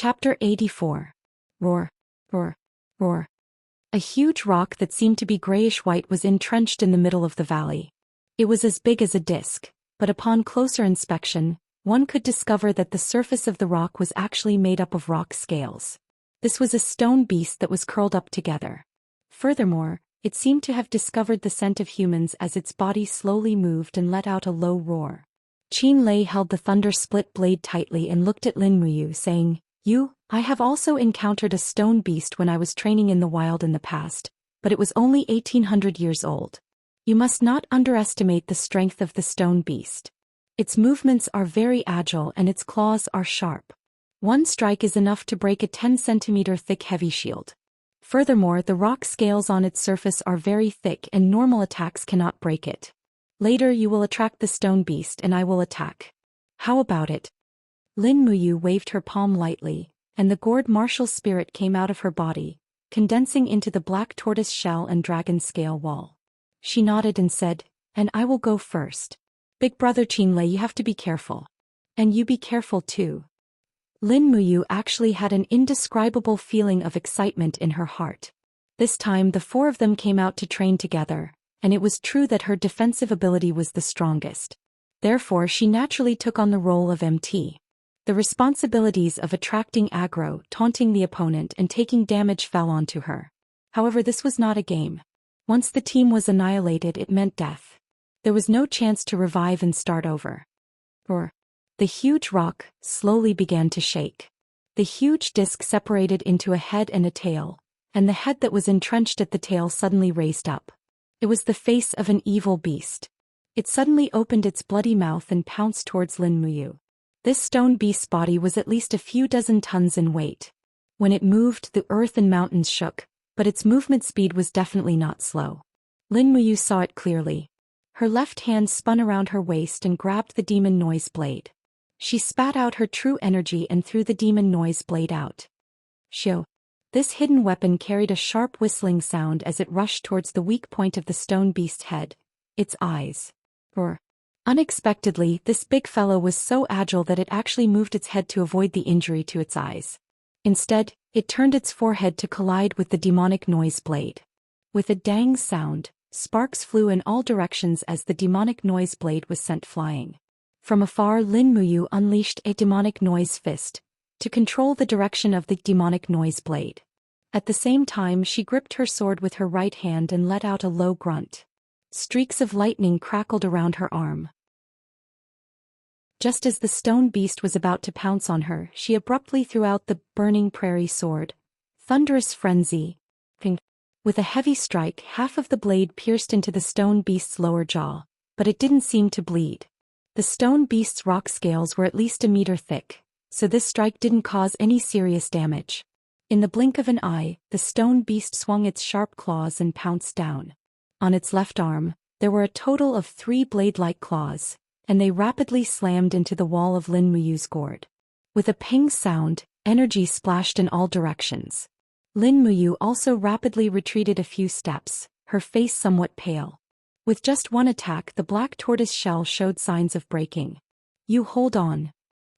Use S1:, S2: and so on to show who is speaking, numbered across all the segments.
S1: Chapter 84. Roar, roar, roar. A huge rock that seemed to be grayish-white was entrenched in the middle of the valley. It was as big as a disc, but upon closer inspection, one could discover that the surface of the rock was actually made up of rock scales. This was a stone beast that was curled up together. Furthermore, it seemed to have discovered the scent of humans as its body slowly moved and let out a low roar. Qin Lei held the thunder-split blade tightly and looked at Lin Muyu, saying, I have also encountered a stone beast when I was training in the wild in the past, but it was only 1800 years old. You must not underestimate the strength of the stone beast. Its movements are very agile and its claws are sharp. One strike is enough to break a 10-centimeter thick heavy shield. Furthermore, the rock scales on its surface are very thick and normal attacks cannot break it. Later you will attract the stone beast and I will attack. How about it? Lin Muyu waved her palm lightly, and the gourd martial spirit came out of her body, condensing into the black tortoise shell and dragon scale wall. She nodded and said, "And I will go first. Big brother Qin Lei, you have to be careful. And you be careful too." Lin Muyu actually had an indescribable feeling of excitement in her heart. This time the four of them came out to train together, and it was true that her defensive ability was the strongest. Therefore she naturally took on the role of MT. The responsibilities of attracting aggro, taunting the opponent and taking damage fell onto her. However, this was not a game. Once the team was annihilated, it meant death. There was no chance to revive and start over. The huge rock slowly began to shake. The huge disc separated into a head and a tail, and the head that was entrenched at the tail suddenly raised up. It was the face of an evil beast. It suddenly opened its bloody mouth and pounced towards Lin Muyu. This stone beast's body was at least a few dozen tons in weight. When it moved, the earth and mountains shook, but its movement speed was definitely not slow. Lin Muyu saw it clearly. Her left hand spun around her waist and grabbed the demon noise blade. She spat out her true energy and threw the demon noise blade out. Shoo! This hidden weapon carried a sharp whistling sound as it rushed towards the weak point of the stone beast's head, its eyes. Unexpectedly, this big fellow was so agile that it actually moved its head to avoid the injury to its eyes. Instead, it turned its forehead to collide with the demonic noise blade. With a dang sound, sparks flew in all directions as the demonic noise blade was sent flying. From afar, Lin Muyu unleashed a demonic noise fist to control the direction of the demonic noise blade. At the same time, she gripped her sword with her right hand and let out a low grunt. Streaks of lightning crackled around her arm. Just as the stone beast was about to pounce on her, she abruptly threw out the burning prairie sword. Thunderous frenzy. With a heavy strike, half of the blade pierced into the stone beast's lower jaw, but it didn't seem to bleed. The stone beast's rock scales were at least a meter thick, so this strike didn't cause any serious damage. In the blink of an eye, the stone beast swung its sharp claws and pounced down. On its left arm, there were a total of 3 blade-like claws, and they rapidly slammed into the wall of Lin Muyu's gourd. With a ping sound, energy splashed in all directions. Lin Muyu also rapidly retreated a few steps, her face somewhat pale. With just one attack, the black tortoise shell showed signs of breaking. "You hold on."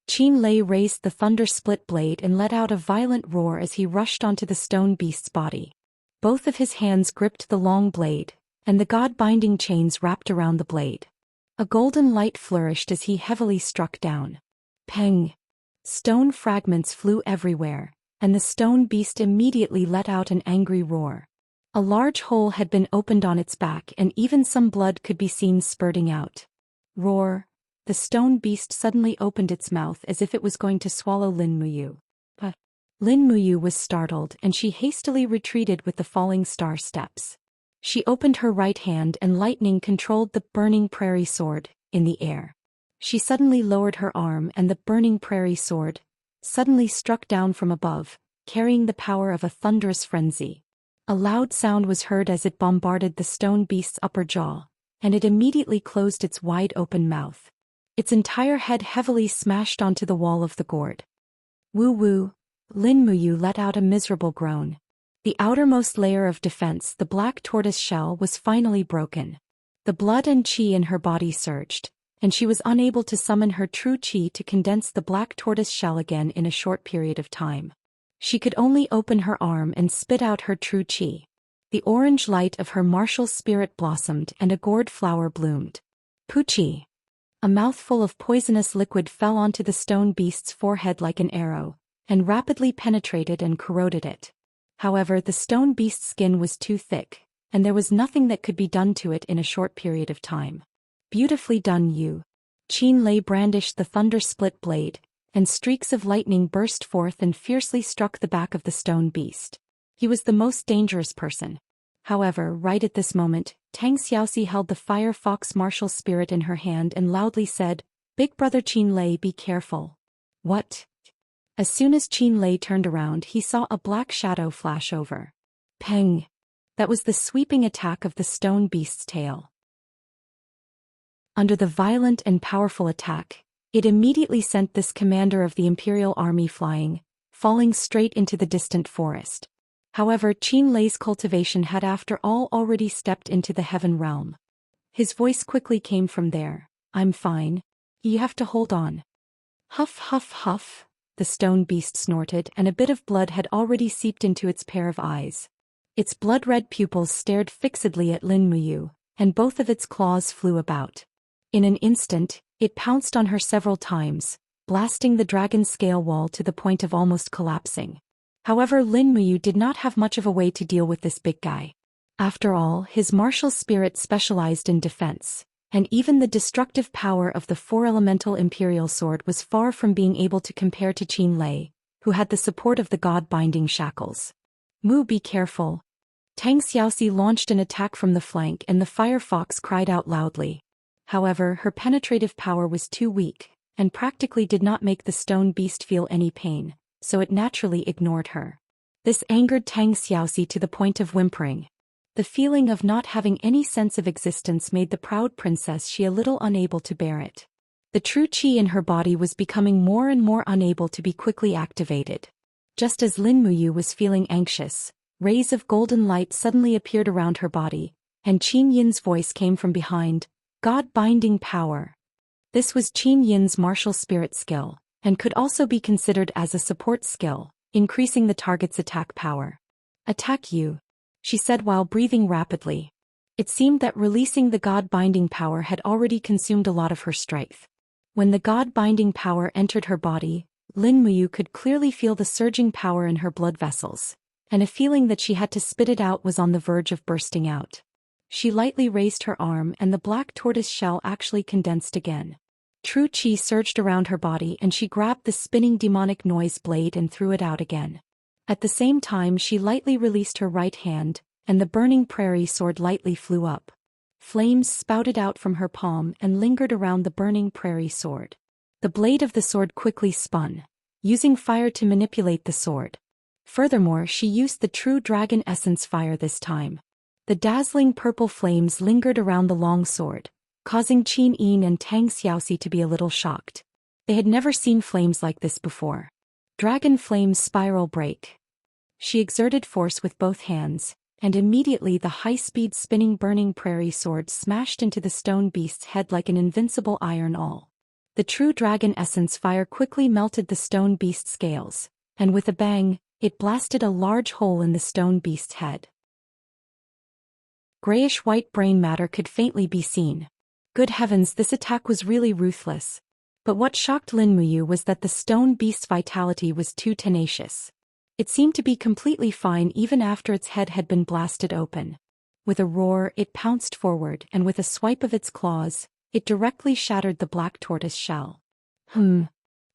S1: Qin Lei raised the thunder-split blade and let out a violent roar as he rushed onto the stone beast's body. Both of his hands gripped the long blade, and the god-binding chains wrapped around the blade. A golden light flourished as he heavily struck down. Peng! Stone fragments flew everywhere, and the stone beast immediately let out an angry roar. A large hole had been opened on its back and even some blood could be seen spurting out. Roar! The stone beast suddenly opened its mouth as if it was going to swallow Lin Muyu. But Lin Muyu was startled and she hastily retreated with the falling star steps. She opened her right hand and lightning controlled the burning prairie sword in the air. She suddenly lowered her arm and the burning prairie sword suddenly struck down from above, carrying the power of a thunderous frenzy. A loud sound was heard as it bombarded the stone beast's upper jaw, and it immediately closed its wide-open mouth. Its entire head heavily smashed onto the wall of the gourd. Woo-woo! Lin Muyu let out a miserable groan. The outermost layer of defense, the black tortoise shell, was finally broken. The blood and qi in her body surged, and she was unable to summon her true qi to condense the black tortoise shell again in a short period of time. She could only open her arm and spit out her true qi. The orange light of her martial spirit blossomed and a gourd flower bloomed. Puchi. A mouthful of poisonous liquid fell onto the stone beast's forehead like an arrow, and rapidly penetrated and corroded it. However, the stone beast's skin was too thick, and there was nothing that could be done to it in a short period of time. Beautifully done, you. Qin Lei brandished the thunder-split blade, and streaks of lightning burst forth and fiercely struck the back of the stone beast. He was the most dangerous person. However, right at this moment, Tang Xiaoxi held the fire fox martial spirit in her hand and loudly said, "Big brother Qin Lei, be careful." What? As soon as Qin Lei turned around, he saw a black shadow flash over. Peng! That was the sweeping attack of the stone beast's tail. Under the violent and powerful attack, it immediately sent this commander of the imperial army flying, falling straight into the distant forest. However, Qin Lei's cultivation had after all already stepped into the heaven realm. His voice quickly came from there. "I'm fine. You have to hold on." Huff huff huff, the stone beast snorted, and a bit of blood had already seeped into its pair of eyes. Its blood-red pupils stared fixedly at Lin Muyu, and both of its claws flew about. In an instant, it pounced on her several times, blasting the dragon scale wall to the point of almost collapsing. However, Lin Muyu did not have much of a way to deal with this big guy. After all, his martial spirit specialized in defense, and even the destructive power of the four-elemental imperial sword was far from being able to compare to Qin Lei, who had the support of the god-binding shackles. "Mu, be careful." Tang Xiaoxi launched an attack from the flank and the fire fox cried out loudly. However, her penetrative power was too weak, and practically did not make the stone beast feel any pain, so it naturally ignored her. This angered Tang Xiaoxi to the point of whimpering. The feeling of not having any sense of existence made the proud princess she a little unable to bear it. The true qi in her body was becoming more and more unable to be quickly activated. Just as Lin Muyu was feeling anxious, rays of golden light suddenly appeared around her body, and Qin Yin's voice came from behind, "God-binding power." This was Qin Yin's martial spirit skill, and could also be considered as a support skill, increasing the target's attack power. "Attack you," she said while breathing rapidly. It seemed that releasing the god-binding power had already consumed a lot of her strength. When the god-binding power entered her body, Lin Muyu could clearly feel the surging power in her blood vessels, and a feeling that she had to spit it out was on the verge of bursting out. She lightly raised her arm and the black tortoise shell actually condensed again. True qi surged around her body and she grabbed the spinning demonic noise blade and threw it out again. At the same time she lightly released her right hand, and the burning prairie sword lightly flew up. Flames spouted out from her palm and lingered around the burning prairie sword. The blade of the sword quickly spun, using fire to manipulate the sword. Furthermore, she used the true dragon essence fire this time. The dazzling purple flames lingered around the long sword, causing Qin Yin and Tang Xiaoxi to be a little shocked. They had never seen flames like this before. Dragon flames spiral break. She exerted force with both hands, and immediately the high-speed spinning burning prairie sword smashed into the stone beast's head like an invincible iron awl. The true dragon essence fire quickly melted the stone beast's scales, and with a bang, it blasted a large hole in the stone beast's head. Grayish-white brain matter could faintly be seen. Good heavens, this attack was really ruthless. But what shocked Lin Muyu was that the stone beast's vitality was too tenacious. It seemed to be completely fine even after its head had been blasted open. With a roar, it pounced forward, and with a swipe of its claws, it directly shattered the black tortoise shell. Lin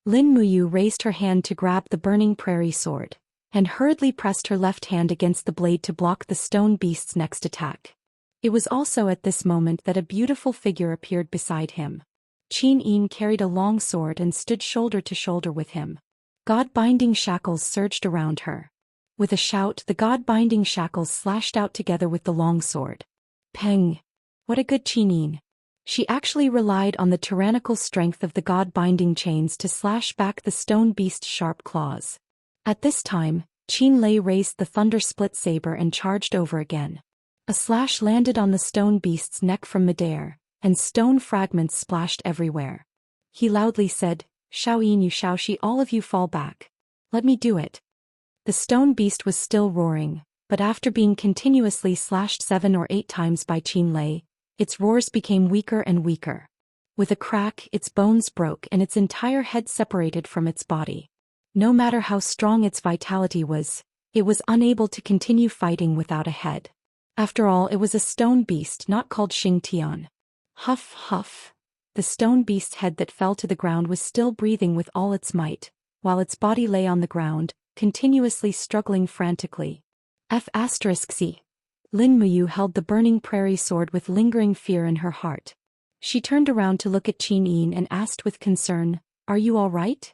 S1: Muyu raised her hand to grab the burning prairie sword, and hurriedly pressed her left hand against the blade to block the stone beast's next attack. It was also at this moment that a beautiful figure appeared beside him. Qin Yin carried a long sword and stood shoulder to shoulder with him. God-binding shackles surged around her. With a shout, the god-binding shackles slashed out together with the long sword. Peng! What a good Qin Yin! She actually relied on the tyrannical strength of the god-binding chains to slash back the stone beast's sharp claws. At this time, Qin Lei raised the thunder-split saber and charged over again. A slash landed on the stone beast's neck from midair, and stone fragments splashed everywhere. He loudly said, "Shaoyin you Shaoxi, all of you fall back. Let me do it." The stone beast was still roaring, but after being continuously slashed 7 or 8 times by Qin Lei, its roars became weaker and weaker. With a crack, its bones broke and its entire head separated from its body. No matter how strong its vitality was, it was unable to continue fighting without a head. After all, it was a stone beast not called Xingtian. Huff, huff. The stone beast's head that fell to the ground was still breathing with all its might, while its body lay on the ground, continuously struggling frantically. F***C. Lin Muyu held the burning prairie sword with lingering fear in her heart. She turned around to look at Qin Yin and asked with concern, "Are you all right?"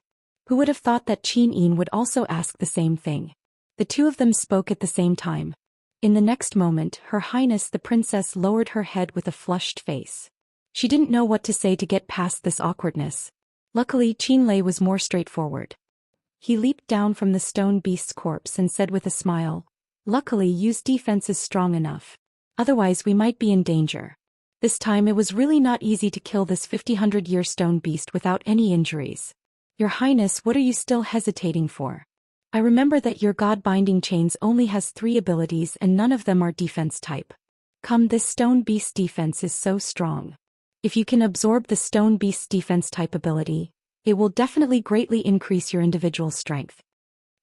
S1: Who would have thought that Qin Yin would also ask the same thing? The two of them spoke at the same time. In the next moment, Her Highness the Princess lowered her head with a flushed face. She didn't know what to say to get past this awkwardness. Luckily, Qin Lei was more straightforward. He leaped down from the stone beast's corpse and said with a smile, "Luckily, Yu's defense is strong enough. Otherwise we might be in danger." This time it was really not easy to kill this 50-100-year stone beast without any injuries. "Your Highness, what are you still hesitating for? I remember that your God-binding chains only has 3 abilities and none of them are defense type. Come, this stone beast's defense is so strong. If you can absorb the stone beast's defense type ability, it will definitely greatly increase your individual strength."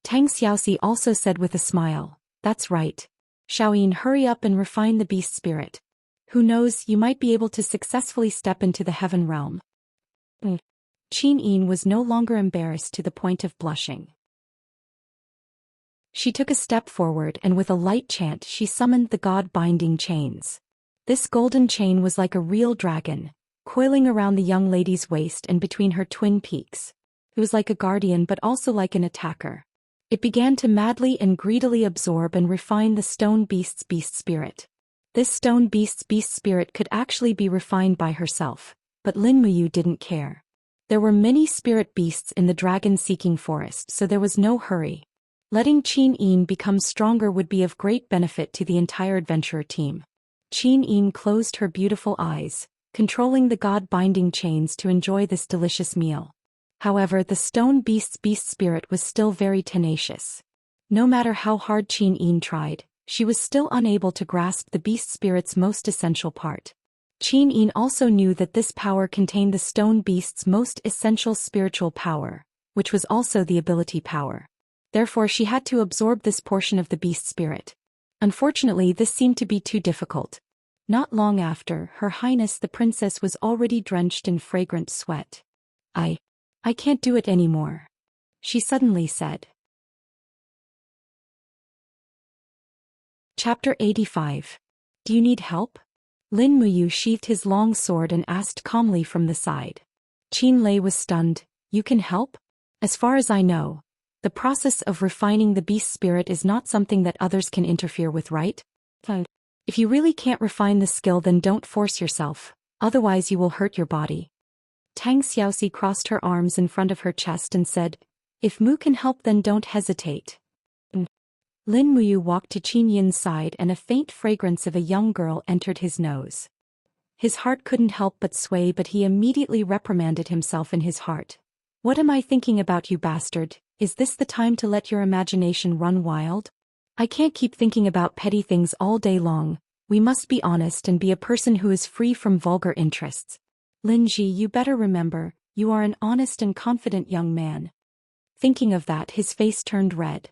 S1: Tang Xiaoxi also said with a smile, "That's right. Shaoyin, hurry up and refine the beast spirit. Who knows, you might be able to successfully step into the heaven realm." Qin Yin was no longer embarrassed to the point of blushing. She took a step forward and with a light chant she summoned the God-binding chains. This golden chain was like a real dragon, coiling around the young lady's waist and between her twin peaks. It was like a guardian but also like an attacker. It began to madly and greedily absorb and refine the stone beast's beast spirit. This stone beast's beast spirit could actually be refined by herself, but Lin Muyu didn't care. There were many spirit beasts in the dragon-seeking forest, so there was no hurry. Letting Qin Yin become stronger would be of great benefit to the entire adventurer team. Qin Yin closed her beautiful eyes, controlling the God-binding chains to enjoy this delicious meal. However, the stone beast's beast spirit was still very tenacious. No matter how hard Qin Yin tried, she was still unable to grasp the beast spirit's most essential part. Qin Yin also knew that this power contained the stone beast's most essential spiritual power, which was also the ability power. Therefore she had to absorb this portion of the beast spirit. Unfortunately, this seemed to be too difficult. Not long after, Her Highness the Princess was already drenched in fragrant sweat. I can't do it anymore," she suddenly said. Chapter 85. Do you need help? Lin Muyu sheathed his long sword and asked calmly from the side. Qin Lei was stunned. "You can help? As far as I know, the process of refining the beast spirit is not something that others can interfere with, right? If you really can't refine the skill, then don't force yourself, otherwise you will hurt your body." Tang Xiaoxi crossed her arms in front of her chest and said, "If Mu can help, then don't hesitate." Lin Muyu walked to Qin Yin's side and a faint fragrance of a young girl entered his nose. His heart couldn't help but sway, but he immediately reprimanded himself in his heart. "What am I thinking about, you bastard? Is this the time to let your imagination run wild? I can't keep thinking about petty things all day long. We must be honest and be a person who is free from vulgar interests. Lin Ji, you better remember, you are an honest and confident young man." Thinking of that, his face turned red.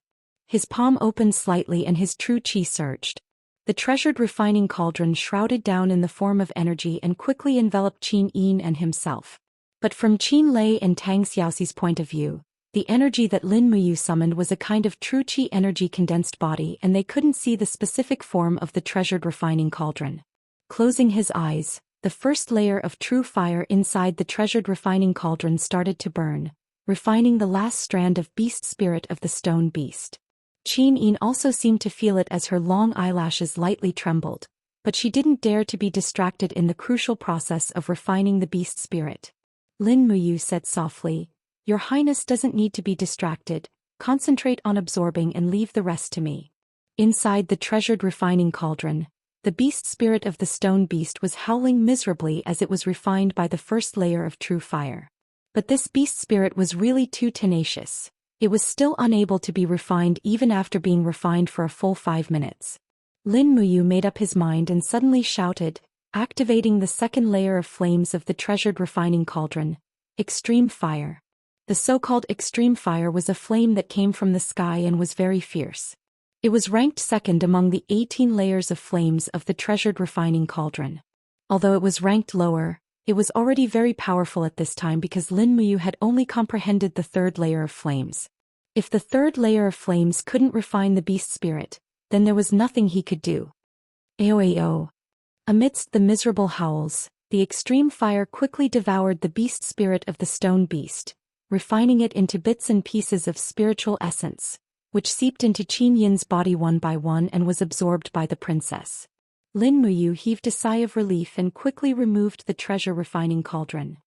S1: His palm opened slightly and his true qi surged. The treasured refining cauldron shrouded down in the form of energy and quickly enveloped Qin Yin and himself. But from Qin Lei and Tang Xiaoxi's point of view, the energy that Lin Muyu summoned was a kind of true qi energy condensed body, and they couldn't see the specific form of the treasured refining cauldron. Closing his eyes, the first layer of true fire inside the treasured refining cauldron started to burn, refining the last strand of beast spirit of the stone beast. Qin Yin also seemed to feel it as her long eyelashes lightly trembled, but she didn't dare to be distracted in the crucial process of refining the beast spirit. Lin Muyu said softly, "Your Highness doesn't need to be distracted, concentrate on absorbing and leave the rest to me." Inside the treasured refining cauldron, The beast spirit of the stone beast was howling miserably as it was refined by the first layer of true fire. But this beast spirit was really too tenacious. It was still unable to be refined even after being refined for a full 5 minutes. Lin Muyu made up his mind and suddenly shouted, activating the second layer of flames of the treasured refining cauldron, extreme fire. The so-called extreme fire was a flame that came from the sky and was very fierce. It was ranked second among the 18 layers of flames of the treasured refining cauldron. Although it was ranked lower, it was already very powerful at this time because Lin Muyu had only comprehended the third layer of flames. If the third layer of flames couldn't refine the beast spirit, then there was nothing he could do. Aoao. Amidst the miserable howls, the extreme fire quickly devoured the beast spirit of the stone beast, refining it into bits and pieces of spiritual essence, which seeped into Qin Yin's body one by one and was absorbed by the princess. Lin Muyu heaved a sigh of relief and quickly removed the treasure refining cauldron.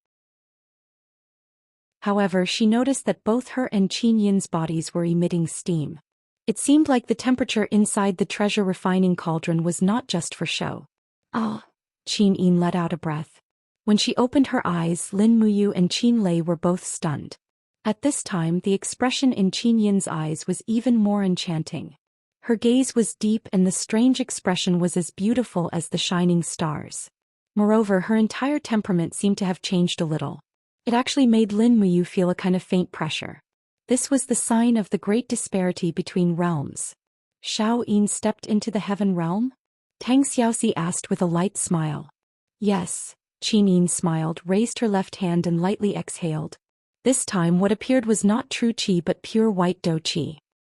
S1: However, she noticed that both her and Qin Yin's bodies were emitting steam. It seemed like the temperature inside the treasure refining cauldron was not just for show. Ah! Qin Yin let out a breath. When she opened her eyes, Lin Muyu and Qin Lei were both stunned. At this time, the expression in Qin Yin's eyes was even more enchanting. Her gaze was deep and the strange expression was as beautiful as the shining stars. Moreover, her entire temperament seemed to have changed a little. It actually made Lin Muyu feel a kind of faint pressure. This was the sign of the great disparity between realms. Xiao Yin stepped into the heaven realm? Tang Xiaoxi asked with a light smile. Yes, Qin Yin smiled, raised her left hand and lightly exhaled. This time what appeared was not true qi but pure white dou qi.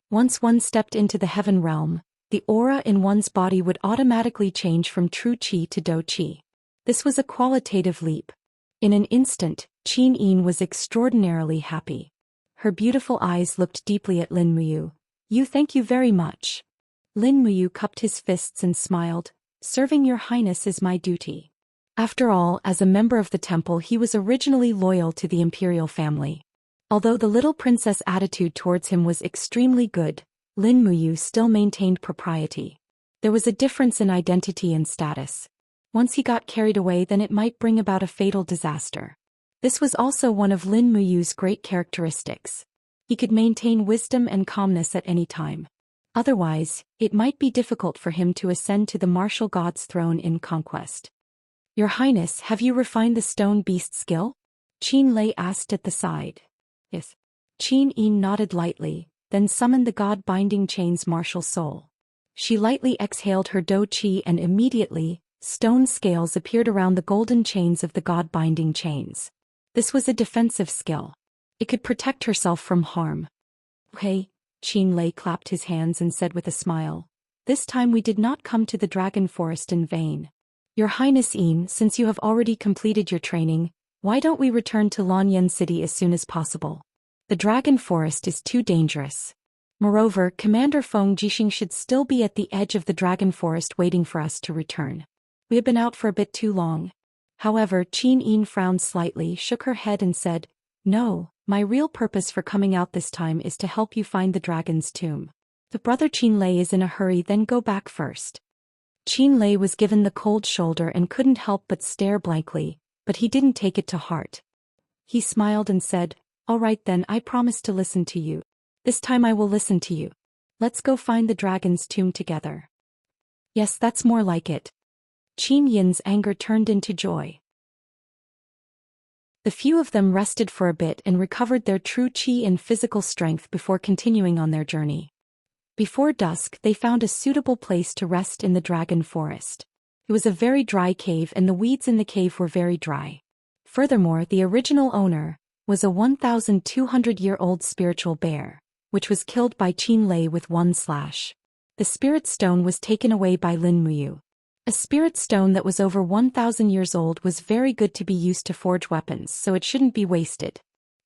S1: Once one stepped into the heaven realm, the aura in one's body would automatically change from true qi to dou qi. This was a qualitative leap. In an instant, Qin Yin was extraordinarily happy. Her beautiful eyes looked deeply at Lin Muyu. Thank you very much. Lin Muyu cupped his fists and smiled. Serving your highness is my duty. After all, as a member of the temple he was originally loyal to the imperial family. Although the little princess' attitude towards him was extremely good, Lin Muyu still maintained propriety. There was a difference in identity and status. Once he got carried away, then it might bring about a fatal disaster. This was also one of Lin Muyu's great characteristics. He could maintain wisdom and calmness at any time. Otherwise, it might be difficult for him to ascend to the martial god's throne in conquest. Your Highness, have you refined the stone beast skill? Qin Lei asked at the side. Yes. Qin Yin nodded lightly, then summoned the god-binding chain's martial soul. She lightly exhaled her dou qi and immediately, stone scales appeared around the golden chains of the god-binding chains. This was a defensive skill. It could protect herself from harm. Hey, Qin Lei clapped his hands and said with a smile. This time we did not come to the dragon forest in vain. Your Highness Yin, since you have already completed your training, why don't we return to Lanyan City as soon as possible? The dragon forest is too dangerous. Moreover, Commander Feng Jixing should still be at the edge of the dragon forest waiting for us to return. We have been out for a bit too long. However, Qin Yin frowned slightly, shook her head and said, No, my real purpose for coming out this time is to help you find the dragon's tomb. The brother Qin Lei is in a hurry, then go back first. Qin Lei was given the cold shoulder and couldn't help but stare blankly, but he didn't take it to heart. He smiled and said, All right then, I promise to listen to you. This time I will listen to you. Let's go find the dragon's tomb together. Yes, that's more like it. Qin Yin's anger turned into joy. The few of them rested for a bit and recovered their true qi and physical strength before continuing on their journey. Before dusk, they found a suitable place to rest in the dragon forest. It was a very dry cave and the weeds in the cave were very dry. Furthermore, the original owner was a 1,200-year-old spiritual bear, which was killed by Qin Lei with one slash. The spirit stone was taken away by Lin Muyu. A spirit stone that was over 1,000 years old was very good to be used to forge weapons, so it shouldn't be wasted.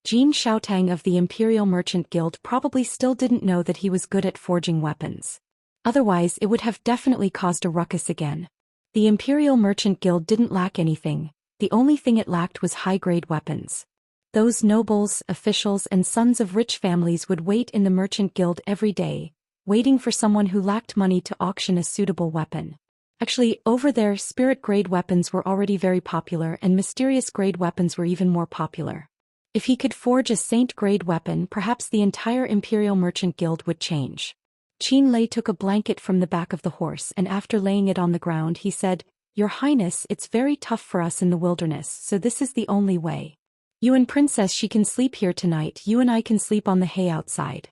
S1: Jin Xiaotang of the Imperial Merchant Guild probably still didn't know that he was good at forging weapons. Otherwise, it would have definitely caused a ruckus again. The Imperial Merchant Guild didn't lack anything, the only thing it lacked was high-grade weapons. Those nobles, officials and sons of rich families would wait in the Merchant Guild every day, waiting for someone who lacked money to auction a suitable weapon. Actually, over there, spirit-grade weapons were already very popular and mysterious-grade weapons were even more popular. If he could forge a saint-grade weapon, perhaps the entire Imperial Merchant Guild would change. Qin Lei took a blanket from the back of the horse and after laying it on the ground he said, "Your Highness, it's very tough for us in the wilderness, so this is the only way. You and Princess she can sleep here tonight, you and I can sleep on the hay outside."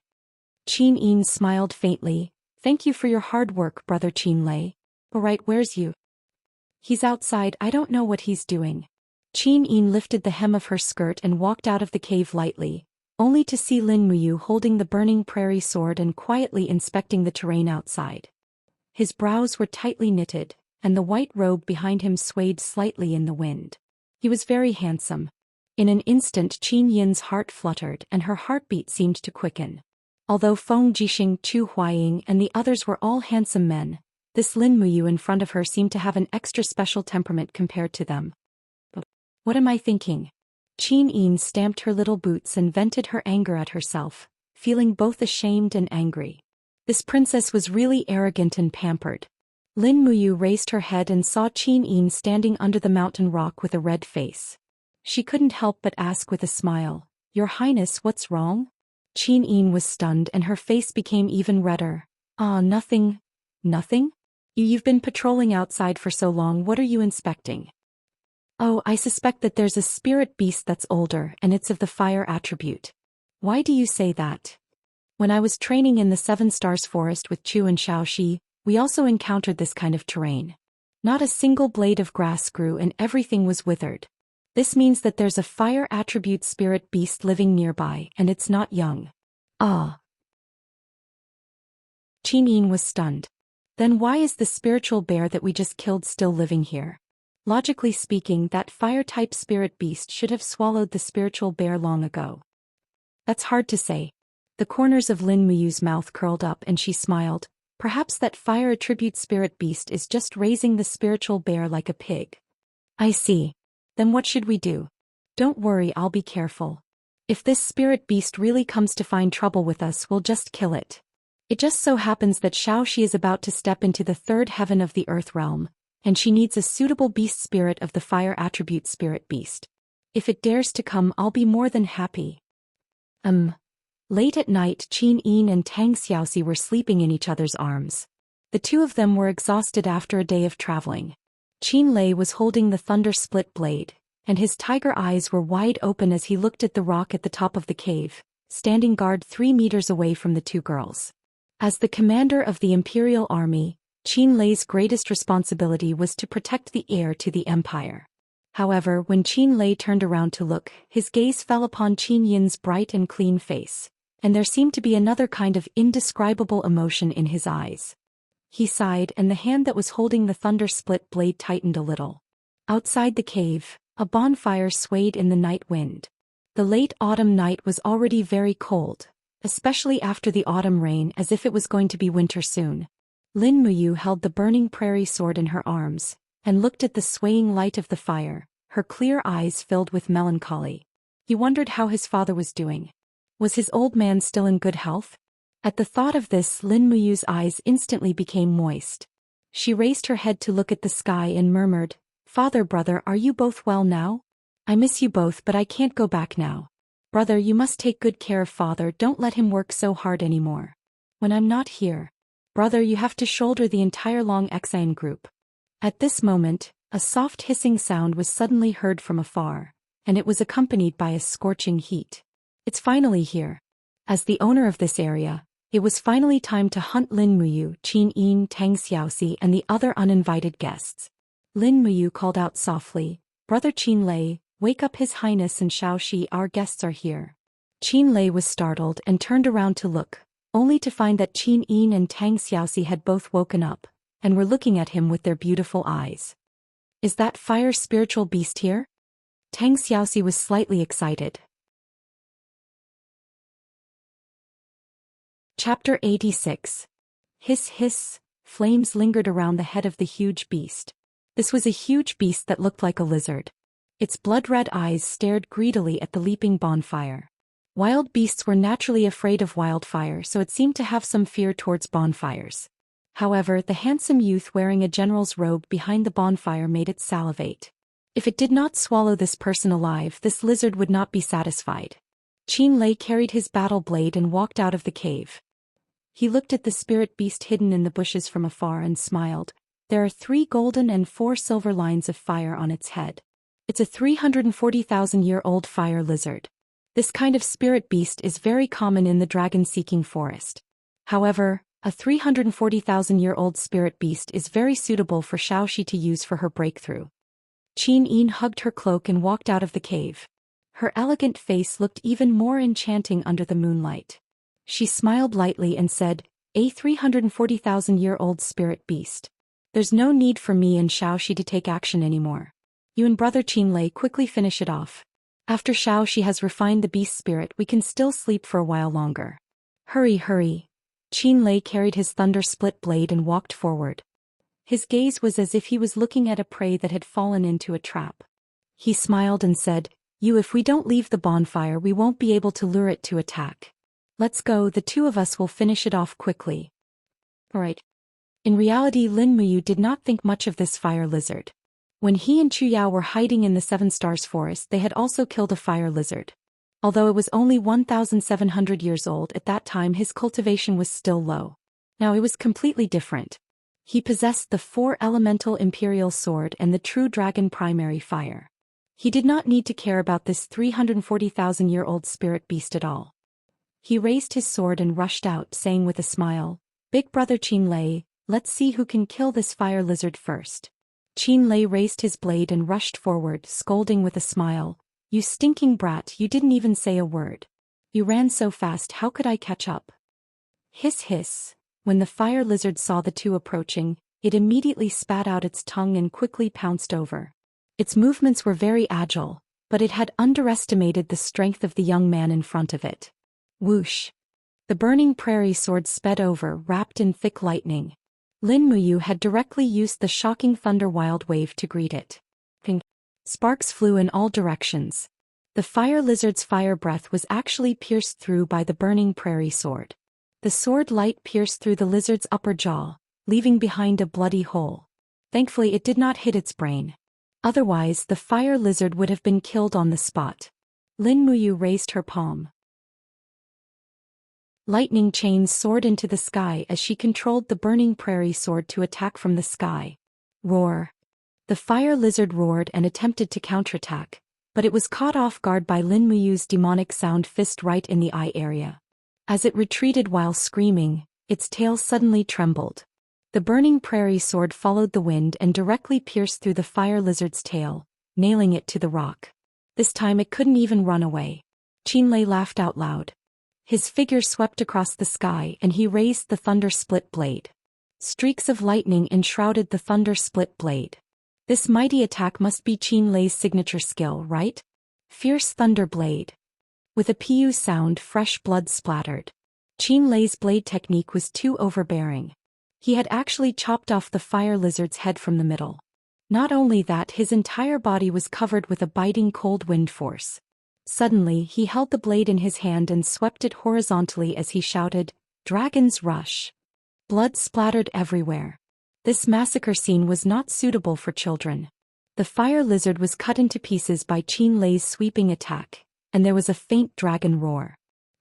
S1: Qin Yin smiled faintly. "Thank you for your hard work, brother Qin Lei. Alright, where's you?" "He's outside, I don't know what he's doing." Qin Yin lifted the hem of her skirt and walked out of the cave lightly, only to see Lin Muyu holding the burning prairie sword and quietly inspecting the terrain outside. His brows were tightly knitted, and the white robe behind him swayed slightly in the wind. He was very handsome. In an instant Qin Yin's heart fluttered and her heartbeat seemed to quicken. Although Feng Jixing, Chu Huaying and the others were all handsome men, this Lin Muyu in front of her seemed to have an extra special temperament compared to them. What am I thinking? Qin Yin stamped her little boots and vented her anger at herself, feeling both ashamed and angry. This princess was really arrogant and pampered. Lin Muyu raised her head and saw Qin Yin standing under the mountain rock with a red face. She couldn't help but ask with a smile, "Your Highness, what's wrong?" Qin Yin was stunned and her face became even redder. "Ah, nothing." "Nothing? You've been patrolling outside for so long, what are you inspecting?" "Oh, I suspect that there's a spirit beast that's older and it's of the fire attribute." "Why do you say that?" "When I was training in the Seven Stars Forest with Chu and Xiaoxi, we also encountered this kind of terrain. Not a single blade of grass grew and everything was withered. This means that there's a fire attribute spirit beast living nearby and it's not young." "Ah." Qin Yin was stunned. "Then why is the spiritual bear that we just killed still living here? Logically speaking, that fire-type spirit beast should have swallowed the spiritual bear long ago." "That's hard to say." The corners of Lin Muyu's mouth curled up and she smiled. "Perhaps that fire attribute spirit beast is just raising the spiritual bear like a pig." "I see. Then what should we do?" "Don't worry, I'll be careful. If this spirit beast really comes to find trouble with us, we'll just kill it. It just so happens that Xiaoxi is about to step into the third heaven of the earth realm, and she needs a suitable beast spirit of the fire attribute spirit beast. If it dares to come, I'll be more than happy." Late at night, Qin Yin and Tang Xiaoxi were sleeping in each other's arms. The two of them were exhausted after a day of traveling. Qin Lei was holding the thunder-split blade, and his tiger eyes were wide open as he looked at the rock at the top of the cave, standing guard 3 meters away from the two girls. As the commander of the Imperial Army, Qin Lei's greatest responsibility was to protect the heir to the empire. However, when Qin Lei turned around to look, his gaze fell upon Qin Yin's bright and clean face, and there seemed to be another kind of indescribable emotion in his eyes. He sighed and the hand that was holding the thunder-split blade tightened a little. Outside the cave, a bonfire swayed in the night wind. The late autumn night was already very cold, especially after the autumn rain, as if it was going to be winter soon. Lin Muyu held the burning prairie sword in her arms, and looked at the swaying light of the fire, her clear eyes filled with melancholy. He wondered how his father was doing. Was his old man still in good health? At the thought of this, Lin Muyu's eyes instantly became moist. She raised her head to look at the sky and murmured, "Father, brother, are you both well now? I miss you both, but I can't go back now. Brother, you must take good care of father, don't let him work so hard anymore. When I'm not here. Brother, you have to shoulder the entire Long Exine group." At this moment, a soft hissing sound was suddenly heard from afar, and it was accompanied by a scorching heat. "It's finally here." As the owner of this area, it was finally time to hunt Lin Muyu, Qin Yin, Tang Xiaoxi and the other uninvited guests. Lin Muyu called out softly, "Brother Qin Lei, wake up His Highness and Xiaoxi, our guests are here." Qin Lei was startled and turned around to look, only to find that Qin Yin and Tang Xiaoxi had both woken up, and were looking at him with their beautiful eyes. "Is that fire spiritual beast here?" Tang Xiaoxi was slightly excited. Chapter 86. Hiss hiss, flames lingered around the head of the huge beast. This was a huge beast that looked like a lizard. Its blood-red eyes stared greedily at the leaping bonfire. Wild beasts were naturally afraid of wildfire, so it seemed to have some fear towards bonfires. However, the handsome youth wearing a general's robe behind the bonfire made it salivate. If it did not swallow this person alive, this lizard would not be satisfied. Qin Lei carried his battle blade and walked out of the cave. He looked at the spirit beast hidden in the bushes from afar and smiled. There are 3 golden and 4 silver lines of fire on its head. It's a 340,000-year-old fire lizard. This kind of spirit beast is very common in the dragon-seeking forest. However, a 340,000-year-old spirit beast is very suitable for Xianxia to use for her breakthrough. Qin Yin hugged her cloak and walked out of the cave. Her elegant face looked even more enchanting under the moonlight. She smiled lightly and said, "A 340,000-year-old spirit beast. There's no need for me and Xianxia to take action anymore. You and brother Qin Lei quickly finish it off. After Xianxia has refined the beast spirit, we can still sleep for a while longer. Hurry, hurry." Qin Lei carried his thunder-split blade and walked forward. His gaze was as if he was looking at a prey that had fallen into a trap. He smiled and said, If we don't leave the bonfire, we won't be able to lure it to attack. Let's go, the 2 of us will finish it off quickly." Alright. In reality, Lin Muyu did not think much of this fire lizard. When he and Chu Yao were hiding in the 7 Stars forest, they had also killed a fire lizard. Although it was only 1,700 years old at that time, his cultivation was still low. Now it was completely different. He possessed the 4 elemental imperial sword and the true dragon primary fire. He did not need to care about this 340,000-year-old spirit beast at all. He raised his sword and rushed out, saying with a smile, "Big brother Qin Lei, let's see who can kill this fire lizard first." Qin Lei raised his blade and rushed forward, scolding with a smile, "You stinking brat, you didn't even say a word. You ran so fast, how could I catch up?" Hiss hiss. When the fire lizard saw the 2 approaching, it immediately spat out its tongue and quickly pounced over. Its movements were very agile, but it had underestimated the strength of the young man in front of it. Whoosh! The burning prairie sword sped over, wrapped in thick lightning. Lin Muyu had directly used the shocking thunder wild wave to greet it. Ping! Sparks flew in all directions. The fire lizard's fire breath was actually pierced through by the burning prairie sword. The sword light pierced through the lizard's upper jaw, leaving behind a bloody hole. Thankfully it did not hit its brain. Otherwise, the fire lizard would have been killed on the spot. Lin Muyu raised her palm. Lightning chains soared into the sky as she controlled the burning prairie sword to attack from the sky. Roar! The fire lizard roared and attempted to counterattack, but it was caught off guard by Lin Muyu's demonic sound fist right in the eye area. As it retreated while screaming, its tail suddenly trembled. The burning prairie sword followed the wind and directly pierced through the fire lizard's tail, nailing it to the rock. This time it couldn't even run away. Qin Lei laughed out loud. His figure swept across the sky and he raised the thunder-split blade. Streaks of lightning enshrouded the thunder-split blade. This mighty attack must be Qin Lei's signature skill, right? Fierce thunder blade. With a pu sound, fresh blood splattered. Qin Lei's blade technique was too overbearing. He had actually chopped off the fire lizard's head from the middle. Not only that, his entire body was covered with a biting cold wind force. Suddenly, he held the blade in his hand and swept it horizontally as he shouted, "Dragon's Rush!" Blood splattered everywhere. This massacre scene was not suitable for children. The fire lizard was cut into pieces by Qin Lei's sweeping attack, and there was a faint dragon roar.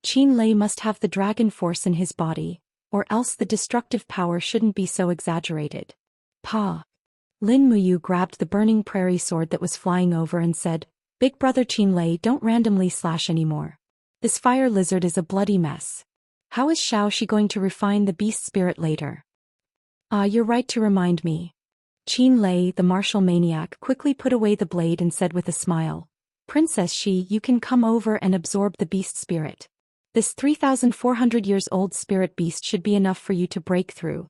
S1: Qin Lei must have the dragon force in his body, or else the destructive power shouldn't be so exaggerated. Pa! Lin Muyu grabbed the burning prairie sword that was flying over and said, "Big brother Qin Lei, don't randomly slash anymore. This fire lizard is a bloody mess. How is Xianxia going to refine the beast spirit later?" You're right to remind me." Qin Lei, the martial maniac, quickly put away the blade and said with a smile, "Princess Xi, you can come over and absorb the beast spirit. This 3,400 years old spirit beast should be enough for you to break through."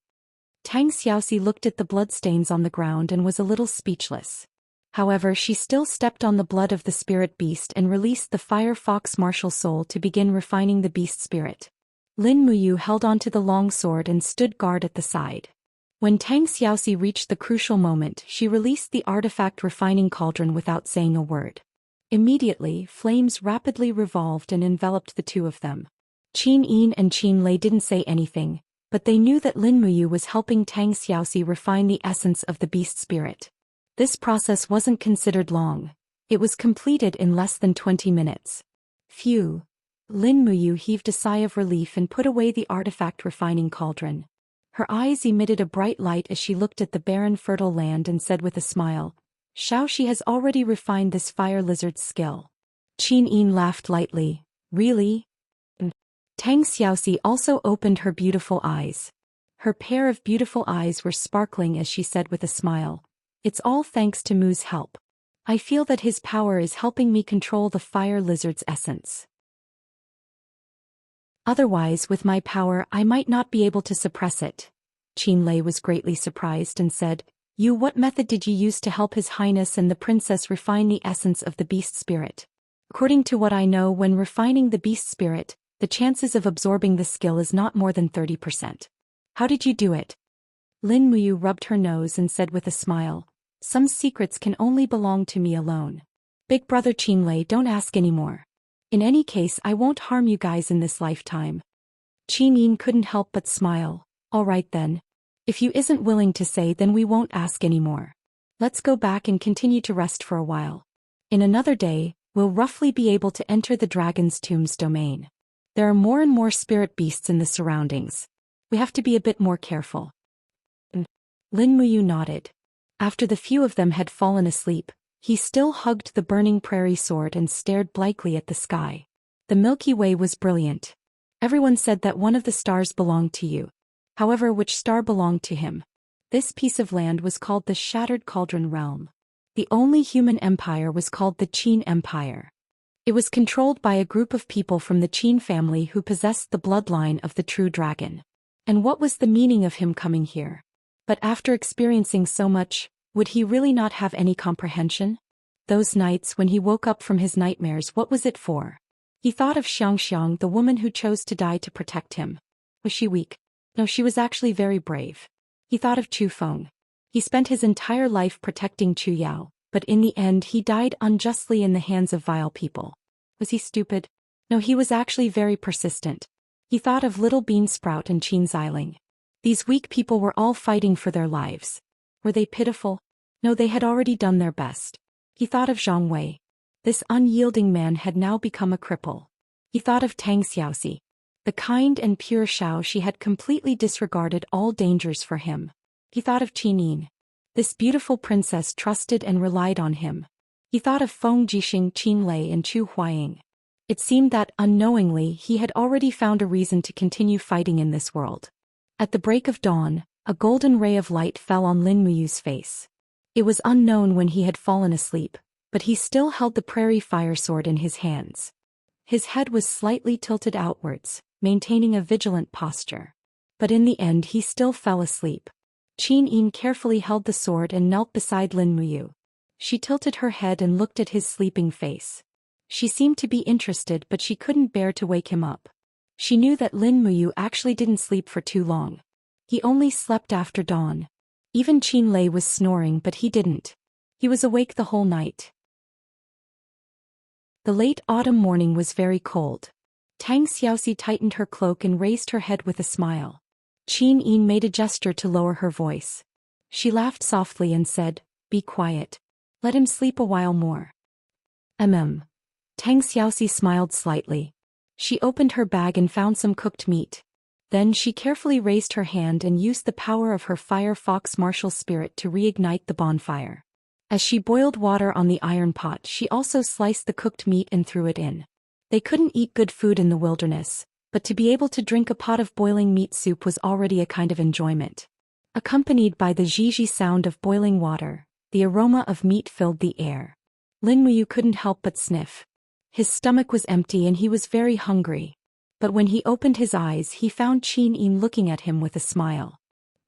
S1: Tang Xiaoxi looked at the bloodstains on the ground and was a little speechless. However, she still stepped on the blood of the spirit beast and released the fire fox martial soul to begin refining the beast spirit. Lin Muyu held onto the long sword and stood guard at the side. When Tang Xiaoxi reached the crucial moment, she released the artifact refining cauldron without saying a word. Immediately, flames rapidly revolved and enveloped the two of them. Qin Yin and Qin Lei didn't say anything, But they knew that Lin Muyu was helping Tang Xiaoxi refine the essence of the beast spirit. This process wasn't considered long. It was completed in less than 20 minutes. Phew. Lin Muyu heaved a sigh of relief and put away the artifact refining cauldron. Her eyes emitted a bright light as she looked at the barren fertile land and said with a smile, Xiaoxi has already refined this fire lizard's skill. Qin Yin laughed lightly. Really? Tang Xiaoxi also opened her beautiful eyes. Her pair of beautiful eyes were sparkling as she said with a smile, It's all thanks to Mu's help. I feel that his power is helping me control the fire lizard's essence. Otherwise, with my power, I might not be able to suppress it. Qin Lei was greatly surprised and said, What method did you use to help His Highness and the princess refine the essence of the beast spirit? According to what I know, when refining the beast spirit, the chances of absorbing the skill is not more than 30%. How did you do it? Lin Muyu rubbed her nose and said with a smile, Some secrets can only belong to me alone. Big brother Qin Lei, don't ask anymore. In any case, I won't harm you guys in this lifetime. Qin Yin couldn't help but smile. All right then. If you isn't willing to say, then we won't ask anymore. Let's go back and continue to rest for a while. In another day, we'll roughly be able to enter the dragon's tomb's domain. There are more and more spirit beasts in the surroundings. We have to be a bit more careful. Lin Muyu nodded. After the few of them had fallen asleep, he still hugged the burning prairie sword and stared blankly at the sky. The Milky Way was brilliant. Everyone said that one of the stars belonged to you. However, which star belonged to him? This piece of land was called the Shattered Cauldron Realm. The only human empire was called the Qin Empire. It was controlled by a group of people from the Qin family who possessed the bloodline of the true dragon. And what was the meaning of him coming here? But after experiencing so much, would he really not have any comprehension? Those nights when he woke up from his nightmares, what was it for? He thought of Xianxia, the woman who chose to die to protect him. Was she weak? No, she was actually very brave. He thought of Chu Feng. He spent his entire life protecting Chu Yao, but in the end he died unjustly in the hands of vile people. Was he stupid? No, he was actually very persistent. He thought of Little Bean Sprout and Qin Xiling. These weak people were all fighting for their lives. Were they pitiful? No, they had already done their best. He thought of Zhang Wei. This unyielding man had now become a cripple. He thought of Tang Xiaoxi. The kind and pure Xiaoxi had completely disregarded all dangers for him. He thought of Qin Yin. This beautiful princess trusted and relied on him. He thought of Feng Jixing, Qin Lei and Chu Huaying. It seemed that, unknowingly, he had already found a reason to continue fighting in this world. At the break of dawn, a golden ray of light fell on Lin Muyu's face. It was unknown when he had fallen asleep, but he still held the prairie fire sword in his hands. His head was slightly tilted outwards, maintaining a vigilant posture. But in the end he still fell asleep. Qin Yin carefully held the sword and knelt beside Lin Muyu. She tilted her head and looked at his sleeping face. She seemed to be interested, but she couldn't bear to wake him up. She knew that Lin Muyu actually didn't sleep for too long. He only slept after dawn. Even Qin Lei was snoring, but he didn't. He was awake the whole night. The late autumn morning was very cold. Tang Xiaoxi tightened her cloak and raised her head with a smile. Qin Yin made a gesture to lower her voice. She laughed softly and said, "Be quiet. Let him sleep a while more." Tang Xiaoxi smiled slightly. She opened her bag and found some cooked meat. Then she carefully raised her hand and used the power of her fire fox martial spirit to reignite the bonfire. As she boiled water on the iron pot, she also sliced the cooked meat and threw it in. They couldn't eat good food in the wilderness, but to be able to drink a pot of boiling meat soup was already a kind of enjoyment. Accompanied by the zhizhi sound of boiling water, the aroma of meat filled the air. Lin Muyu couldn't help but sniff. His stomach was empty and he was very hungry. But when he opened his eyes, he found Qin Yin looking at him with a smile.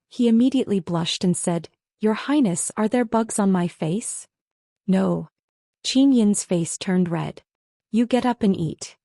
S1: He immediately blushed and said, "Your Highness, are there bugs on my face?" "No." Qin Yin's face turned red. "You get up and eat."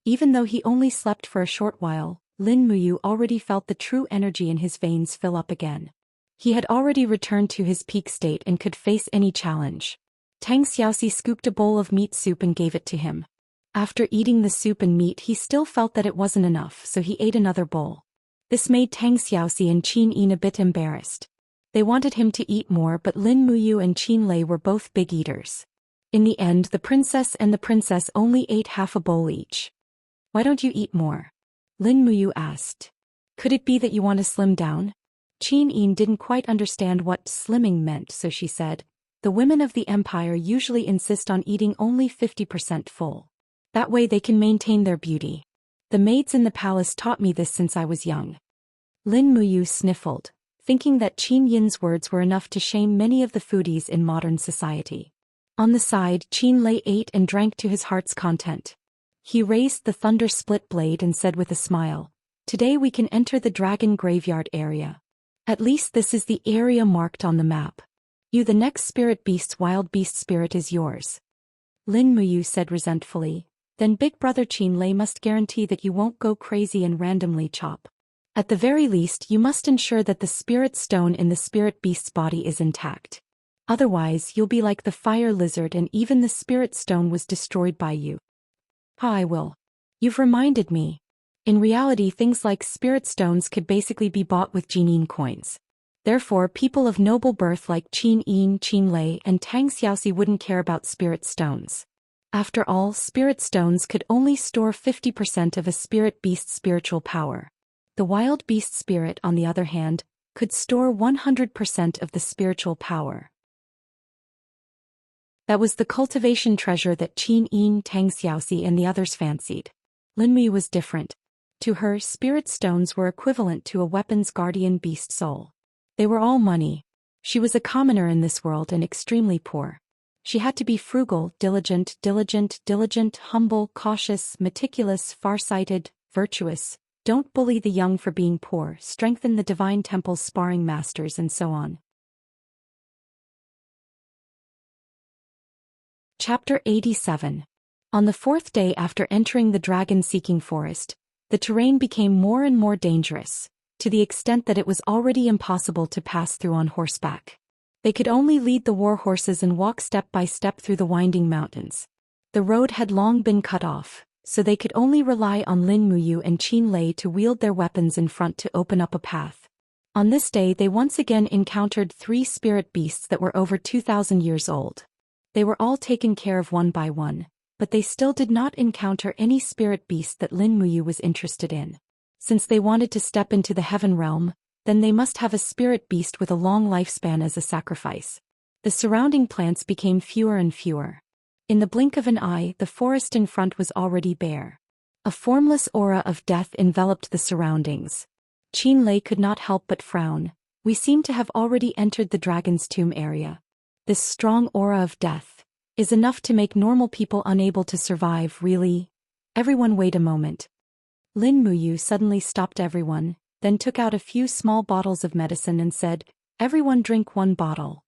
S1: Even though he only slept for a short while, Lin Muyu already felt the true energy in his veins fill up again. He had already returned to his peak state and could face any challenge. Tang Xiaoxi scooped a bowl of meat soup and gave it to him. After eating the soup and meat, he still felt that it wasn't enough, so he ate another bowl. This made Tang Xiaoxi and Qin Yin a bit embarrassed. They wanted him to eat more, but Lin Muyu and Qin Lei were both big eaters. In the end, the princess and the princess only ate half a bowl each. Why don't you eat more? Lin Muyu asked. Could it be that you want to slim down? Qin Yin didn't quite understand what slimming meant, so she said, the women of the empire usually insist on eating only 50% full. That way they can maintain their beauty. The maids in the palace taught me this since I was young. Lin Muyu sniffled, thinking that Qin Yin's words were enough to shame many of the foodies in modern society. On the side, Qin Lei ate and drank to his heart's content. He raised the thunder split blade and said with a smile, today we can enter the dragon graveyard area. At least this is the area marked on the map. You, the next spirit beast's wild beast spirit, is yours. Lin Muyu said resentfully, then Big Brother Qin Lei must guarantee that you won't go crazy and randomly chop. At the very least, you must ensure that the spirit stone in the spirit beast's body is intact. Otherwise, you'll be like the fire lizard and even the spirit stone was destroyed by you. I will. You've reminded me. In reality, things like spirit stones could basically be bought with Jinin coins. Therefore, people of noble birth like Qin Yin, Qin Lei, and Tang Xiaoxi wouldn't care about spirit stones. After all, spirit stones could only store 50% of a spirit beast's spiritual power. The wild beast spirit, on the other hand, could store 100% of the spiritual power. That was the cultivation treasure that Qin Yin, Tang Xiaoxi, and the others fancied. Lin Muyu was different. To her, spirit stones were equivalent to a weapon's guardian beast soul. They were all money. She was a commoner in this world and extremely poor. She had to be frugal, diligent, humble, cautious, meticulous, farsighted, virtuous, don't bully the young for being poor, strengthen the divine temple's sparring masters, and so on. Chapter 87. On the fourth day after entering the dragon-seeking forest, the terrain became more and more dangerous, to the extent that it was already impossible to pass through on horseback. They could only lead the war horses and walk step by step through the winding mountains. The road had long been cut off, so they could only rely on Lin Muyu and Qin Lei to wield their weapons in front to open up a path. On this day they once again encountered 3 spirit beasts that were over 2,000 years old. They were all taken care of one by one, but they still did not encounter any spirit beast that Lin Muyu was interested in. Since they wanted to step into the heaven realm, then they must have a spirit beast with a long lifespan as a sacrifice. The surrounding plants became fewer and fewer. In the blink of an eye, the forest in front was already bare. A formless aura of death enveloped the surroundings. Qin Lei could not help but frown. We seem to have already entered the dragon's tomb area. This strong aura of death is enough to make normal people unable to survive, really. Everyone wait a moment. Lin Muyu suddenly stopped everyone, then took out a few small bottles of medicine and said, everyone drink 1 bottle.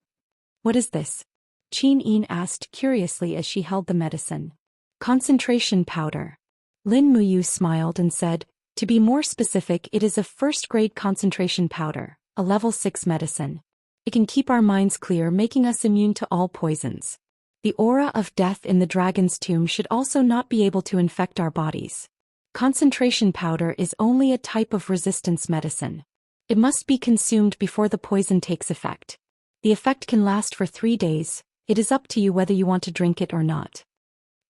S1: What is this? Qin Yin asked curiously as she held the medicine. Concentration powder. Lin Muyu smiled and said, to be more specific, it is a first-grade concentration powder, a level 6 medicine. It can keep our minds clear, making us immune to all poisons. The aura of death in the dragon's tomb should also not be able to infect our bodies. Concentration powder is only a type of resistance medicine. It must be consumed before the poison takes effect. The effect can last for 3 days. It is up to you whether you want to drink it or not.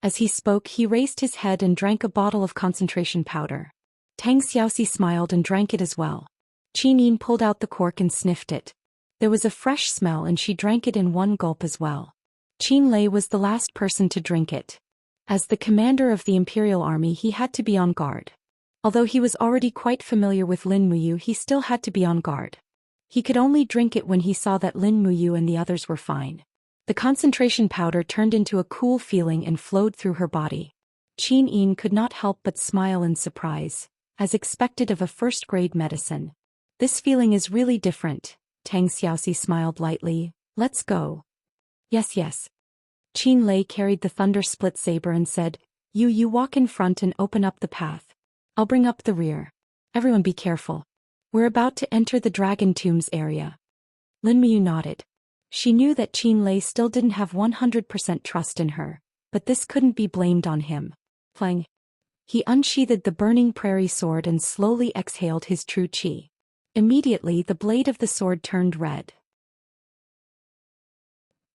S1: As he spoke, he raised his head and drank a bottle of concentration powder. Tang Xiaoxi smiled and drank it as well. Qin Yin pulled out the cork and sniffed it. There was a fresh smell and she drank it in 1 gulp as well. Qin Lei was the last person to drink it. As the commander of the imperial army, he had to be on guard. Although he was already quite familiar with Lin Muyu, he still had to be on guard. He could only drink it when he saw that Lin Muyu and the others were fine. The concentration powder turned into a cool feeling and flowed through her body. Qin Yin could not help but smile in surprise, as expected of a first-grade medicine. This feeling is really different. Tang Xiaoxi smiled lightly. Let's go. Yes. Qin Lei carried the thunder split saber and said, You walk in front and open up the path. I'll bring up the rear. Everyone be careful. We're about to enter the dragon tombs area. Lin Muyu nodded. She knew that Qin Lei still didn't have 100% trust in her, but this couldn't be blamed on him. Playing. He unsheathed the burning prairie sword and slowly exhaled his true chi. Immediately the blade of the sword turned red.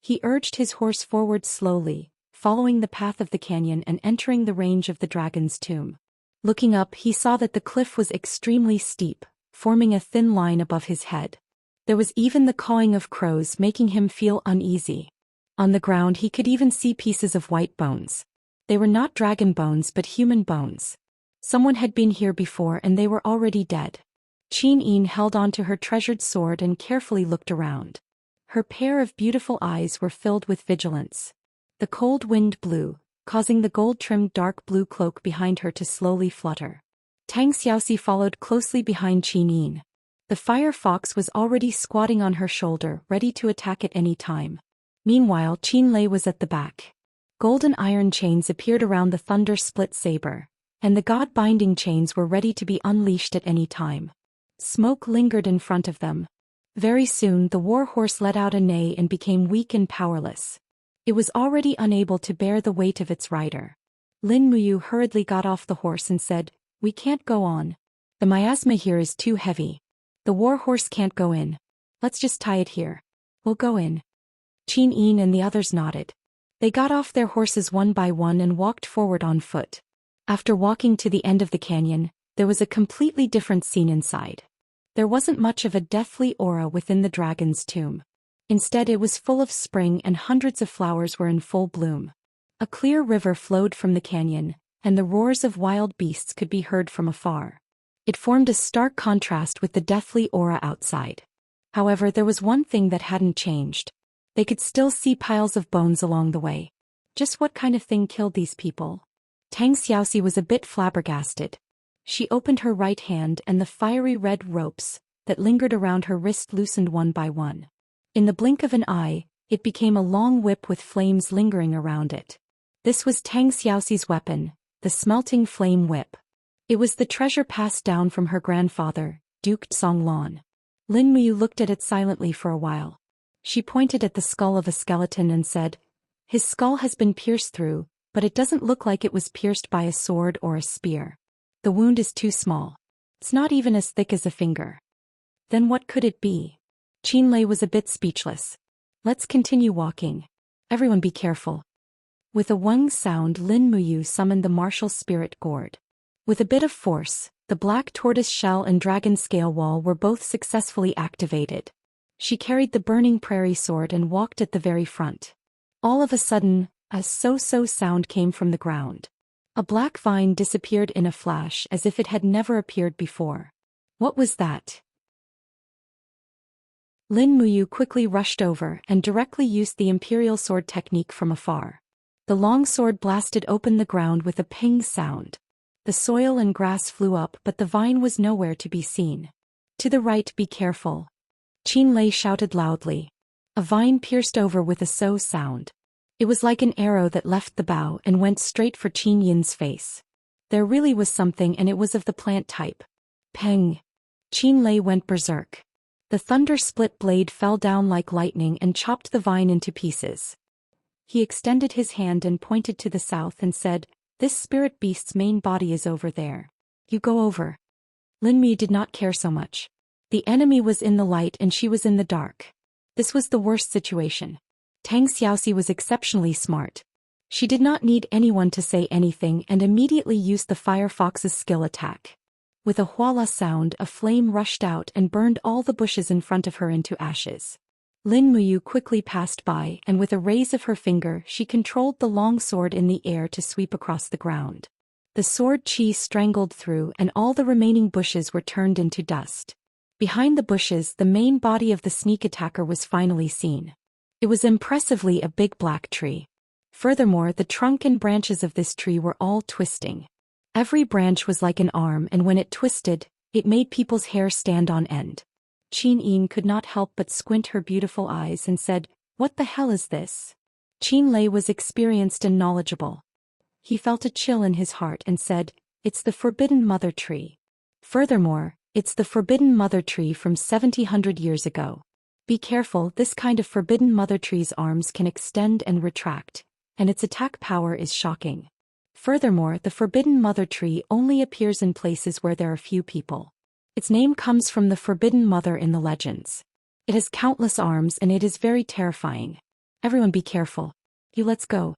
S1: He urged his horse forward slowly, following the path of the canyon and entering the range of the dragon's tomb. Looking up, he saw that the cliff was extremely steep, forming a thin line above his head. There was even the cawing of crows making him feel uneasy. On the ground he could even see pieces of white bones. They were not dragon bones but human bones. Someone had been here before and they were already dead. Xianxia held on to her treasured sword and carefully looked around. Her pair of beautiful eyes were filled with vigilance. The cold wind blew, causing the gold-trimmed dark blue cloak behind her to slowly flutter. Xianxia followed closely behind Xianxia. The fire fox was already squatting on her shoulder, ready to attack at any time. Meanwhile, Xianxia was at the back. Golden iron chains appeared around the thunder-split saber, and the god-binding chains were ready to be unleashed at any time. Smoke lingered in front of them. Very soon the war horse let out a neigh and became weak and powerless. It was already unable to bear the weight of its rider. Lin Muyu hurriedly got off the horse and said, "We can't go on. The miasma here is too heavy. The war horse can't go in. Let's just tie it here. We'll go in." Xianxia and the others nodded. They got off their horses one by one and walked forward on foot. After walking to the end of the canyon, there was a completely different scene inside. There wasn't much of a deathly aura within the dragon's tomb. Instead, it was full of spring and hundreds of flowers were in full bloom. A clear river flowed from the canyon, and the roars of wild beasts could be heard from afar. It formed a stark contrast with the deathly aura outside. However, there was one thing that hadn't changed. They could still see piles of bones along the way. Just what kind of thing killed these people? Xianxia was a bit flabbergasted. She opened her right hand and the fiery red ropes that lingered around her wrist loosened one by one. In the blink of an eye, it became a long whip with flames lingering around it. This was Xiaoxi's weapon, the smelting flame whip. It was the treasure passed down from her grandfather, Duke Songlon. Lin Muyu looked at it silently for a while. She pointed at the skull of a skeleton and said, "His skull has been pierced through, but it doesn't look like it was pierced by a sword or a spear. The wound is too small. It's not even as thick as a finger." Then what could it be? Xianxia was a bit speechless. "Let's continue walking. Everyone be careful." With a wang sound, Lin Muyu summoned the martial spirit gourd. With a bit of force, the black tortoise shell and dragon scale wall were both successfully activated. She carried the burning prairie sword and walked at the very front. All of a sudden, a so-so sound came from the ground. A black vine disappeared in a flash as if it had never appeared before. What was that? Lin Muyu quickly rushed over and directly used the imperial sword technique from afar. The long sword blasted open the ground with a ping sound. The soil and grass flew up but the vine was nowhere to be seen. "To the right, be careful," Xianxia shouted loudly. A vine pierced over with a so sound. It was like an arrow that left the bough and went straight for Xianxin's face. There really was something and it was of the plant type. Peng! Xianxia went berserk. The thunder-split blade fell down like lightning and chopped the vine into pieces. He extended his hand and pointed to the south and said, "This spirit beast's main body is over there. You go over." Lin Mi did not care so much. The enemy was in the light and she was in the dark. This was the worst situation. Xiaoxi was exceptionally smart. She did not need anyone to say anything and immediately used the fire fox's skill attack. With a huala sound, a flame rushed out and burned all the bushes in front of her into ashes. Lin Muyu quickly passed by and with a raise of her finger she controlled the long sword in the air to sweep across the ground. The sword chi strangled through and all the remaining bushes were turned into dust. Behind the bushes, the main body of the sneak attacker was finally seen. It was impressively a big black tree. Furthermore, the trunk and branches of this tree were all twisting. Every branch was like an arm and when it twisted, it made people's hair stand on end. Xianxia could not help but squint her beautiful eyes and said, "What the hell is this?" Xianxia was experienced and knowledgeable. He felt a chill in his heart and said, "It's the Forbidden Mother Tree. Furthermore, it's the Forbidden Mother Tree from 700 years ago. Be careful, this kind of Forbidden Mother Tree's arms can extend and retract, and its attack power is shocking. Furthermore, the Forbidden Mother Tree only appears in places where there are few people. Its name comes from the Forbidden Mother in the legends. It has countless arms and it is very terrifying. Everyone be careful. Let's go.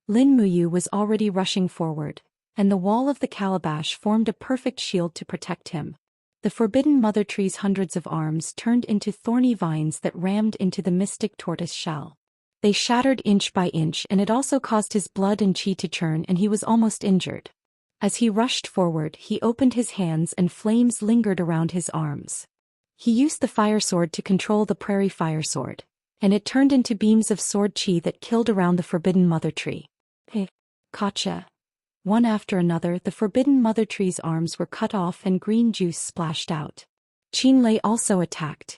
S1: Lin Muyu was already rushing forward, and the wall of the calabash formed a perfect shield to protect him. The Forbidden Mother Tree's hundreds of arms turned into thorny vines that rammed into the mystic tortoise shell. They shattered inch by inch, and it also caused his blood and chi to churn, and he was almost injured. As he rushed forward, he opened his hands and flames lingered around his arms. He used the fire sword to control the prairie fire sword, and it turned into beams of sword chi that killed around the Forbidden Mother Tree. Gotcha. One after another, the Forbidden Mother Tree's arms were cut off and green juice splashed out. Qinlei also attacked.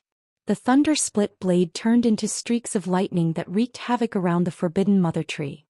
S1: The thunder-split blade turned into streaks of lightning that wreaked havoc around the Forbidden Mother Tree.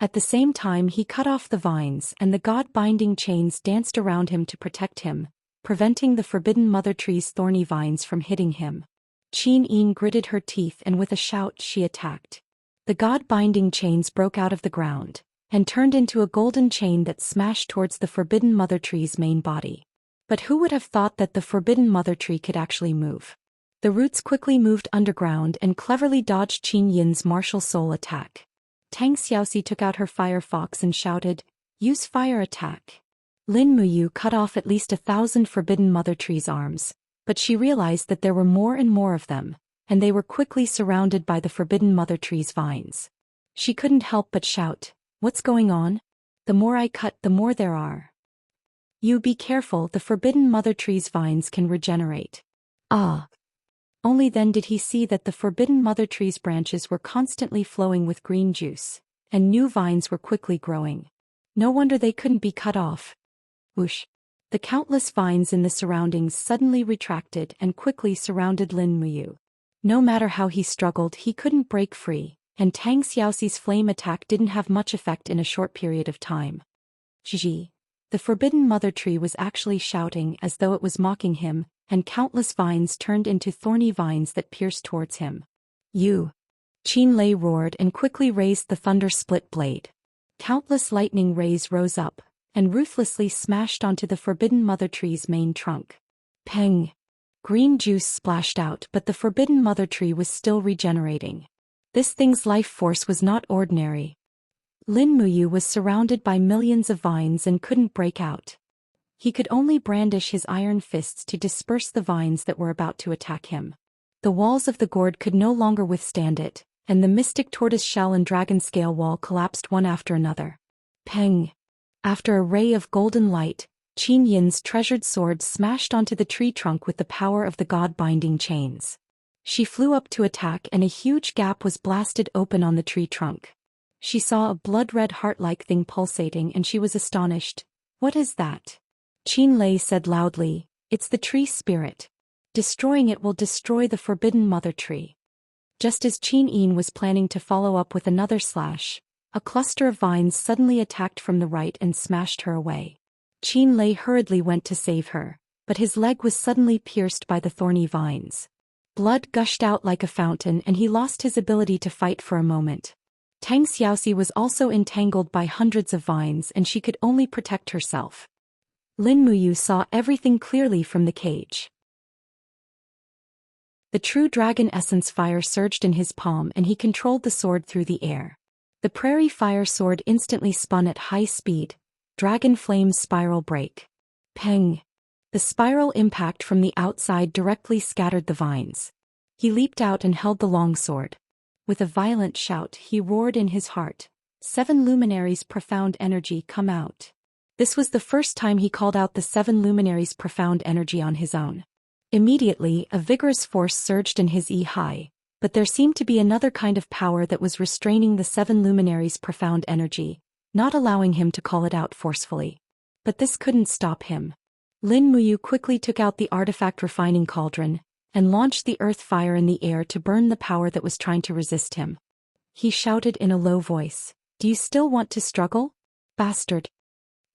S1: At the same time, he cut off the vines, and the god-binding chains danced around him to protect him, preventing the Forbidden Mother Tree's thorny vines from hitting him. Qin Yin gritted her teeth, and with a shout she attacked. The god-binding chains broke out of the ground, and turned into a golden chain that smashed towards the Forbidden Mother Tree's main body. But who would have thought that the Forbidden Mother Tree could actually move? The roots quickly moved underground and cleverly dodged Qin Yin's martial soul attack. Tang Xiaoxi took out her fire fox and shouted, "Use fire attack." Lin Muyu cut off at least 1,000 Forbidden Mother Tree's arms, but she realized that there were more and more of them, and they were quickly surrounded by the Forbidden Mother Tree's vines. She couldn't help but shout, "What's going on? The more I cut, the more there are. You be careful, the Forbidden Mother Tree's vines can regenerate." Ah! Only then did he see that the Forbidden Mother Tree's branches were constantly flowing with green juice, and new vines were quickly growing. No wonder they couldn't be cut off. Whoosh! The countless vines in the surroundings suddenly retracted and quickly surrounded Lin Muyu. No matter how he struggled, he couldn't break free, and Tang Xiaoxi's flame attack didn't have much effect in a short period of time. Gigi! The Forbidden Mother Tree was actually shouting as though it was mocking him, and countless vines turned into thorny vines that pierced towards him. "You!" Qinlei roared and quickly raised the thunder-split blade. Countless lightning rays rose up, and ruthlessly smashed onto the Forbidden Mother Tree's main trunk. Peng! Green juice splashed out, but the Forbidden Mother Tree was still regenerating. This thing's life force was not ordinary. Lin Muyu was surrounded by millions of vines and couldn't break out. He could only brandish his iron fists to disperse the vines that were about to attack him. The walls of the gourd could no longer withstand it, and the mystic tortoise shell and dragon scale wall collapsed one after another. Peng! After a ray of golden light, Qin Yin's treasured sword smashed onto the tree trunk with the power of the god-binding chains. She flew up to attack, and a huge gap was blasted open on the tree trunk. She saw a blood-red heart-like thing pulsating, and she was astonished. "What is that?" Qinlei said loudly, "It's the tree spirit. Destroying it will destroy the Forbidden Mother Tree." Just as Qin Yin was planning to follow up with another slash, a cluster of vines suddenly attacked from the right and smashed her away. Qinlei hurriedly went to save her, but his leg was suddenly pierced by the thorny vines. Blood gushed out like a fountain, and he lost his ability to fight for a moment. Tang Xiaoxi was also entangled by hundreds of vines, and she could only protect herself. Lin Muyu saw everything clearly from the cage. The true dragon essence fire surged in his palm, and he controlled the sword through the air. The prairie fire sword instantly spun at high speed. Dragon flame spiral break. Peng! The spiral impact from the outside directly scattered the vines. He leaped out and held the long sword. With a violent shout, he roared in his heart, "7 luminaries' profound energy, come out." This was the first time he called out the 7 luminaries' profound energy on his own. Immediately, a vigorous force surged in his high, but there seemed to be another kind of power that was restraining the 7 luminaries' profound energy, not allowing him to call it out forcefully. But this couldn't stop him. Lin Muyu quickly took out the artifact refining cauldron, and launched the earth fire in the air to burn the power that was trying to resist him. He shouted in a low voice, "Do you still want to struggle, bastard?"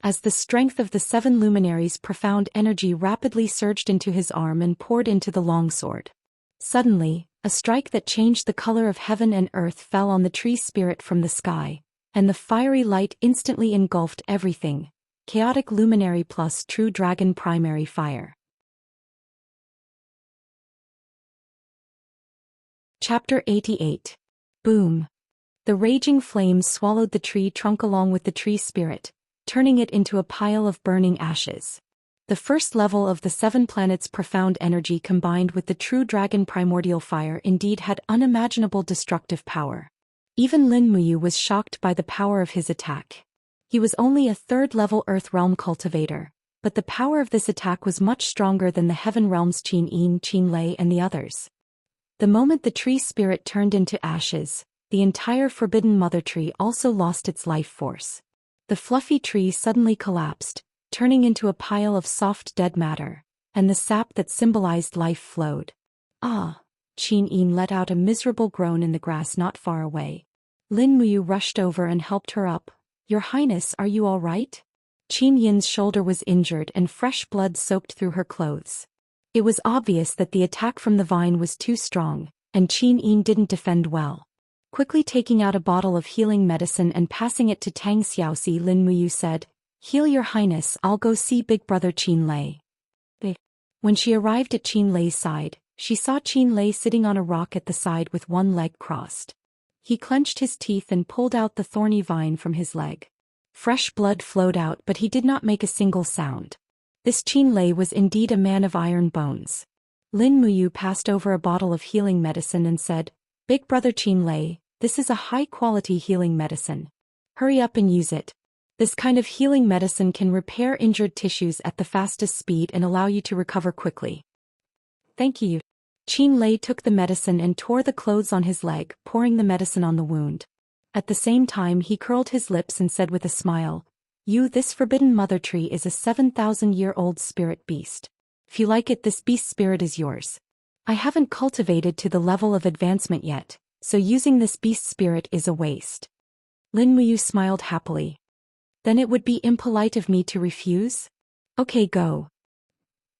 S1: As the strength of the 7 luminaries' profound energy rapidly surged into his arm and poured into the longsword. Suddenly, a strike that changed the color of heaven and earth fell on the tree spirit from the sky, and the fiery light instantly engulfed everything. Chaotic luminary plus true dragon primary fire. Chapter 88. Boom. The raging flames swallowed the tree trunk along with the tree spirit, turning it into a pile of burning ashes. The first level of the 7 planets' profound energy combined with the true dragon primordial fire indeed had unimaginable destructive power. Even Lin Muyu was shocked by the power of his attack. He was only a 3rd level Earth Realm cultivator, but the power of this attack was much stronger than the Heaven Realms Qin Yin, Qin Lei and the others. The moment the tree spirit turned into ashes, the entire forbidden mother tree also lost its life force. The fluffy tree suddenly collapsed, turning into a pile of soft dead matter, and the sap that symbolized life flowed. Ah! Qin Yin let out a miserable groan in the grass not far away. Lin Muyu rushed over and helped her up. Your Highness, are you all right? Qin Yin's shoulder was injured and fresh blood soaked through her clothes. It was obvious that the attack from the vine was too strong, and Qin Yin didn't defend well. Quickly taking out a bottle of healing medicine and passing it to Tang Xiaoxi, Lin Muyu said, "Heal your Highness, I'll go see big brother Qin Lei." When she arrived at Qin Lei's side, she saw Qin Lei sitting on a rock at the side with one leg crossed. He clenched his teeth and pulled out the thorny vine from his leg. Fresh blood flowed out, but he did not make a single sound. This Qin Lei was indeed a man of iron bones. Lin Muyu passed over a bottle of healing medicine and said, "Big brother Qin Lei, this is a high-quality healing medicine. Hurry up and use it. This kind of healing medicine can repair injured tissues at the fastest speed and allow you to recover quickly." "Thank you." Qin Lei took the medicine and tore the clothes on his leg, pouring the medicine on the wound. At the same time he curled his lips and said with a smile, This forbidden mother tree is a 7,000-year-old spirit beast. If you like it, this beast spirit is yours. I haven't cultivated to the level of advancement yet, so using this beast spirit is a waste." Lin Muyu smiled happily. "Then it would be impolite of me to refuse? Okay, go."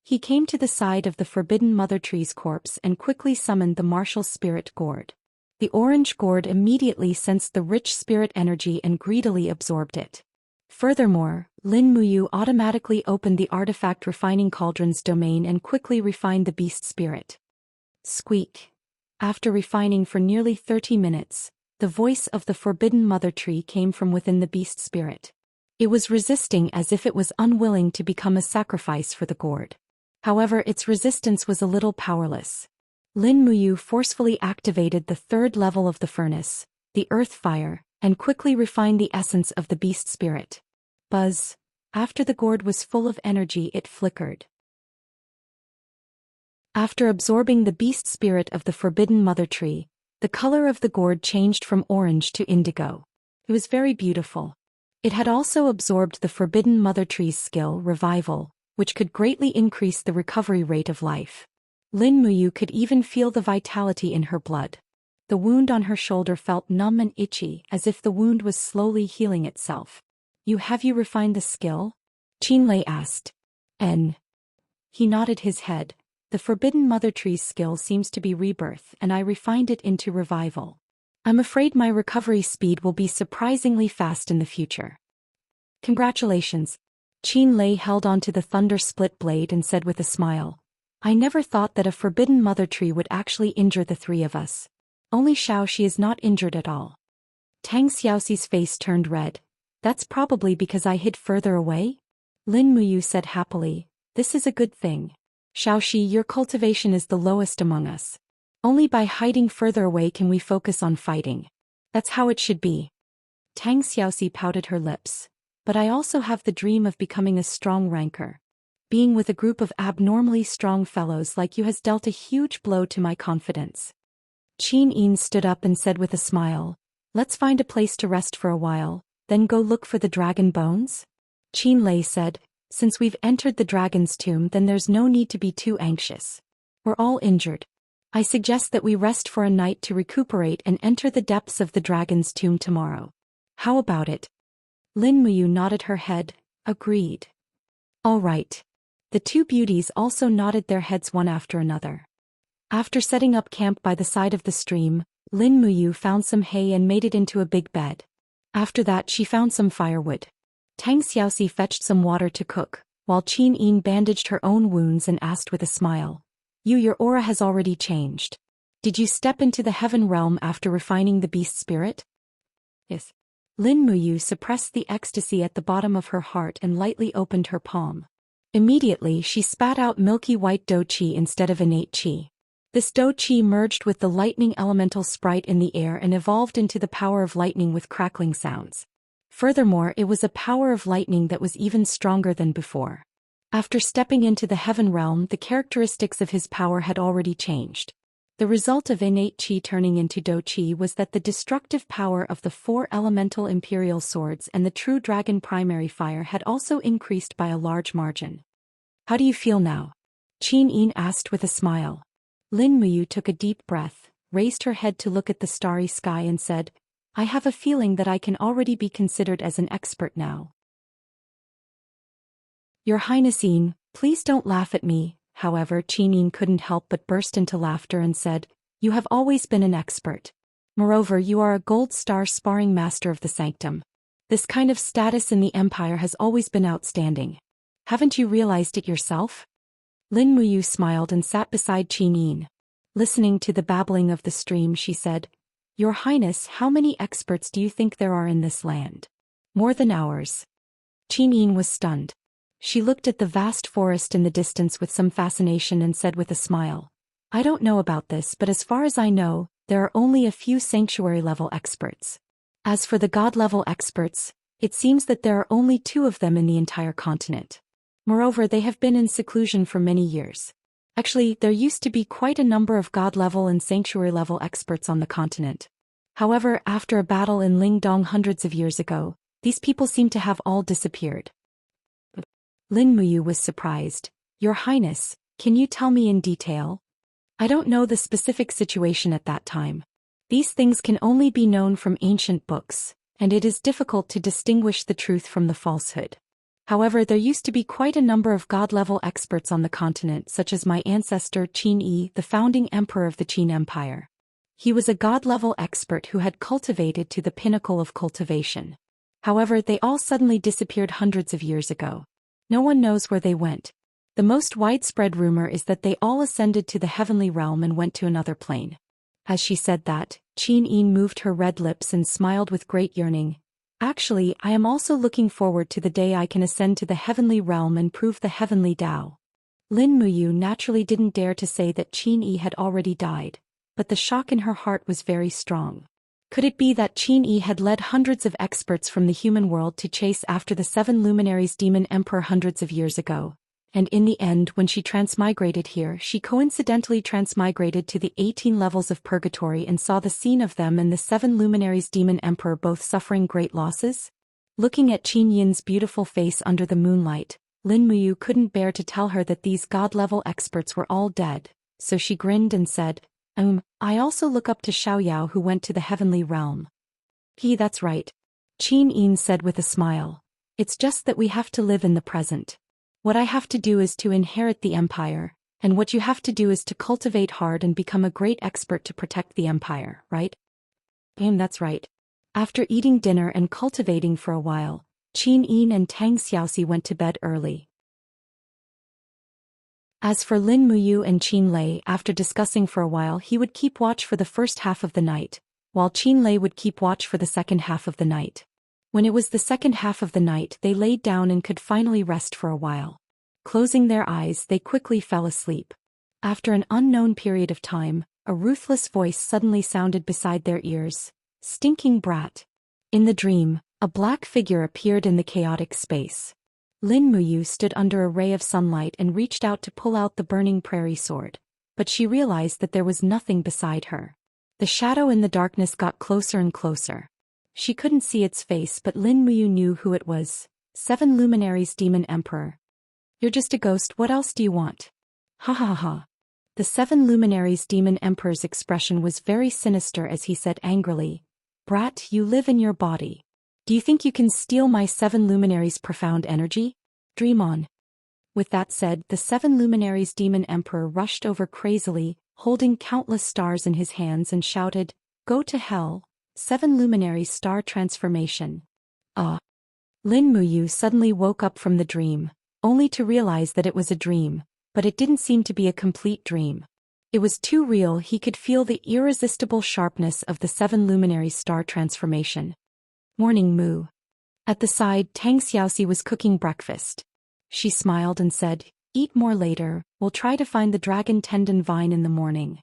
S1: He came to the side of the forbidden mother tree's corpse and quickly summoned the martial spirit gourd. The orange gourd immediately sensed the rich spirit energy and greedily absorbed it. Furthermore, Lin Muyu automatically opened the artifact refining cauldron's domain and quickly refined the beast spirit. Squeak. After refining for nearly 30 minutes, the voice of the forbidden mother tree came from within the beast spirit. It was resisting as if it was unwilling to become a sacrifice for the gourd. However, its resistance was a little powerless. Lin Muyu forcefully activated the 3rd level of the furnace, the earth fire, and quickly refined the essence of the beast spirit. Buzz. After the gourd was full of energy, it flickered. After absorbing the beast spirit of the forbidden mother tree, the color of the gourd changed from orange to indigo. It was very beautiful. It had also absorbed the forbidden mother tree's skill, revival, which could greatly increase the recovery rate of life. Lin Muyu could even feel the vitality in her blood. The wound on her shoulder felt numb and itchy, as if the wound was slowly healing itself. Have you refined the skill?" Qin Lei asked. He nodded his head. "The forbidden mother tree's skill seems to be rebirth, and I refined it into revival. I'm afraid my recovery speed will be surprisingly fast in the future." "Congratulations." Qin Lei held onto the thunder split blade and said with a smile, "I never thought that a forbidden mother tree would actually injure the 3 of us. Only Xiaoxi is not injured at all." Tang Xiaoxi's face turned red. "That's probably because I hid further away?" Lin Muyu said happily, "This is a good thing. Xiaoxi, your cultivation is the lowest among us. Only by hiding further away can we focus on fighting. That's how it should be." Tang Xiaoxi pouted her lips. "But I also have the dream of becoming a strong ranker. Being with a group of abnormally strong fellows like you has dealt a huge blow to my confidence." Qin Yin stood up and said with a smile, "Let's find a place to rest for a while, then go look for the dragon bones?" Qin Lei said, "Since we've entered the dragon's tomb, then there's no need to be too anxious. We're all injured. I suggest that we rest for a night to recuperate and enter the depths of the dragon's tomb tomorrow. How about it?" Lin Muyu nodded her head, agreed. "All right." The 2 beauties also nodded their heads one after another. After setting up camp by the side of the stream, Lin Muyu found some hay and made it into a big bed. After that she found some firewood. Xianxia fetched some water to cook, while Qin Yin bandaged her own wounds and asked with a smile. Your aura has already changed. Did you step into the heaven realm after refining the beast spirit? Yes. Lin Muyu suppressed the ecstasy at the bottom of her heart and lightly opened her palm. Immediately she spat out milky white dou qi instead of innate qi. This dou qi merged with the lightning elemental sprite in the air and evolved into the power of lightning with crackling sounds. Furthermore, it was a power of lightning that was even stronger than before. After stepping into the heaven realm, the characteristics of his power had already changed. The result of innate qi turning into dou qi was that the destructive power of the 4 elemental imperial swords and the true dragon primary fire had also increased by a large margin. How do you feel now? Qin Yin asked with a smile. Lin Muyu took a deep breath, raised her head to look at the starry sky and said, I have a feeling that I can already be considered as an expert now. Your Highness Yin, please don't laugh at me. However, Qin Yin couldn't help but burst into laughter and said, You have always been an expert. Moreover, you are a gold star sparring master of the sanctum. This kind of status in the empire has always been outstanding. Haven't you realized it yourself? Lin Muyu smiled and sat beside Qin Yin. Listening to the babbling of the stream, she said, Your Highness, how many experts do you think there are in this land? More than ours. Qin Yin was stunned. She looked at the vast forest in the distance with some fascination and said with a smile, I don't know about this, but as far as I know, there are only a few sanctuary-level experts. As for the god-level experts, it seems that there are only 2 of them in the entire continent. Moreover, they have been in seclusion for many years. Actually, there used to be quite a number of god-level and sanctuary-level experts on the continent. However, after a battle in Lingdong hundreds of years ago, these people seem to have all disappeared. Lin Muyu was surprised. Your Highness, can you tell me in detail? I don't know the specific situation at that time. These things can only be known from ancient books, and it is difficult to distinguish the truth from the falsehood. However, there used to be quite a number of god-level experts on the continent, such as my ancestor Qin Yi, the founding emperor of the Qin Empire. He was a god-level expert who had cultivated to the pinnacle of cultivation. However, they all suddenly disappeared hundreds of years ago. No one knows where they went. The most widespread rumor is that they all ascended to the heavenly realm and went to another plane. As she said that, Qin Yin moved her red lips and smiled with great yearning. Actually, I am also looking forward to the day I can ascend to the heavenly realm and prove the heavenly Tao. Lin Muyu naturally didn't dare to say that Qin Yi had already died, but the shock in her heart was very strong. Could it be that Qin Yi had led hundreds of experts from the human world to chase after the 7 luminaries demon emperor hundreds of years ago? And in the end, when she transmigrated here, she coincidentally transmigrated to the 18 levels of purgatory and saw the scene of them and the 7 luminaries demon emperor both suffering great losses? Looking at Qin Yin's beautiful face under the moonlight, Lin Muyu couldn't bear to tell her that these god-level experts were all dead, so she grinned and said, I also look up to Xiaoyao who went to the heavenly realm. That's right. Qin Yin said with a smile. It's just that we have to live in the present. What I have to do is to inherit the empire, and what you have to do is to cultivate hard and become a great expert to protect the empire, right? That's right. After eating dinner and cultivating for a while, Qin Yin and Xiaoxia went to bed early. As for Lin Muyu and Qin Lei, after discussing for a while, he would keep watch for the first half of the night, while Qin Lei would keep watch for the second half of the night. When it was the second half of the night, they laid down and could finally rest for a while. Closing their eyes, they quickly fell asleep. After an unknown period of time, a ruthless voice suddenly sounded beside their ears. Stinking brat. In the dream, a black figure appeared in the chaotic space. Lin Muyu stood under a ray of sunlight and reached out to pull out the burning prairie sword, but she realized that there was nothing beside her. The shadow in the darkness got closer and closer. She couldn't see its face, but Lin Muyu knew who it was. 7 luminaries demon emperor. You're just a ghost, what else do you want? Ha ha ha. The 7 luminaries demon emperor's expression was very sinister as he said angrily, Brat, you live in your body. Do you think you can steal my 7 luminaries' profound energy? Dream on. With that said, the 7 luminaries demon emperor rushed over crazily, holding countless stars in his hands and shouted, Go to hell, 7 Luminary Star Transformation. Lin Muyu suddenly woke up from the dream, only to realize that it was a dream, but it didn't seem to be a complete dream. It was too real. He could feel the irresistible sharpness of the 7 Luminary Star Transformation. Morning Moo. At the side, Tang Xiaoxi was cooking breakfast. She smiled and said, "Eat more later, we'll try to find the dragon tendon vine in the morning."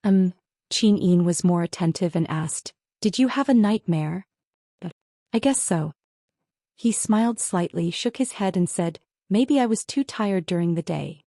S1: Qin Yin was more attentive and asked, "Did you have a nightmare?" "I guess so." He smiled slightly, shook his head and said, "Maybe I was too tired during the day."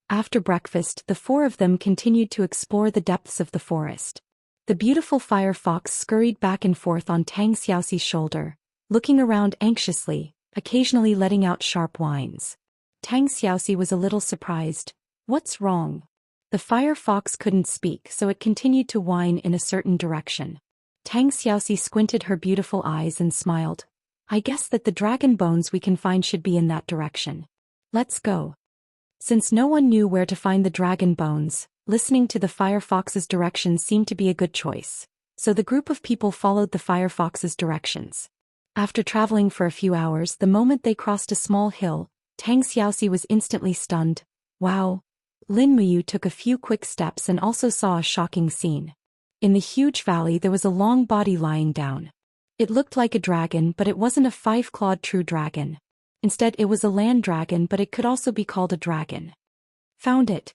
S1: After breakfast, the four of them continued to explore the depths of the forest. The beautiful fire fox scurried back and forth on Tang Xiaoxi's shoulder, looking around anxiously, occasionally letting out sharp whines. Tang Xiaoxi was a little surprised. "What's wrong?" The fire fox couldn't speak, so it continued to whine in a certain direction. Tang Xiaoxi squinted her beautiful eyes and smiled. "I guess that the dragon bones we can find should be in that direction. Let's go." Since no one knew where to find the dragon bones, listening to the fire fox's directions seemed to be a good choice. So the group of people followed the fire fox's directions. After traveling for a few hours, the moment they crossed a small hill, Tang Xiaoxi was instantly stunned. Wow! Lin Muyu took a few quick steps and also saw a shocking scene. In the huge valley there was a long body lying down. It looked like a dragon, but it wasn't a 5-clawed true dragon. Instead, it was a land dragon, but it could also be called a dragon. Found it.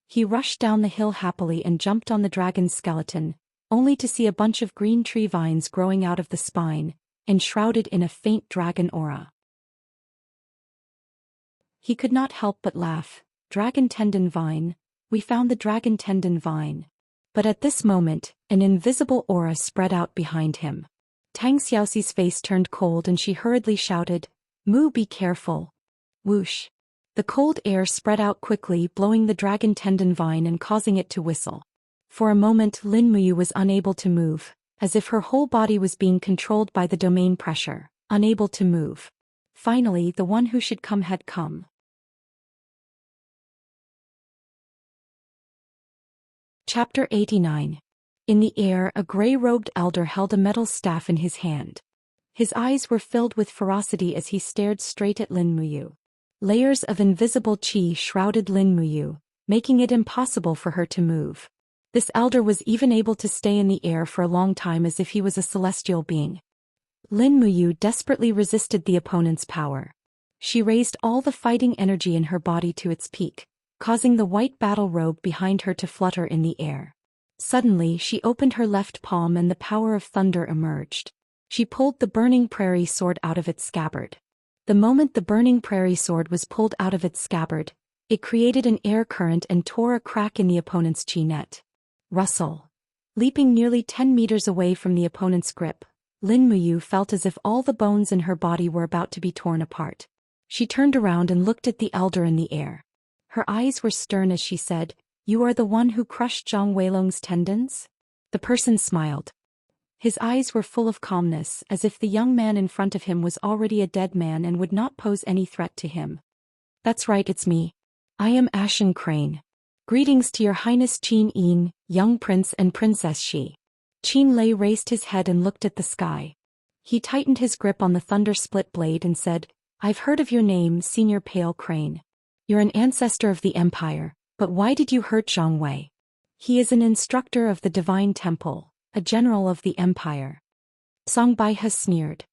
S1: He rushed down the hill happily and jumped on the dragon's skeleton, only to see a bunch of green tree vines growing out of the spine, enshrouded in a faint dragon aura. He could not help but laugh. "Dragon tendon vine, we found the dragon tendon vine." But at this moment, an invisible aura spread out behind him. Tang Xiaoxi's face turned cold and she hurriedly shouted, "Moo, be careful." Whoosh. The cold air spread out quickly, blowing the dragon tendon vine and causing it to whistle. For a moment Lin Muyu was unable to move, as if her whole body was being controlled by the domain pressure, unable to move. Finally, the one who should come had come. Chapter 89. In the air, a gray-robed elder held a metal staff in his hand. His eyes were filled with ferocity as he stared straight at Lin Muyu. Layers of invisible qi shrouded Lin Muyu, making it impossible for her to move. This elder was even able to stay in the air for a long time as if he was a celestial being. Lin Muyu desperately resisted the opponent's power. She raised all the fighting energy in her body to its peak, causing the white battle robe behind her to flutter in the air. Suddenly, she opened her left palm and the power of thunder emerged. She pulled the burning prairie sword out of its scabbard. The moment the burning prairie sword was pulled out of its scabbard, it created an air current and tore a crack in the opponent's chi net. Rustle. Leaping nearly 10 meters away from the opponent's grip, Lin Muyu felt as if all the bones in her body were about to be torn apart. She turned around and looked at the elder in the air. Her eyes were stern as she said, "You are the one who crushed Zhang Weilong's tendons?" The person smiled. His eyes were full of calmness, as if the young man in front of him was already a dead man and would not pose any threat to him. "That's right, it's me. I am Ashen Crane. Greetings to your Highness Qin Yin, young prince and princess Shi." Qin Lei raised his head and looked at the sky. He tightened his grip on the thunder-split blade and said, "I've heard of your name, Senior Pale Crane. You're an ancestor of the Empire, but why did you hurt Zhang Wei? He is an instructor of the Divine Temple, a general of the Empire." Song Bai has sneered.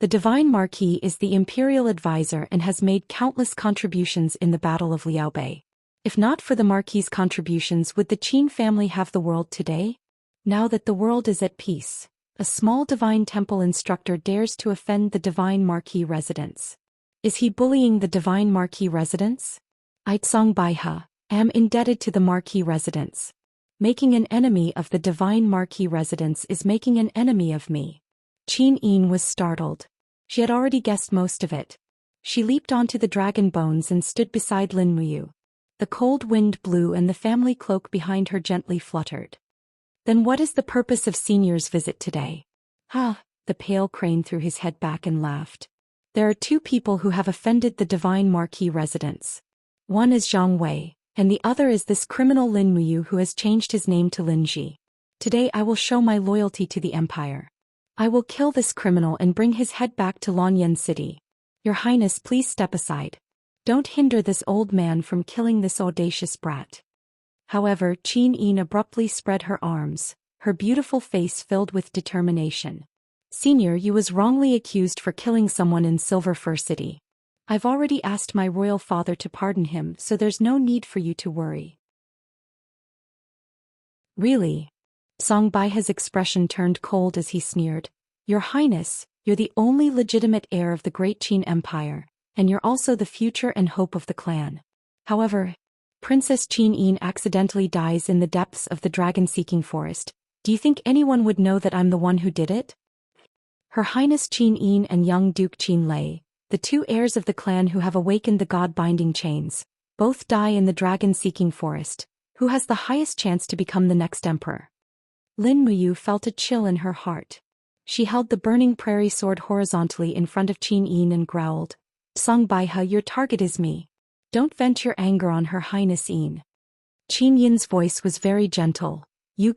S1: The Divine Marquis is the Imperial Advisor and has made countless contributions in the Battle of Liaobei. If not for the Marquis's contributions, would the Qin family have the world today? Now that the world is at peace, a small Divine Temple instructor dares to offend the Divine Marquis residents. Is he bullying the Divine Marquis residents? I Tsong Baiha am indebted to the Marquis residents. Making an enemy of the Divine Marquis residents is making an enemy of me. Qin Yin was startled. She had already guessed most of it. She leaped onto the dragon bones and stood beside Lin Muyu. The cold wind blew and the family cloak behind her gently fluttered. "Then what is the purpose of Senior's visit today?" "Ha!" The pale crane threw his head back and laughed. "There are two people who have offended the Divine Marquis residents. One is Zhang Wei, and the other is this criminal Lin Muyu who has changed his name to Lin Ji. Today I will show my loyalty to the Empire. I will kill this criminal and bring his head back to Lanyan City. Your Highness, please step aside. Don't hinder this old man from killing this audacious brat. However, Qin Yin abruptly spread her arms, her beautiful face filled with determination. Senior, you was wrongly accused for killing someone in Silver Fir City. I've already asked my royal father to pardon him, so there's no need for you to worry. Really? Song Baihe's expression turned cold as he sneered. Your Highness, you're the only legitimate heir of the great Qin Empire, and you're also the future and hope of the clan. However, Princess Qin Yin accidentally dies in the depths of the dragon-seeking forest. Do you think anyone would know that I'm the one who did it? Her Highness Qin Yin and young Duke Qin Lei, the two heirs of the clan who have awakened the god-binding chains, both die in the dragon-seeking forest. Who has the highest chance to become the next emperor? Lin Muyu felt a chill in her heart. She held the burning prairie sword horizontally in front of Qin Yin and growled, Song Baihe, your target is me. Don't vent your anger on Her Highness Yin. Qin Yin's voice was very gentle.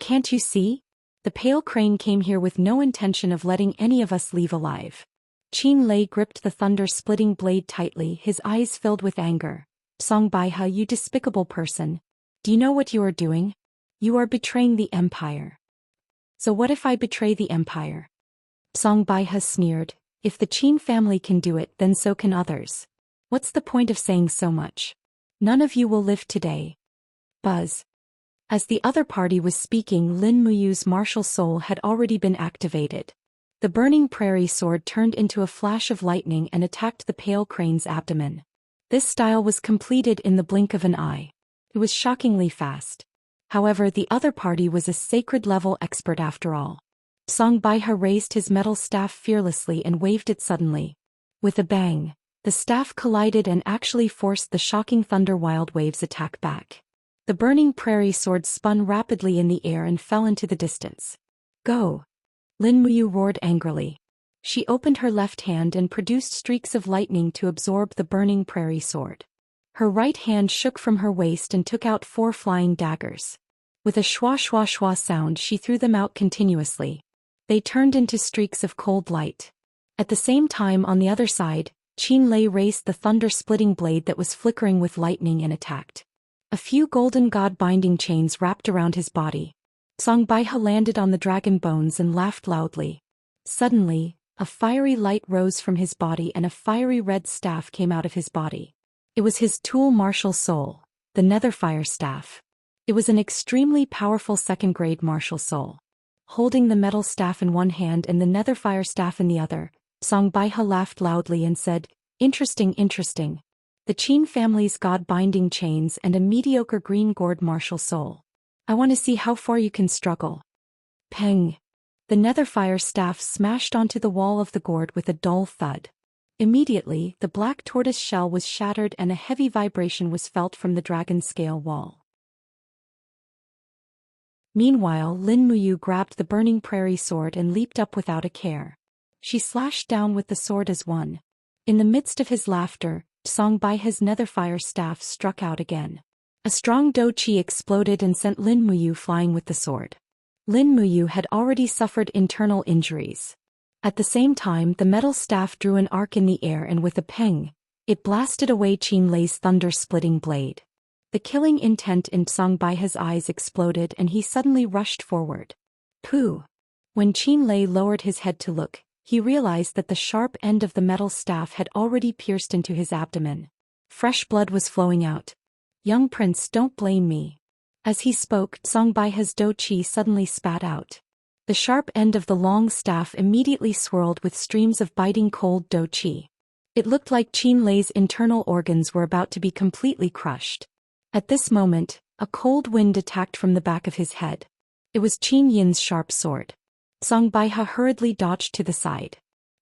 S1: Can't you see? The pale crane came here with no intention of letting any of us leave alive. Qin Lei gripped the thunder-splitting blade tightly, his eyes filled with anger. Song Baihe, you despicable person. Do you know what you are doing? You are betraying the Empire. So what if I betray the Empire? Song Baihe sneered. If the Qin family can do it, then so can others. What's the point of saying so much? None of you will live today. Buzz. As the other party was speaking, Lin Muyu's martial soul had already been activated. The burning prairie sword turned into a flash of lightning and attacked the pale crane's abdomen. This style was completed in the blink of an eye. It was shockingly fast. However, the other party was a sacred-level expert after all. Song Baihe raised his metal staff fearlessly and waved it suddenly. With a bang, the staff collided and actually forced the shocking thunder wild waves attack back. The burning prairie sword spun rapidly in the air and fell into the distance. Go! Lin Muyu roared angrily. She opened her left hand and produced streaks of lightning to absorb the burning prairie sword. Her right hand shook from her waist and took out 4 flying daggers. With a schwa schwa schwa sound, she threw them out continuously. They turned into streaks of cold light. At the same time, on the other side, Qin Lei raised the thunder-splitting blade that was flickering with lightning and attacked. A few golden god-binding chains wrapped around his body. Song Baihe landed on the dragon bones and laughed loudly. Suddenly, a fiery light rose from his body and a fiery red staff came out of his body. It was his tool martial soul, the Netherfire staff. It was an extremely powerful second-grade martial soul. Holding the metal staff in one hand and the Netherfire staff in the other, Song Baihe laughed loudly and said, Interesting, interesting. The Qin family's god-binding chains and a mediocre green-gourd martial soul. I want to see how far you can struggle. Peng! The Netherfire staff smashed onto the wall of the gourd with a dull thud. Immediately, the black tortoise shell was shattered and a heavy vibration was felt from the dragon scale wall. Meanwhile, Lin Muyu grabbed the burning prairie sword and leaped up without a care. She slashed down with the sword as one. In the midst of his laughter, Song Baihe's Netherfire staff struck out again. A strong dou qi exploded and sent Lin Muyu flying with the sword. Lin Muyu had already suffered internal injuries. At the same time, the metal staff drew an arc in the air and with a peng, it blasted away Qin Lei's thunder-splitting blade. The killing intent in Song Baihe's eyes exploded and he suddenly rushed forward. Pooh! When Qin Lei lowered his head to look, he realized that the sharp end of the metal staff had already pierced into his abdomen. Fresh blood was flowing out. Young prince, don't blame me. As he spoke, Song Baihe's dou qi suddenly spat out. The sharp end of the long staff immediately swirled with streams of biting cold dou qi. It looked like Qin Lei's internal organs were about to be completely crushed. At this moment, a cold wind attacked from the back of his head. It was Qin Yin's sharp sword. Song Baihe hurriedly dodged to the side.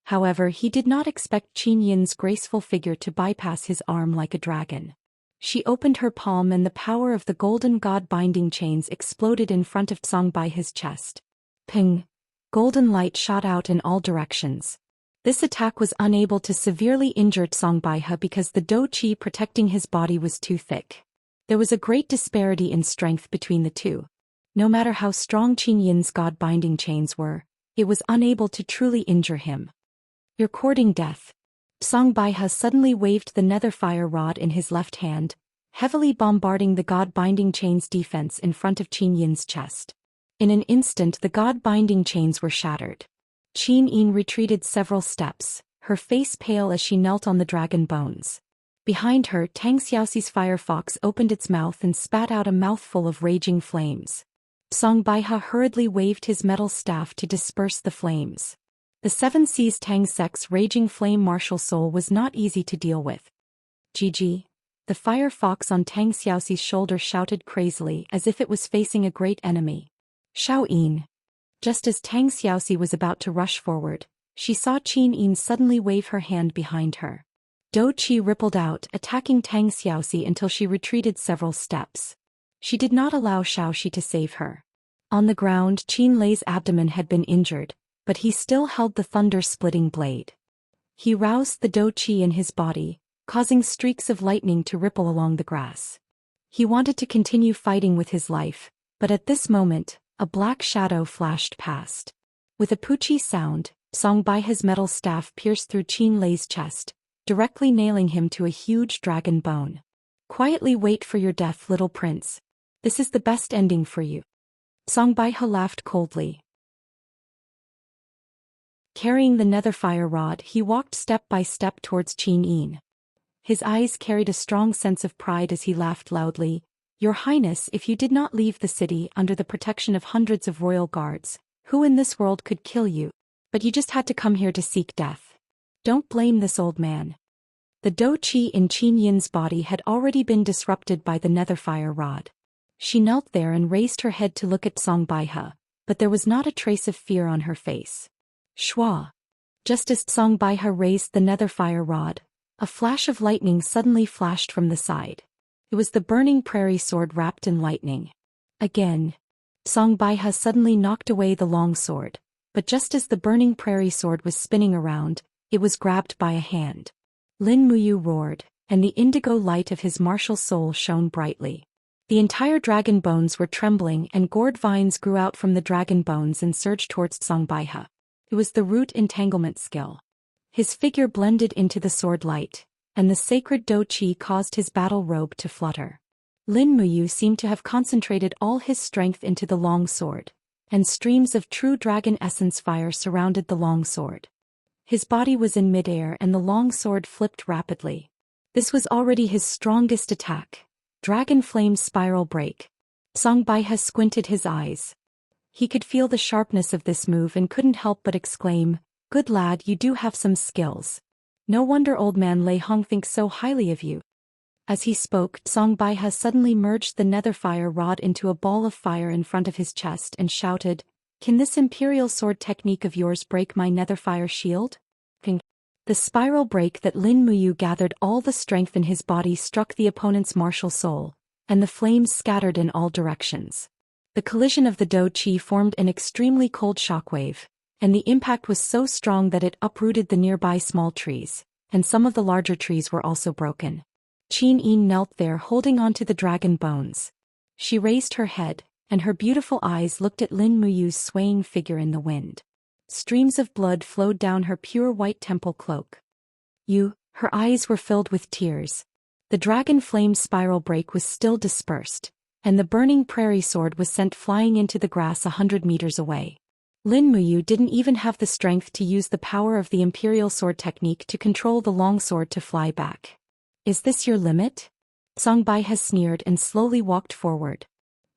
S1: However, he did not expect Qin Yin's graceful figure to bypass his arm like a dragon. She opened her palm and the power of the golden god-binding chains exploded in front of Song Baihe's chest. Ping! Golden light shot out in all directions. This attack was unable to severely injure Song Baihe because the dou qi protecting his body was too thick. There was a great disparity in strength between the two. No matter how strong Qin Yin's god-binding chains were, it was unable to truly injure him. You're courting death. Song Baihe suddenly waved the nether fire rod in his left hand, heavily bombarding the god-binding chain's defense in front of Qin Yin's chest. In an instant the god-binding chains were shattered. Qin Yin retreated several steps, her face pale as she knelt on the dragon bones. Behind her, Tang Xiaoxi's fire fox opened its mouth and spat out a mouthful of raging flames. Song Baihe hurriedly waved his metal staff to disperse the flames. The Seven Seas Tang Sect's raging flame martial soul was not easy to deal with. GG. The fire fox on Tang Xiaoxi's shoulder shouted crazily as if it was facing a great enemy. Xiao Yin. Just as Tang Xiaoxi was about to rush forward, she saw Qin Yin suddenly wave her hand behind her. Dou Qi rippled out, attacking Tang Xiaoxi until she retreated several steps. She did not allow Xiaoxi to save her. On the ground, Qin Lei's abdomen had been injured, but he still held the thunder-splitting blade. He roused the Dou Qi in his body, causing streaks of lightning to ripple along the grass. He wanted to continue fighting with his life, but at this moment, a black shadow flashed past. With a poochie sound, Song Baihe's metal staff pierced through Qin Lei's chest, directly nailing him to a huge dragon bone. Quietly wait for your death, little prince. This is the best ending for you. Song Baihe laughed coldly. Carrying the nether fire rod, he walked step by step towards Qin Yin. His eyes carried a strong sense of pride as he laughed loudly. Your Highness, if you did not leave the city under the protection of hundreds of royal guards, who in this world could kill you? But you just had to come here to seek death. Don't blame this old man. The Dou Qi in Qin Yin's body had already been disrupted by the nether fire rod. She knelt there and raised her head to look at Song Baihe, but there was not a trace of fear on her face. Shua. Just as Song Baihe raised the nether fire rod, a flash of lightning suddenly flashed from the side. It was the burning prairie sword wrapped in lightning. Again. Song Baihe suddenly knocked away the long sword, but just as the burning prairie sword was spinning around, it was grabbed by a hand. Lin Muyu roared, and the indigo light of his martial soul shone brightly. The entire dragon bones were trembling and gourd vines grew out from the dragon bones and surged towards Song Baihe. It was the root entanglement skill. His figure blended into the sword light, and the sacred Dou Qi caused his battle robe to flutter. Lin Muyu seemed to have concentrated all his strength into the long sword, and streams of true dragon essence fire surrounded the long sword. His body was in midair and the long sword flipped rapidly. This was already his strongest attack. Dragon Flame Spiral Break. Song Baihe squinted his eyes. He could feel the sharpness of this move and couldn't help but exclaim, "Good lad, you do have some skills. No wonder old man Lei Hong thinks so highly of you." As he spoke, Song Baihe suddenly merged the nether fire rod into a ball of fire in front of his chest and shouted, "Can this imperial sword technique of yours break my nether fire shield?" The spiral break that Lin Muyu gathered all the strength in his body struck the opponent's martial soul, and the flames scattered in all directions. The collision of the Dou Qi formed an extremely cold shockwave, and the impact was so strong that it uprooted the nearby small trees, and some of the larger trees were also broken. Qin Yin knelt there holding onto the dragon bones. She raised her head, and her beautiful eyes looked at Lin Muyu's swaying figure in the wind. Streams of blood flowed down her pure white temple cloak. Her eyes were filled with tears. The dragon flame spiral break was still dispersed, and the burning prairie sword was sent flying into the grass 100 meters away. Lin Muyu didn't even have the strength to use the power of the imperial sword technique to control the long sword to fly back. Is this your limit? Song Baihe sneered and slowly walked forward.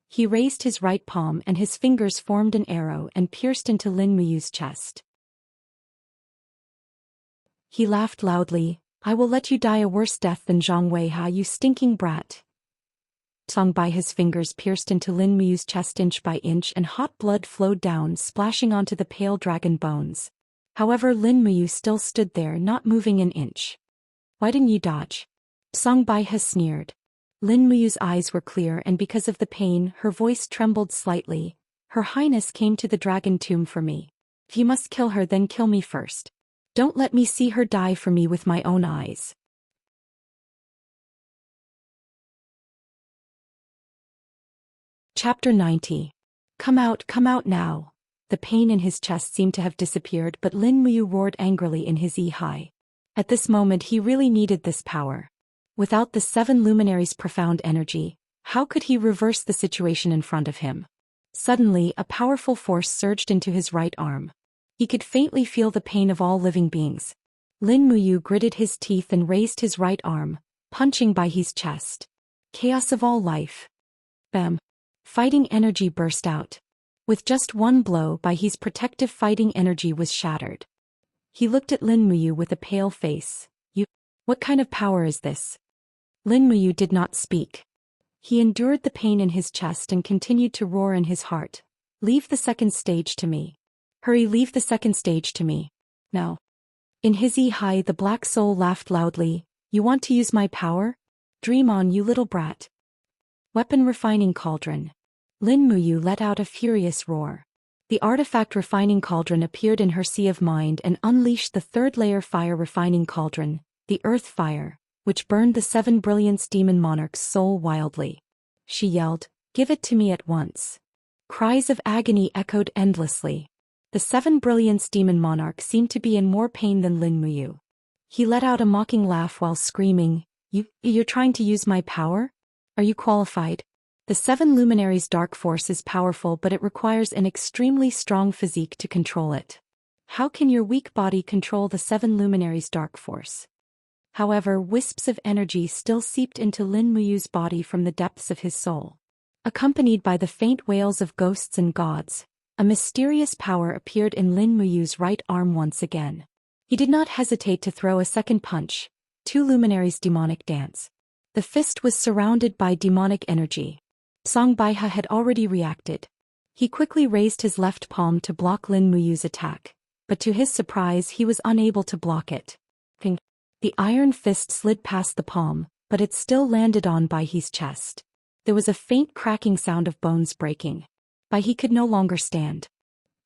S1: He raised his right palm and his fingers formed an arrow and pierced into Lin Muyu's chest. He laughed loudly, "I will let you die a worse death than Zhang Weiha, you stinking brat." Song Baihe's fingers pierced into Lin Muyu's chest inch by inch and hot blood flowed down, splashing onto the pale dragon bones. However, Lin Muyu still stood there, not moving an inch. "Why didn't you dodge?" Song Baihe sneered. Lin Muyu's eyes were clear and because of the pain, her voice trembled slightly. "Her Highness came to the dragon tomb for me. If you must kill her, then kill me first. Don't let me see her die for me with my own eyes." Chapter 90. Come out now. The pain in his chest seemed to have disappeared, but Lin Muyu roared angrily in his high. At this moment he really needed this power. Without the 7 luminaries' profound energy, how could he reverse the situation in front of him? Suddenly, a powerful force surged into his right arm. He could faintly feel the pain of all living beings. Lin Muyu gritted his teeth and raised his right arm, punching by his chest. Chaos of all life. Bam! Fighting energy burst out. With just one blow, by his protective fighting energy was shattered. He looked at Lin Muyu with a pale face. What kind of power is this? Lin Muyu did not speak. He endured the pain in his chest and continued to roar in his heart. Leave the second stage to me. Hurry, leave the second stage to me. Now. In his high, the black soul laughed loudly. You want to use my power? Dream on, you little brat. Weapon refining cauldron. Lin Muyu let out a furious roar. The artifact refining cauldron appeared in her sea of mind and unleashed the 3rd layer fire refining cauldron, the earth fire, which burned the 7 brilliance demon monarch's soul wildly. She yelled, "Give it to me at once." Cries of agony echoed endlessly. The 7 brilliance demon monarch seemed to be in more pain than Lin Muyu. He let out a mocking laugh while screaming, You're trying to use my power? Are you qualified? The 7 luminaries' dark force is powerful, but it requires an extremely strong physique to control it. How can your weak body control the 7 luminaries' dark force? However, wisps of energy still seeped into Lin Muyu's body from the depths of his soul. Accompanied by the faint wails of ghosts and gods, a mysterious power appeared in Lin Muyu's right arm once again. He did not hesitate to throw a second punch. 2 luminaries' demonic dance. The fist was surrounded by demonic energy. Song Baiha had already reacted. He quickly raised his left palm to block Lin Muyu's attack, but to his surprise he was unable to block it. Ping. The iron fist slid past the palm, but it still landed on Baihe's chest. There was a faint cracking sound of bones breaking. Baihe could no longer stand.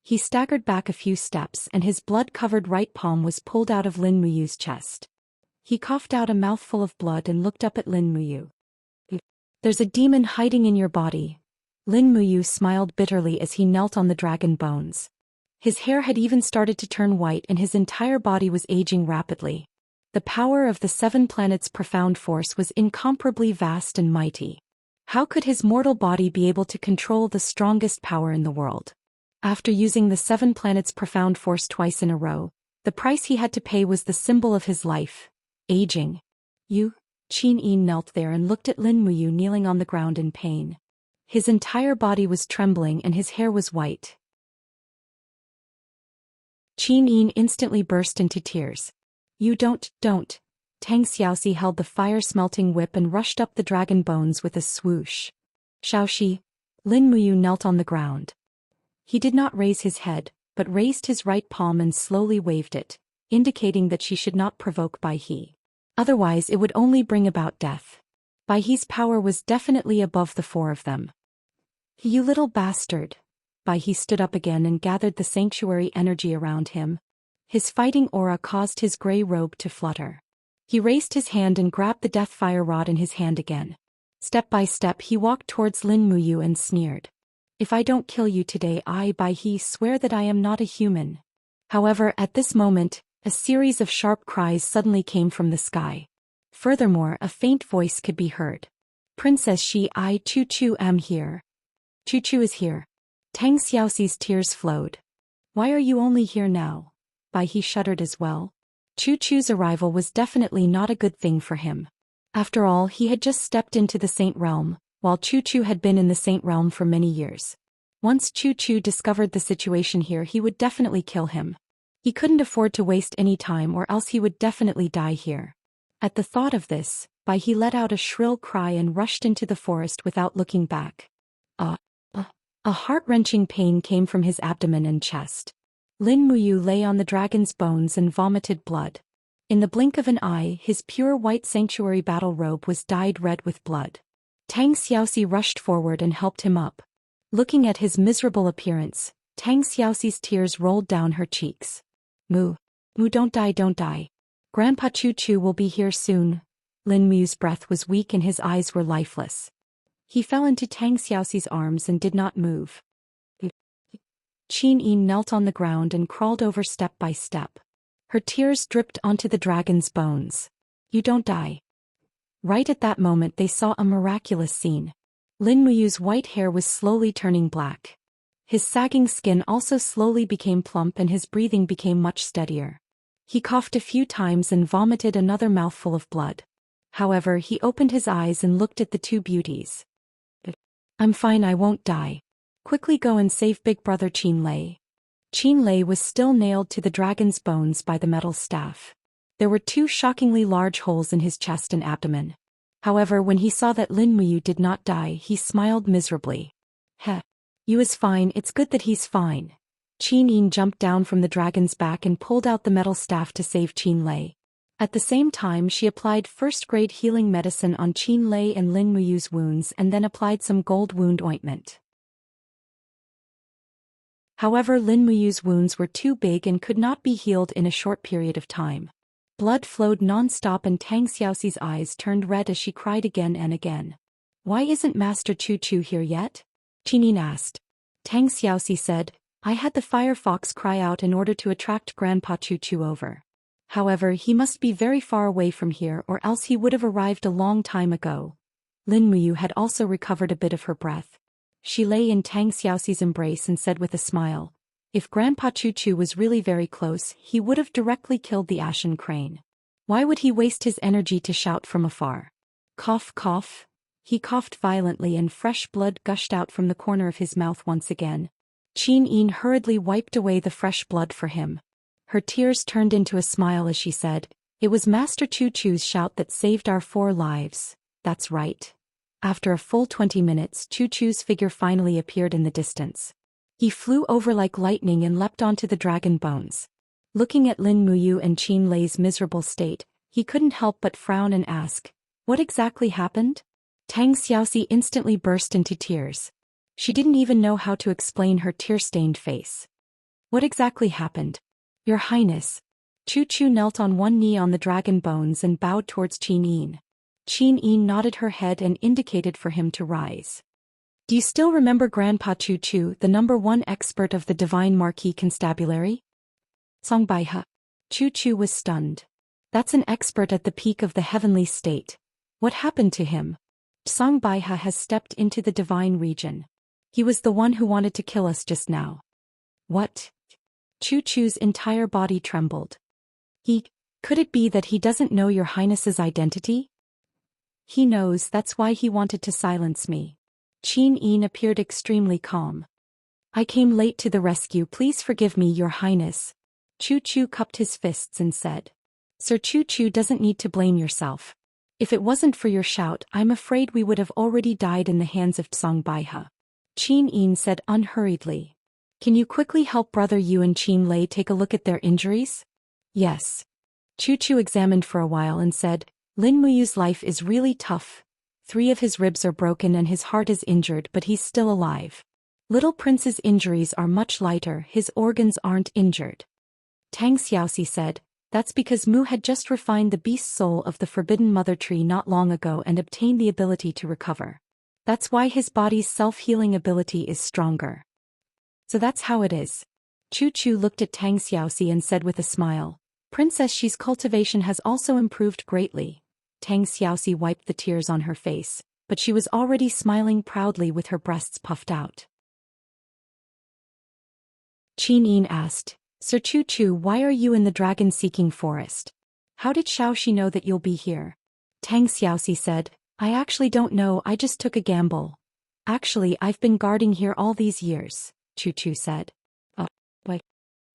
S1: He staggered back a few steps and his blood-covered right palm was pulled out of Lin Muyu's chest. He coughed out a mouthful of blood and looked up at Lin Muyu. There's a demon hiding in your body. Lin Muyu smiled bitterly as he knelt on the dragon bones. His hair had even started to turn white and his entire body was aging rapidly. The power of the 7 planets' profound force was incomparably vast and mighty. How could his mortal body be able to control the strongest power in the world? After using the 7 planets' profound force twice in a row, the price he had to pay was the symbol of his life. Aging. Qian knelt there and looked at Lin Muyu kneeling on the ground in pain. His entire body was trembling and his hair was white. Qian instantly burst into tears. Don't. Tang Xiaoxi held the fire-smelting whip and rushed up the dragon bones with a swoosh. Xiaoxi. Lin Muyu knelt on the ground. He did not raise his head, but raised his right palm and slowly waved it, indicating that she should not provoke Baihe. Otherwise it would only bring about death. Baihe's power was definitely above the 4 of them. You little bastard. Baihe stood up again and gathered the sanctuary energy around him. His fighting aura caused his grey robe to flutter. He raised his hand and grabbed the death fire rod in his hand again. Step by step he walked towards Lin Muyu and sneered. If I don't kill you today, I, Baihe, swear that I am not a human. However, at this moment, a series of sharp cries suddenly came from the sky. Furthermore, a faint voice could be heard. Princess I Chu am here. Chu is here. Tang Xiaoxi's tears flowed. Why are you only here now? Baihe shuddered as well. Chu's arrival was definitely not a good thing for him. After all, he had just stepped into the Saint Realm, while Chu had been in the Saint Realm for many years. Once Chu discovered the situation here, he would definitely kill him. He couldn't afford to waste any time or else he would definitely die here. At the thought of this, Baihe let out a shrill cry and rushed into the forest without looking back. A heart-wrenching pain came from his abdomen and chest. Lin Muyu lay on the dragon's bones and vomited blood. In the blink of an eye, his pure white sanctuary battle robe was dyed red with blood. Tang Xiaoxi rushed forward and helped him up. Looking at his miserable appearance, Tang Xiaoxi's tears rolled down her cheeks. Mu, don't die. Grandpa Chu will be here soon. Lin Muyu's breath was weak and his eyes were lifeless. He fell into Tang Xiaoxi's arms and did not move. Qin Yin knelt on the ground and crawled over step by step. Her tears dripped onto the dragon's bones. You don't die. Right at that moment they saw a miraculous scene. Lin Muyu's white hair was slowly turning black. His sagging skin also slowly became plump and his breathing became much steadier. He coughed a few times and vomited another mouthful of blood. However, he opened his eyes and looked at the two beauties. I'm fine, I won't die. Quickly go and save big brother Qin Lei. Qin Lei was still nailed to the dragon's bones by the metal staff. There were two shockingly large holes in his chest and abdomen. However, when he saw that Lin Muyu did not die, he smiled miserably. Heh. You is fine, it's good that he's fine. Qin Yin jumped down from the dragon's back and pulled out the metal staff to save Qin Lei. At the same time she applied first-grade healing medicine on Qin Lei and Lin Muyu's wounds and then applied some gold wound ointment. However, Lin Muyu's wounds were too big and could not be healed in a short period of time. Blood flowed non-stop and Tang Xiaoxi's eyes turned red as she cried again and again. Why isn't Master Chu Chu here yet? Qin Yin asked. Tang Xiaoxi said, I had the fire fox cry out in order to attract Grandpa Chu Chu over. However, he must be very far away from here or else he would have arrived a long time ago. Lin Muyu had also recovered a bit of her breath. She lay in Tang Xiaoxi's embrace and said with a smile, if Grandpa Chu Chu was really very close, he would have directly killed the ashen crane. Why would he waste his energy to shout from afar? Cough, cough. He coughed violently and fresh blood gushed out from the corner of his mouth once again. Qin Yin hurriedly wiped away the fresh blood for him. Her tears turned into a smile as she said, it was Master Chu Chu's shout that saved our 4 lives, that's right. After a full 20 minutes, Chu Chu's figure finally appeared in the distance. He flew over like lightning and leapt onto the dragon bones. Looking at Lin Muyu and Qin Lei's miserable state, he couldn't help but frown and ask, what exactly happened? Tang Xiaoxi instantly burst into tears. She didn't even know how to explain her tear-stained face. What exactly happened? Your Highness. Chu Chu knelt on one knee on the dragon bones and bowed towards Qin Yin. Qin Yin nodded her head and indicated for him to rise. Do you still remember Grandpa Chu Chu, the #1 expert of the Divine Marquis Constabulary? Song Baihe. Chu Chu was stunned. That's an expert at the peak of the heavenly state. What happened to him? Song Baihe has stepped into the divine region. He was the one who wanted to kill us just now. What? Chu Chu's entire body trembled. Could it be that he doesn't know your Highness's identity? He knows, that's why he wanted to silence me. Qin Yin appeared extremely calm. I came late to the rescue, please forgive me, your Highness. Chu Chu cupped his fists and said. Sir Chu Chu doesn't need to blame yourself. If it wasn't for your shout, I'm afraid we would have already died in the hands of Song Baihe. Qin Yin said unhurriedly. Can you quickly help Brother Yu and Qin Lei take a look at their injuries? Yes. Chu Chu examined for a while and said, Lin Muyu's life is really tough. 3 of his ribs are broken and his heart is injured, but he's still alive. Little Prince's injuries are much lighter, his organs aren't injured. Tang Xiaoxi said, that's because Mu had just refined the beast soul of the Forbidden Mother Tree not long ago and obtained the ability to recover. That's why his body's self-healing ability is stronger. So that's how it is. Chu Chu looked at Tang Xiaoxi and said with a smile, Princess Xi's cultivation has also improved greatly. Tang Xiaoxi wiped the tears on her face, but she was already smiling proudly with her breasts puffed out. Qin Yin asked, Sir Chu Chu, why are you in the dragon-seeking forest? How did Xiaoxi know that you'll be here? Tang Xiaoxi said, I actually don't know, I just took a gamble. Actually, I've been guarding here all these years. Chu Chu said. What?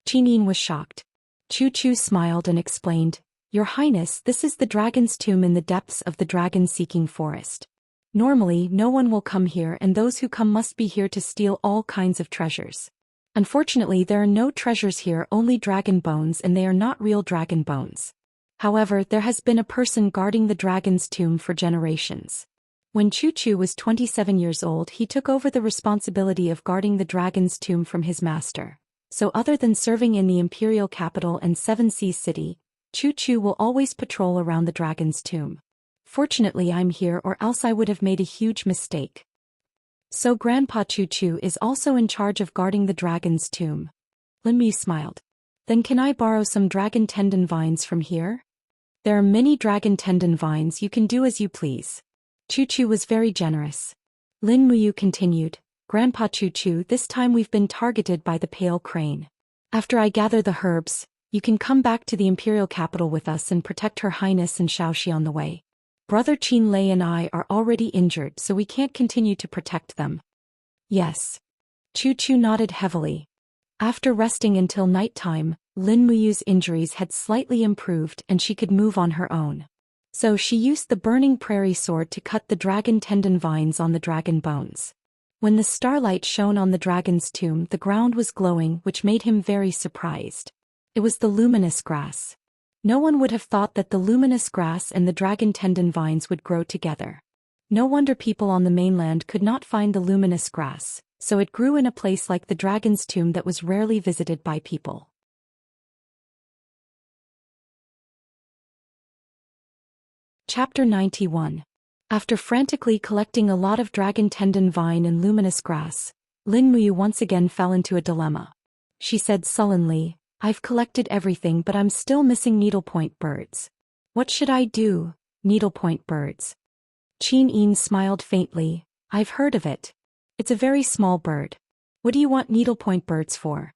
S1: Qin Yin was shocked. Chu Chu smiled and explained, Your Highness, this is the dragon's tomb in the depths of the dragon-seeking forest. Normally, no one will come here and those who come must be here to steal all kinds of treasures. Unfortunately, there are no treasures here, only dragon bones, and they are not real dragon bones. However, there has been a person guarding the dragon's tomb for generations. When Chu Chu was 27 years old, he took over the responsibility of guarding the dragon's tomb from his master. So other than serving in the imperial capital and Seven Seas City, Chu Chu will always patrol around the dragon's tomb. Fortunately, I'm here or else I would have made a huge mistake. So Grandpa Choo Choo is also in charge of guarding the dragon's tomb. Lin Mu smiled. Then can I borrow some dragon tendon vines from here? There are many dragon tendon vines, you can do as you please. Choo Choo was very generous. Lin Muyu continued, Grandpa Choo Choo, this time we've been targeted by the pale crane. After I gather the herbs, you can come back to the imperial capital with us and protect Her Highness and Xianxia on the way. Brother Qin Lei and I are already injured, so we can't continue to protect them. Yes. Choo Choo nodded heavily. After resting until nighttime, Lin Muyu's injuries had slightly improved and she could move on her own. So she used the burning prairie sword to cut the dragon tendon vines on the dragon bones. When the starlight shone on the dragon's tomb, the ground was glowing, which made him very surprised. It was the luminous grass. No one would have thought that the luminous grass and the dragon tendon vines would grow together. No wonder people on the mainland could not find the luminous grass, so it grew in a place like the dragon's tomb that was rarely visited by people. Chapter 91. After frantically collecting a lot of dragon tendon vine and luminous grass, Lin Muyu once again fell into a dilemma. She said sullenly, I've collected everything but I'm still missing needlepoint birds. What should I do? Needlepoint birds. Qin Yin smiled faintly, I've heard of it. It's a very small bird. What do you want needlepoint birds for?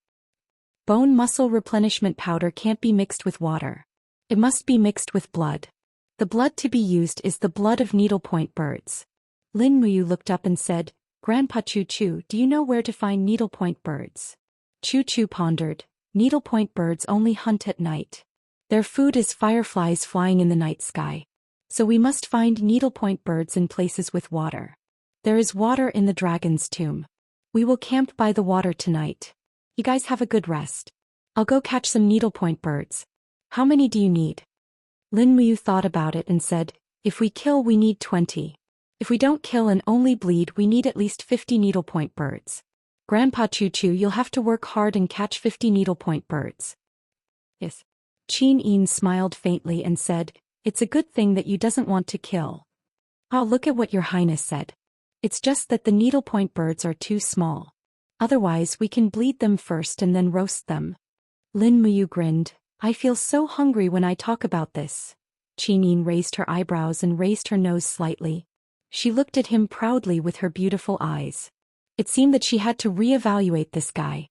S1: Bone muscle replenishment powder can't be mixed with water. It must be mixed with blood. The blood to be used is the blood of needlepoint birds. Lin Muyu looked up and said, Grandpa Choo Choo, do you know where to find needlepoint birds? Choo Choo pondered, needlepoint birds only hunt at night. Their food is fireflies flying in the night sky. So we must find needlepoint birds in places with water. There is water in the dragon's tomb. We will camp by the water tonight. You guys have a good rest. I'll go catch some needlepoint birds. How many do you need? Lin Muyu thought about it and said, if we kill we need 20. If we don't kill and only bleed we need at least 50 needlepoint birds. Grandpa Choo Choo, you'll have to work hard and catch 50 needlepoint birds. Yes. Qin Yin smiled faintly and said, it's a good thing that you doesn't want to kill. I'll look at what your highness said. It's just that the needlepoint birds are too small. Otherwise we can bleed them first and then roast them. Lin Muyu grinned, I feel so hungry when I talk about this. Qin Yin raised her eyebrows and raised her nose slightly. She looked at him proudly with her beautiful eyes. It seemed that she had to re-evaluate this guy.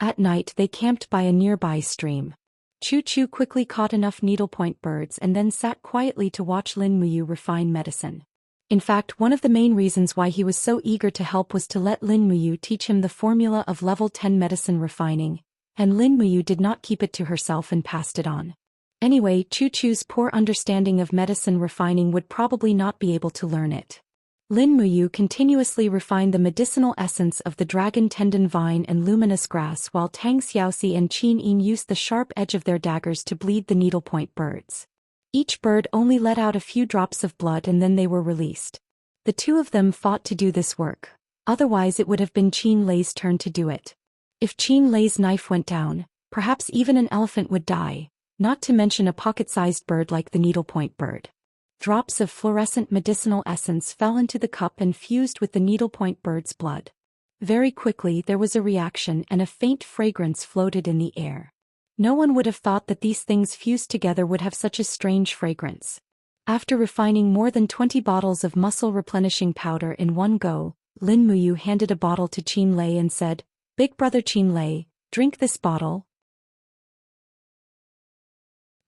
S1: At night they camped by a nearby stream. Choo Choo quickly caught enough needlepoint birds and then sat quietly to watch Lin Muyu refine medicine. In fact, one of the main reasons why he was so eager to help was to let Lin Muyu teach him the formula of level 10 medicine refining, and Lin Muyu did not keep it to herself and passed it on. Anyway, Choo Choo's poor understanding of medicine refining would probably not be able to learn it. Lin Muyu continuously refined the medicinal essence of the dragon tendon vine and luminous grass while Tang Xiaoxi and Qin Yin used the sharp edge of their daggers to bleed the needlepoint birds. Each bird only let out a few drops of blood and then they were released. The two of them fought to do this work. Otherwise it would have been Qin Lei's turn to do it. If Qin Lei's knife went down, perhaps even an elephant would die, not to mention a pocket-sized bird like the needlepoint bird. Drops of fluorescent medicinal essence fell into the cup and fused with the needlepoint bird's blood. Very quickly there was a reaction and a faint fragrance floated in the air. No one would have thought that these things fused together would have such a strange fragrance. After refining more than 20 bottles of muscle replenishing powder in one go, Lin Muyu handed a bottle to Qin Lei and said, Big brother Qin Lei, drink this bottle.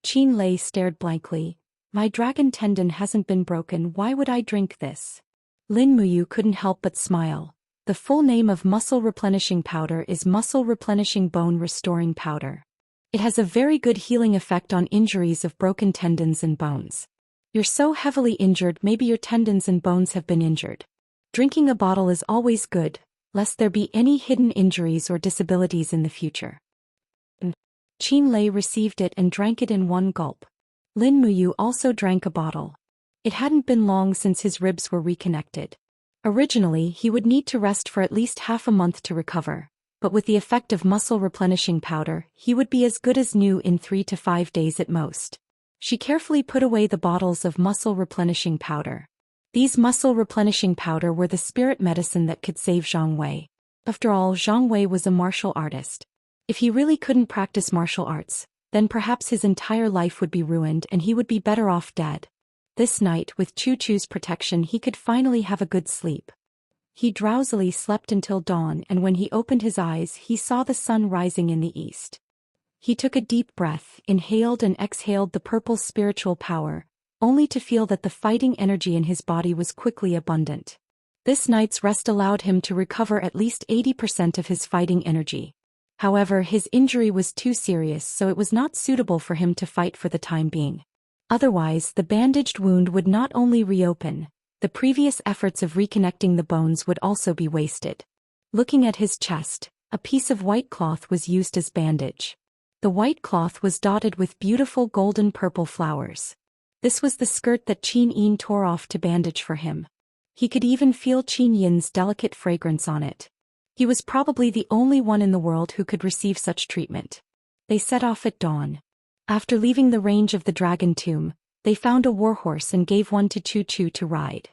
S1: Qin Lei stared blankly. My dragon tendon hasn't been broken, why would I drink this? Lin Muyu couldn't help but smile. The full name of muscle replenishing powder is muscle replenishing bone restoring powder. It has a very good healing effect on injuries of broken tendons and bones. You're so heavily injured, maybe your tendons and bones have been injured. Drinking a bottle is always good, lest there be any hidden injuries or disabilities in the future. Qin Lei received it and drank it in one gulp. Lin Muyu also drank a bottle. It hadn't been long since his ribs were reconnected. Originally he would need to rest for at least half a month to recover, but with the effect of muscle replenishing powder, he would be as good as new in 3 to 5 days at most. She carefully put away the bottles of muscle replenishing powder. These muscle-replenishing powder were the spirit medicine that could save Zhang Wei. After all, Zhang Wei was a martial artist. If he really couldn't practice martial arts, then perhaps his entire life would be ruined and he would be better off dead. This night, with Chu Chu's protection, he could finally have a good sleep. He drowsily slept until dawn, and when he opened his eyes, he saw the sun rising in the east. He took a deep breath, inhaled and exhaled the purple spiritual power, only to feel that the fighting energy in his body was quickly abundant. This night's rest allowed him to recover at least 80% of his fighting energy. However, his injury was too serious, so it was not suitable for him to fight for the time being. Otherwise, the bandaged wound would not only reopen, the previous efforts of reconnecting the bones would also be wasted. Looking at his chest, a piece of white cloth was used as bandage. The white cloth was dotted with beautiful golden purple flowers. This was the skirt that Qin Yin tore off to bandage for him. He could even feel Qin Yin's delicate fragrance on it. He was probably the only one in the world who could receive such treatment. They set off at dawn. After leaving the range of the dragon tomb, they found a warhorse and gave one to Chu Chu to ride.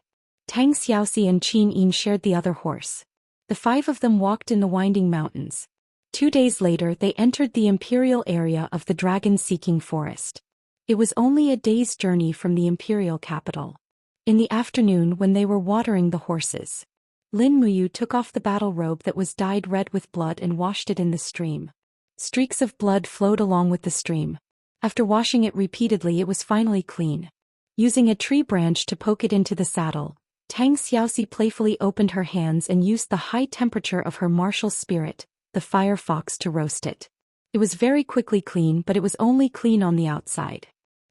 S1: Tang Xiaoxi and Qin Yin shared the other horse. The five of them walked in the winding mountains. 2 days later, they entered the imperial area of the dragon-seeking forest. It was only a day's journey from the imperial capital. In the afternoon, when they were watering the horses, Lin Muyu took off the battle robe that was dyed red with blood and washed it in the stream. Streaks of blood flowed along with the stream. After washing it repeatedly, it was finally clean. Using a tree branch to poke it into the saddle, Tang Xiaoxi playfully opened her hands and used the high temperature of her martial spirit, the fire fox, to roast it. It was very quickly clean, but it was only clean on the outside.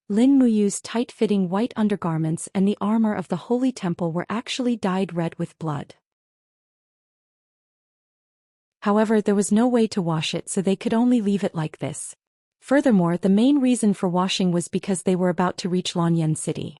S1: Lin Muyu's tight-fitting white undergarments and the armor of the holy temple were actually dyed red with blood. However, there was no way to wash it, so they could only leave it like this. Furthermore, the main reason for washing was because they were about to reach Lanyan City.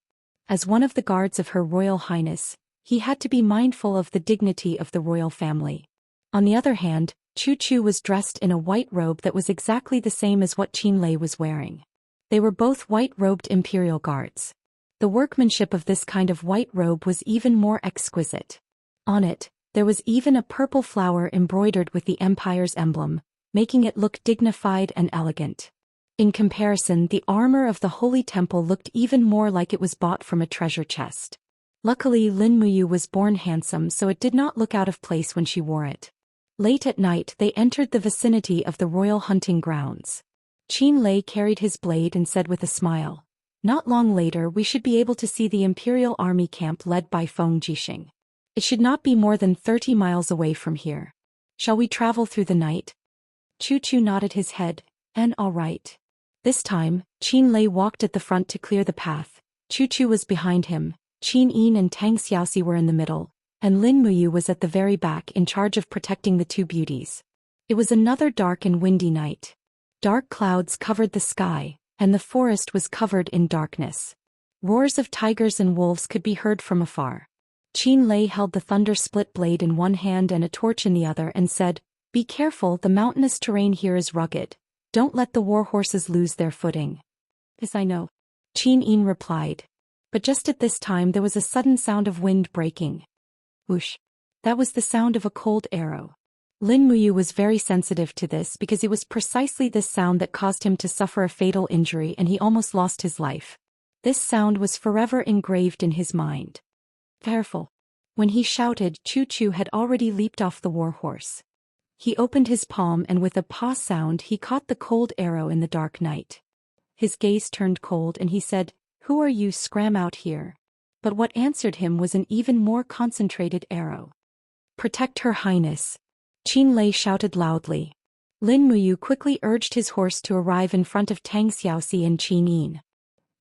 S1: As one of the guards of Her Royal Highness, he had to be mindful of the dignity of the royal family. On the other hand, Chu Chu was dressed in a white robe that was exactly the same as what Qin Lei was wearing. They were both white-robed imperial guards. The workmanship of this kind of white robe was even more exquisite. On it, there was even a purple flower embroidered with the empire's emblem, making it look dignified and elegant. In comparison, the armor of the holy temple looked even more like it was bought from a treasure chest. Luckily, Lin Muyu was born handsome, so it did not look out of place when she wore it. Late at night, they entered the vicinity of the royal hunting grounds. Qin Lei carried his blade and said with a smile, "Not long later we should be able to see the imperial army camp led by Feng Jixing. It should not be more than 30 miles away from here. Shall we travel through the night?" Chu Chu nodded his head, and all right. This time, Qin Lei walked at the front to clear the path. Chu Chu was behind him, Qin Yin and Tang Xiaoxi were in the middle, and Lin Muyu was at the very back in charge of protecting the two beauties. It was another dark and windy night. Dark clouds covered the sky, and the forest was covered in darkness. Roars of tigers and wolves could be heard from afar. Qin Lei held the thunder-split blade in one hand and a torch in the other and said, "Be careful, the mountainous terrain here is rugged. Don't let the war horses lose their footing." "Yes, I know," Qin Yin replied. But just at this time there was a sudden sound of wind breaking. Whoosh! That was the sound of a cold arrow. Lin Muyu was very sensitive to this because it was precisely this sound that caused him to suffer a fatal injury and he almost lost his life. This sound was forever engraved in his mind. Careful! When he shouted, Chu Chu had already leaped off the war horse. He opened his palm and with a paw sound he caught the cold arrow in the dark night. His gaze turned cold and he said, "Who are you, scram out here?" But what answered him was an even more concentrated arrow. "Protect Her Highness!" Qin Lei shouted loudly. Lin Muyu quickly urged his horse to arrive in front of Tang Xiaoxi and Qin Yin.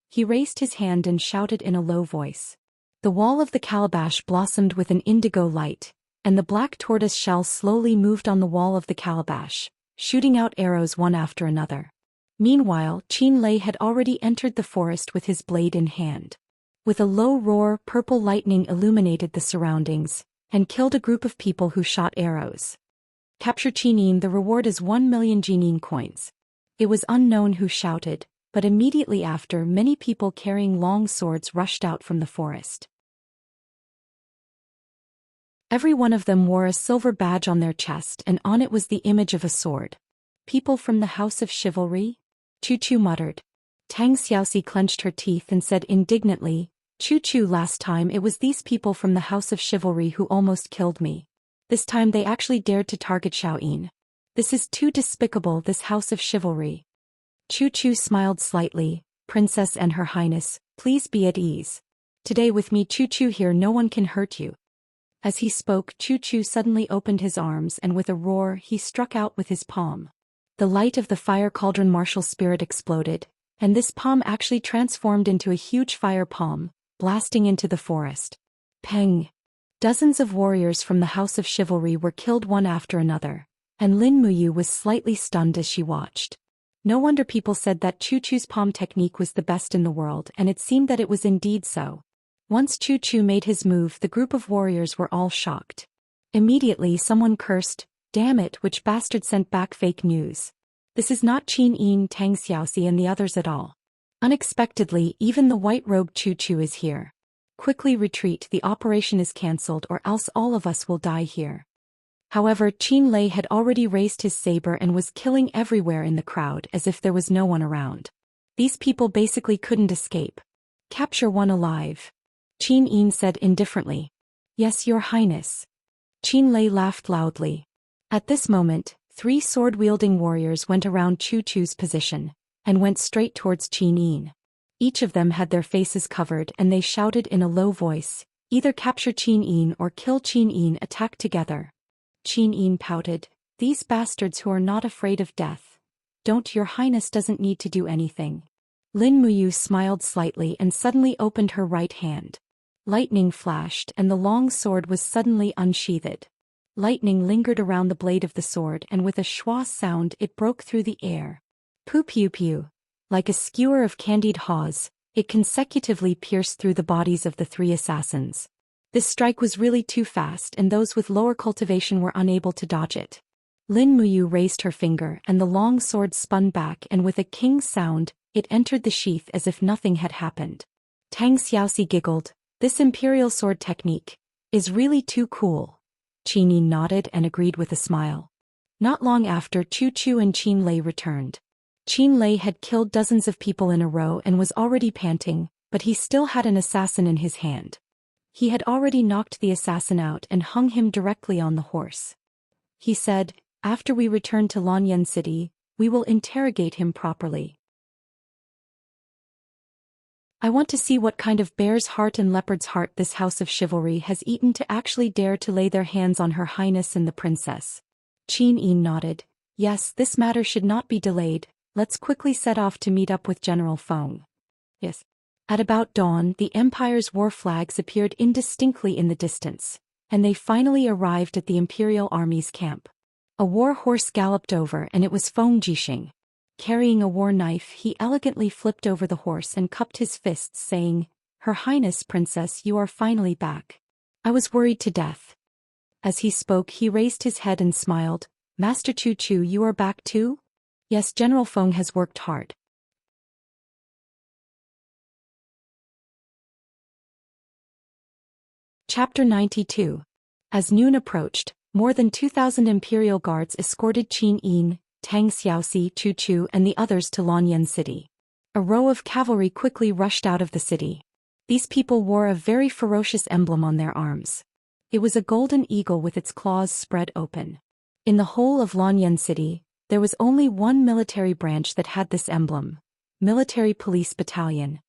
S1: He raised his hand and shouted in a low voice. The wall of the calabash blossomed with an indigo light, and the black tortoise shell slowly moved on the wall of the calabash, shooting out arrows one after another. Meanwhile, Qin Lei had already entered the forest with his blade in hand. With a low roar, purple lightning illuminated the surroundings, and killed a group of people who shot arrows. Capture Qin Yin, the reward is 1 million Jinin coins. It was unknown who shouted, but immediately after many people carrying long swords rushed out from the forest. Every one of them wore a silver badge on their chest and on it was the image of a sword. People from the House of Chivalry? Chu muttered. Tang Xiaoxi clenched her teeth and said indignantly, Chu, last time it was these people from the House of Chivalry who almost killed me. This time they actually dared to target Xiaoyin. This is too despicable, this House of Chivalry. Chu smiled slightly, Princess and Her Highness, please be at ease. Today with me Chu here no one can hurt you. As he spoke, Chu suddenly opened his arms and with a roar he struck out with his palm. The light of the fire cauldron martial spirit exploded, and this palm actually transformed into a huge fire palm, blasting into the forest. Peng! Dozens of warriors from the House of Chivalry were killed one after another, and Lin Muyu was slightly stunned as she watched. No wonder people said that Chu's palm technique was the best in the world, and it seemed that it was indeed so. Once Chu made his move, the group of warriors were all shocked. Immediately someone cursed, "Damn it, which bastard sent back fake news? This is not Qin Yin, Tang Xiaoxi and the others at all. Unexpectedly, even the white-robed Chu is here. Quickly retreat, the operation is cancelled or else all of us will die here." However, Qin Lei had already raised his saber and was killing everywhere in the crowd as if there was no one around. These people basically couldn't escape. Capture one alive. Qin Yin said indifferently. Yes, Your Highness. Qin Lei laughed loudly. At this moment, 3 sword-wielding warriors went around Chu's position, and went straight towards Qin Yin. Each of them had their faces covered and they shouted in a low voice, either capture Qin Yin or kill Qin Yin, attack together. Qin Yin pouted, "These bastards who are not afraid of death. Don't, Your Highness doesn't need to do anything." Lin Muyu smiled slightly and suddenly opened her right hand. Lightning flashed and the long sword was suddenly unsheathed. Lightning lingered around the blade of the sword and with a schwa sound it broke through the air. Pew. Like a skewer of candied haws, it consecutively pierced through the bodies of the 3 assassins. This strike was really too fast and those with lower cultivation were unable to dodge it. Lin Muyu raised her finger and the long sword spun back and with a king sound, it entered the sheath as if nothing had happened. Tang Xiaoxi giggled, "This imperial sword technique is really too cool." Qin Yin nodded and agreed with a smile. Not long after, Chu and Qin Lei returned. Qin Lei had killed dozens of people in a row and was already panting, but he still had an assassin in his hand. He had already knocked the assassin out and hung him directly on the horse. He said, "After we return to Lanyan City, we will interrogate him properly. I want to see what kind of bear's heart and leopard's heart this House of Chivalry has eaten to actually dare to lay their hands on Her Highness and the princess." Qin Yin nodded. "Yes, this matter should not be delayed. Let's quickly set off to meet up with General Feng." Yes. At about dawn, the Empire's war flags appeared indistinctly in the distance, and they finally arrived at the Imperial Army's camp. A war horse galloped over and it was Feng Jixing. Carrying a war knife, he elegantly flipped over the horse and cupped his fists, saying, "Her Highness, Princess, you are finally back. I was worried to death." As he spoke, he raised his head and smiled. "Master Chu, you are back too?" "Yes, General Feng has worked hard." Chapter 92. As noon approached, more than 2,000 Imperial Guards escorted Qin Yin, Tang Xiaoxi, Chu and the others to Lanyan City. A row of cavalry quickly rushed out of the city. These people wore a very ferocious emblem on their arms. It was a golden eagle with its claws spread open. In the whole of Lanyan City, there was only one military branch that had this emblem: Military Police Battalion.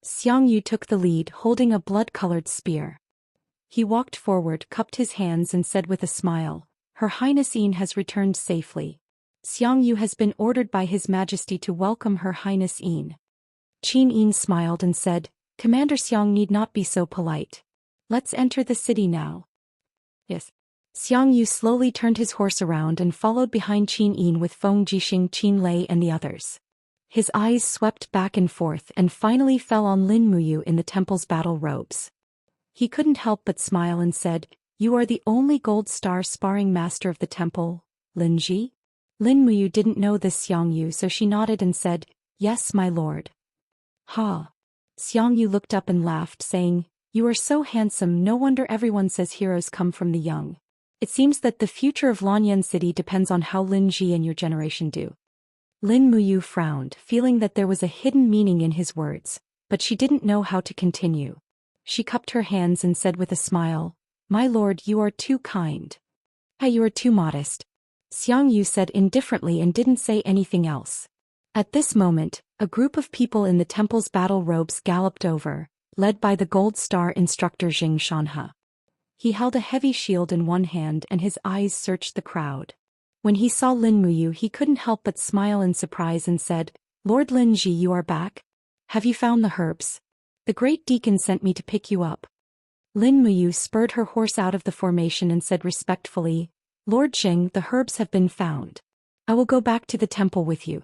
S1: Xianxia took the lead, holding a blood-colored spear. He walked forward, cupped his hands and said with a smile, "Her Highness Yin has returned safely. Xianxia has been ordered by His Majesty to welcome Her Highness Yin." Qin Yin smiled and said, "Commander Xiang need not be so polite. Let's enter the city now." Yes. Xianxia slowly turned his horse around and followed behind Qin Yin with Feng Jixing, Qin Lei and the others. His eyes swept back and forth and finally fell on Lin Muyu in the temple's battle robes. He couldn't help but smile and said, "You are the only gold star sparring master of the temple, Lin Ji?" Lin Muyu didn't know this Xianxia, so she nodded and said, "Yes, my lord." Ha! Xianxia looked up and laughed, saying, You are so handsome, no wonder everyone says heroes come from the young. It seems that the future of Lanyan City depends on how Lin Ji and your generation do. Lin Muyu frowned, feeling that there was a hidden meaning in his words, but she didn't know how to continue. She cupped her hands and said with a smile, "My lord, you are too kind. You are too modest." Xianxia said indifferently and didn't say anything else. At this moment, a group of people in the temple's battle robes galloped over, led by the Gold Star instructor Zhou Xian. He held a heavy shield in one hand and his eyes searched the crowd. When he saw Lin Muyu, he couldn't help but smile in surprise and said, "Lord Lin Ji, you are back? Have you found the herbs? The great deacon sent me to pick you up." Lin Muyu spurred her horse out of the formation and said respectfully, "Lord Jing, the herbs have been found. I will go back to the temple with you."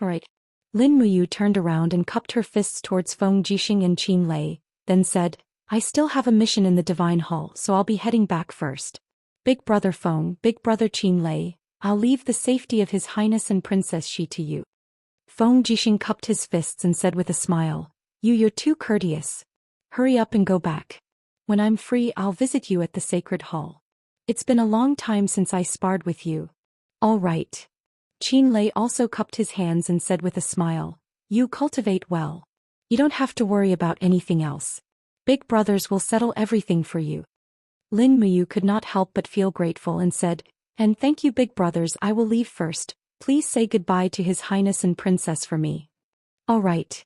S1: "All right." Lin Muyu turned around and cupped her fists towards Feng Jixing and Qin Lei, then said, "I still have a mission in the Divine Hall, so I'll be heading back first. Big brother Feng, big brother Qin Lei, I'll leave the safety of His Highness and Princess Shi to you." Feng Jixing cupped his fists and said with a smile, You're too courteous. Hurry up and go back. When I'm free, I'll visit you at the Sacred Hall. It's been a long time since I sparred with you." "All right." Qin Lei also cupped his hands and said with a smile, "You cultivate well. You don't have to worry about anything else. Big brothers will settle everything for you." Lin Muyu could not help but feel grateful and said, "And thank you, big brothers. I will leave first. Please say goodbye to His Highness and Princess for me." "All right."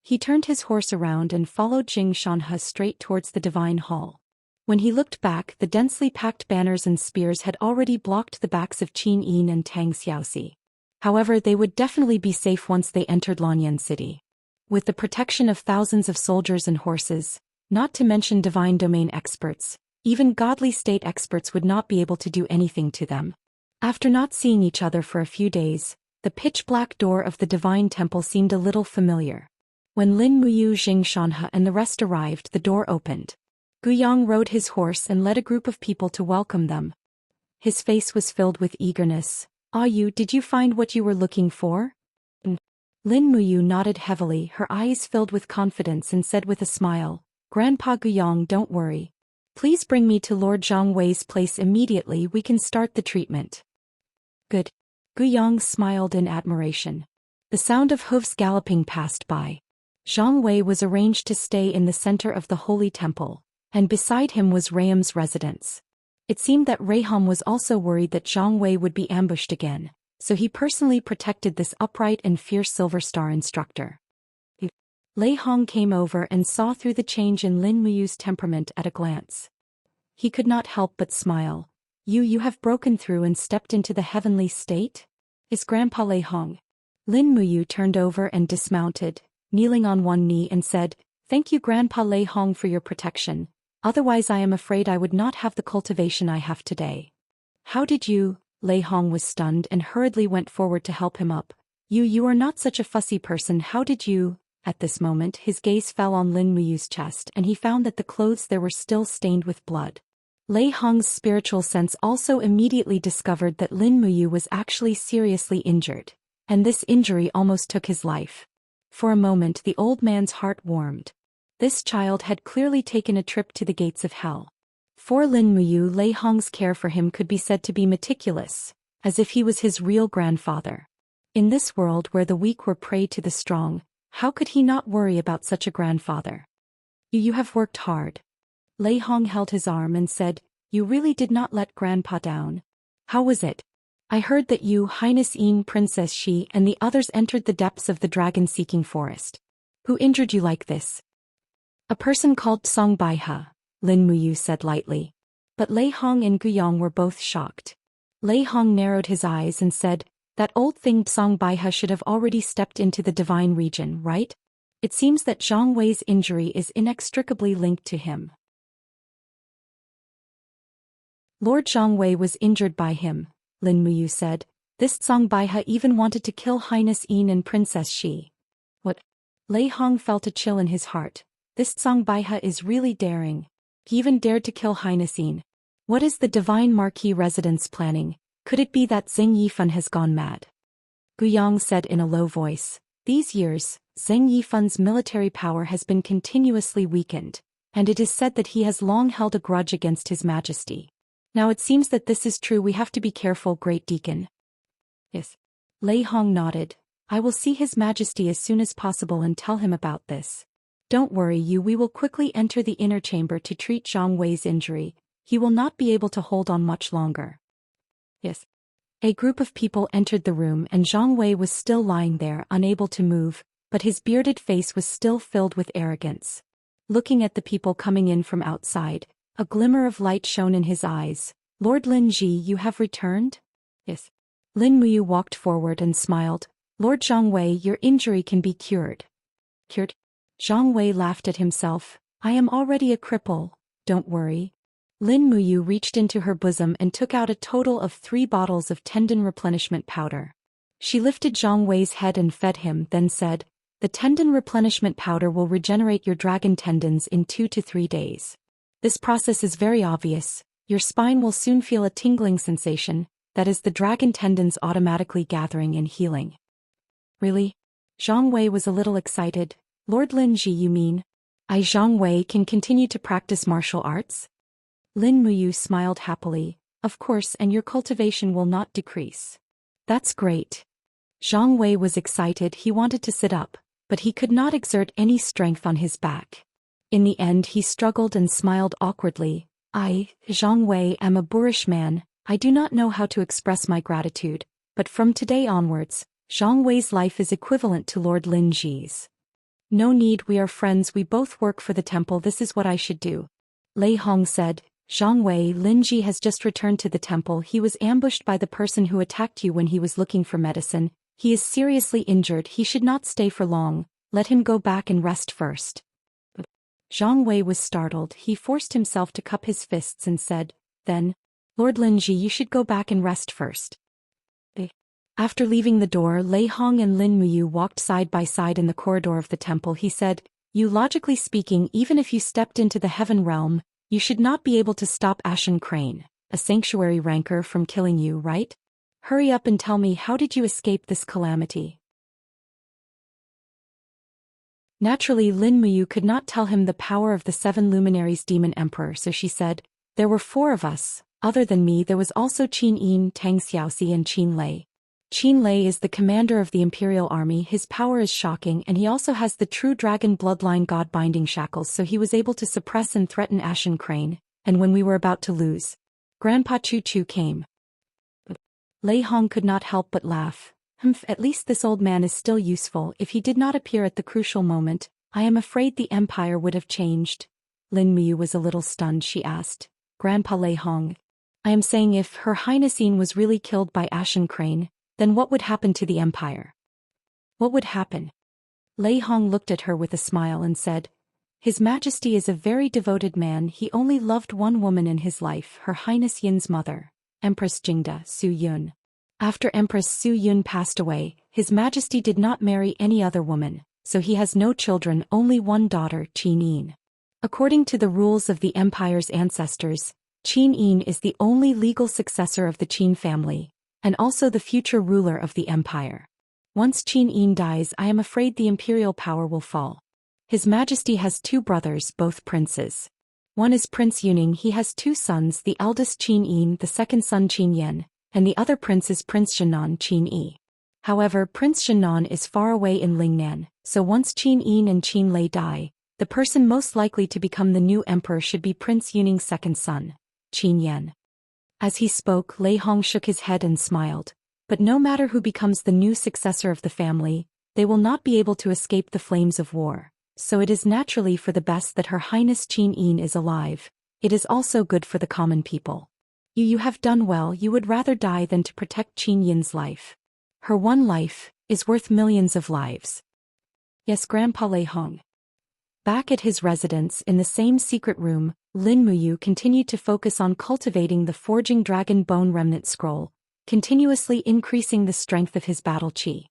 S1: He turned his horse around and followed Jing Shanhe straight towards the Divine Hall. When he looked back, the densely packed banners and spears had already blocked the backs of Qin Yin and Tang Xiaoxi. However, they would definitely be safe once they entered Lanyan City. With the protection of thousands of soldiers and horses, not to mention divine domain experts, even godly state experts would not be able to do anything to them. After not seeing each other for a few days, the pitch-black door of the divine temple seemed a little familiar. When Lin Muyu, Jing Shanhe and the rest arrived, the door opened. Guyang rode his horse and led a group of people to welcome them. His face was filled with eagerness. "Ah, did you find what you were looking for?" Lin Muyu nodded heavily, her eyes filled with confidence and said with a smile, "Grandpa Guyang, don't worry. Please bring me to Lord Zhang Wei's place immediately. We can start the treatment." "Good." Guyang smiled in admiration. The sound of hooves galloping passed by. Zhang Wei was arranged to stay in the center of the holy temple, and beside him was Rayham's residence. It seemed that Rayham was also worried that Zhang Wei would be ambushed again, so he personally protected this upright and fierce Silver Star instructor. Lei Hong came over and saw through the change in Lin Muyu's temperament at a glance. He could not help but smile. You have broken through and stepped into the heavenly state? Is Grandpa Lei Hong?" Lin Muyu turned over and dismounted, kneeling on one knee and said, "Thank you, Grandpa Lei Hong, for your protection. Otherwise I am afraid I would not have the cultivation I have today." "How did you?" Lei Hong was stunned and hurriedly went forward to help him up. You are not such a fussy person. How did you?" At this moment his gaze fell on Lin Muyu's chest and he found that the clothes there were still stained with blood. Lei Hong's spiritual sense also immediately discovered that Lin Muyu was actually seriously injured, and this injury almost took his life. For a moment the old man's heart warmed. This child had clearly taken a trip to the gates of hell. For Lin Muyu, Lei Hong's care for him could be said to be meticulous, as if he was his real grandfather. In this world where the weak were prey to the strong, how could he not worry about such a grandfather? You have worked hard." Lei Hong held his arm and said, "You really did not let Grandpa down. How was it? I heard that you, Highness Yin, Princess Shi, and the others entered the depths of the dragon-seeking forest. Who injured you like this?" "A person called Song Baihe," Lin Muyu said lightly. But Lei Hong and Guyang were both shocked. Lei Hong narrowed his eyes and said, "That old thing Song Baihe should have already stepped into the divine region, right? It seems that Zhang Wei's injury is inextricably linked to him." "Lord Zhang Wei was injured by him," Lin Muyu said. "This Song Baihe even wanted to kill Highness Yin and Princess Shi." "What?" Lei Hong felt a chill in his heart. This Song Baihe is really daring. He even dared to kill Highness Yin. What is the Divine Marquis residence planning? Could it be that Xing Yifan has gone mad? Guyang said in a low voice. "These years, Zheng Yifun's military power has been continuously weakened, and it is said that he has long held a grudge against His Majesty. Now it seems that this is true. We have to be careful, Great Deacon. Yes. Lei Hong nodded. I will see His Majesty as soon as possible and tell him about this. Don't worry, we will quickly enter the inner chamber to treat Zhang Wei's injury. He will not be able to hold on much longer. Yes. A group of people entered the room and Zhang Wei was still lying there, unable to move, but his bearded face was still filled with arrogance. Looking at the people coming in from outside, a glimmer of light shone in his eyes. Lord Lin Ji, you have returned? Yes. Lin Muyu walked forward and smiled. Lord Zhang Wei, your injury can be cured. Cured? Zhang Wei laughed at himself. I am already a cripple, don't worry. Lin Muyu reached into her bosom and took out a total of 3 bottles of tendon replenishment powder. She lifted Zhang Wei's head and fed him, then said, the tendon replenishment powder will regenerate your dragon tendons in 2 to 3 days. This process is very obvious. Your spine will soon feel a tingling sensation, that is the dragon tendons automatically gathering and healing. Really? Zhang Wei was a little excited. Lord Lin Ji, you mean? I, Zhang Wei, can continue to practice martial arts? Lin Muyu smiled happily. Of course, and your cultivation will not decrease. That's great. Zhang Wei was excited. He wanted to sit up, but he could not exert any strength on his back. In the end he struggled and smiled awkwardly. I, Zhang Wei, am a boorish man. I do not know how to express my gratitude, but from today onwards, Zhang Wei's life is equivalent to Lord Lin Ji's. No need, we are friends, we both work for the temple, this is what I should do. Lei Hong said, Zhang Wei, Lin Ji has just returned to the temple. He was ambushed by the person who attacked you when he was looking for medicine. He is seriously injured, he should not stay for long, let him go back and rest first. Zhang Wei was startled. He forced himself to cup his fists and said, then, Lord Lin Ji, you should go back and rest first. After leaving the door, Lei Hong and Lin Muyu walked side by side in the corridor of the temple. He said, you, logically speaking, even if you stepped into the heaven realm, you should not be able to stop Ashen Crane, a sanctuary ranker, from killing you, right? Hurry up and tell me, how did you escape this calamity? Naturally, Lin Muyu could not tell him the power of the 7 luminaries demon emperor, so she said, there were 4 of us. Other than me there was also Qin Yin, Tang Xiaoxi and Qin Lei. Qin Lei is the commander of the imperial army. His power is shocking and he also has the true dragon bloodline god binding shackles, so he was able to suppress and threaten Ashen Crane, and when we were about to lose, Grandpa Chu Chu came. Lei Hong could not help but laugh. At least this old man is still useful. If he did not appear at the crucial moment, I am afraid the empire would have changed. Lin Muyu was a little stunned. She asked, Grandpa Lei Hong, I am saying if Her Highness Yin was really killed by Ashen Crane, then what would happen to the empire? What would happen? Lei Hong looked at her with a smile and said, His Majesty is a very devoted man. He only loved one woman in his life, Her Highness Yin's mother, Empress Jingda Su Yun. After Empress Su Yun passed away, His Majesty did not marry any other woman, so he has no children, only one daughter, Qin Yin. According to the rules of the empire's ancestors, Qin Yin is the only legal successor of the Qin family, and also the future ruler of the empire. Once Qin Yin dies, I am afraid the imperial power will fall. His Majesty has 2 brothers, both princes. One is Prince Yuning. He has 2 sons, the eldest Qin Yin, the second son Qin Yan, and the other prince is Prince Shennan Qin Yi. However, Prince Shennan is far away in Lingnan, so once Qin Yin and Qin Lei die, the person most likely to become the new emperor should be Prince Yuning's second son, Qin Yan. As he spoke, Lei Hong shook his head and smiled. But no matter who becomes the new successor of the family, they will not be able to escape the flames of war, so it is naturally for the best that Her Highness Qin Yin is alive. It is also good for the common people. You have done well. You would rather die than to protect Qin Yin's life. Her one life is worth millions of lives. Yes, Grandpa Lei Hong. Back at his residence in the same secret room, Lin Muyu continued to focus on cultivating the forging dragon bone remnant scroll, continuously increasing the strength of his battle chi.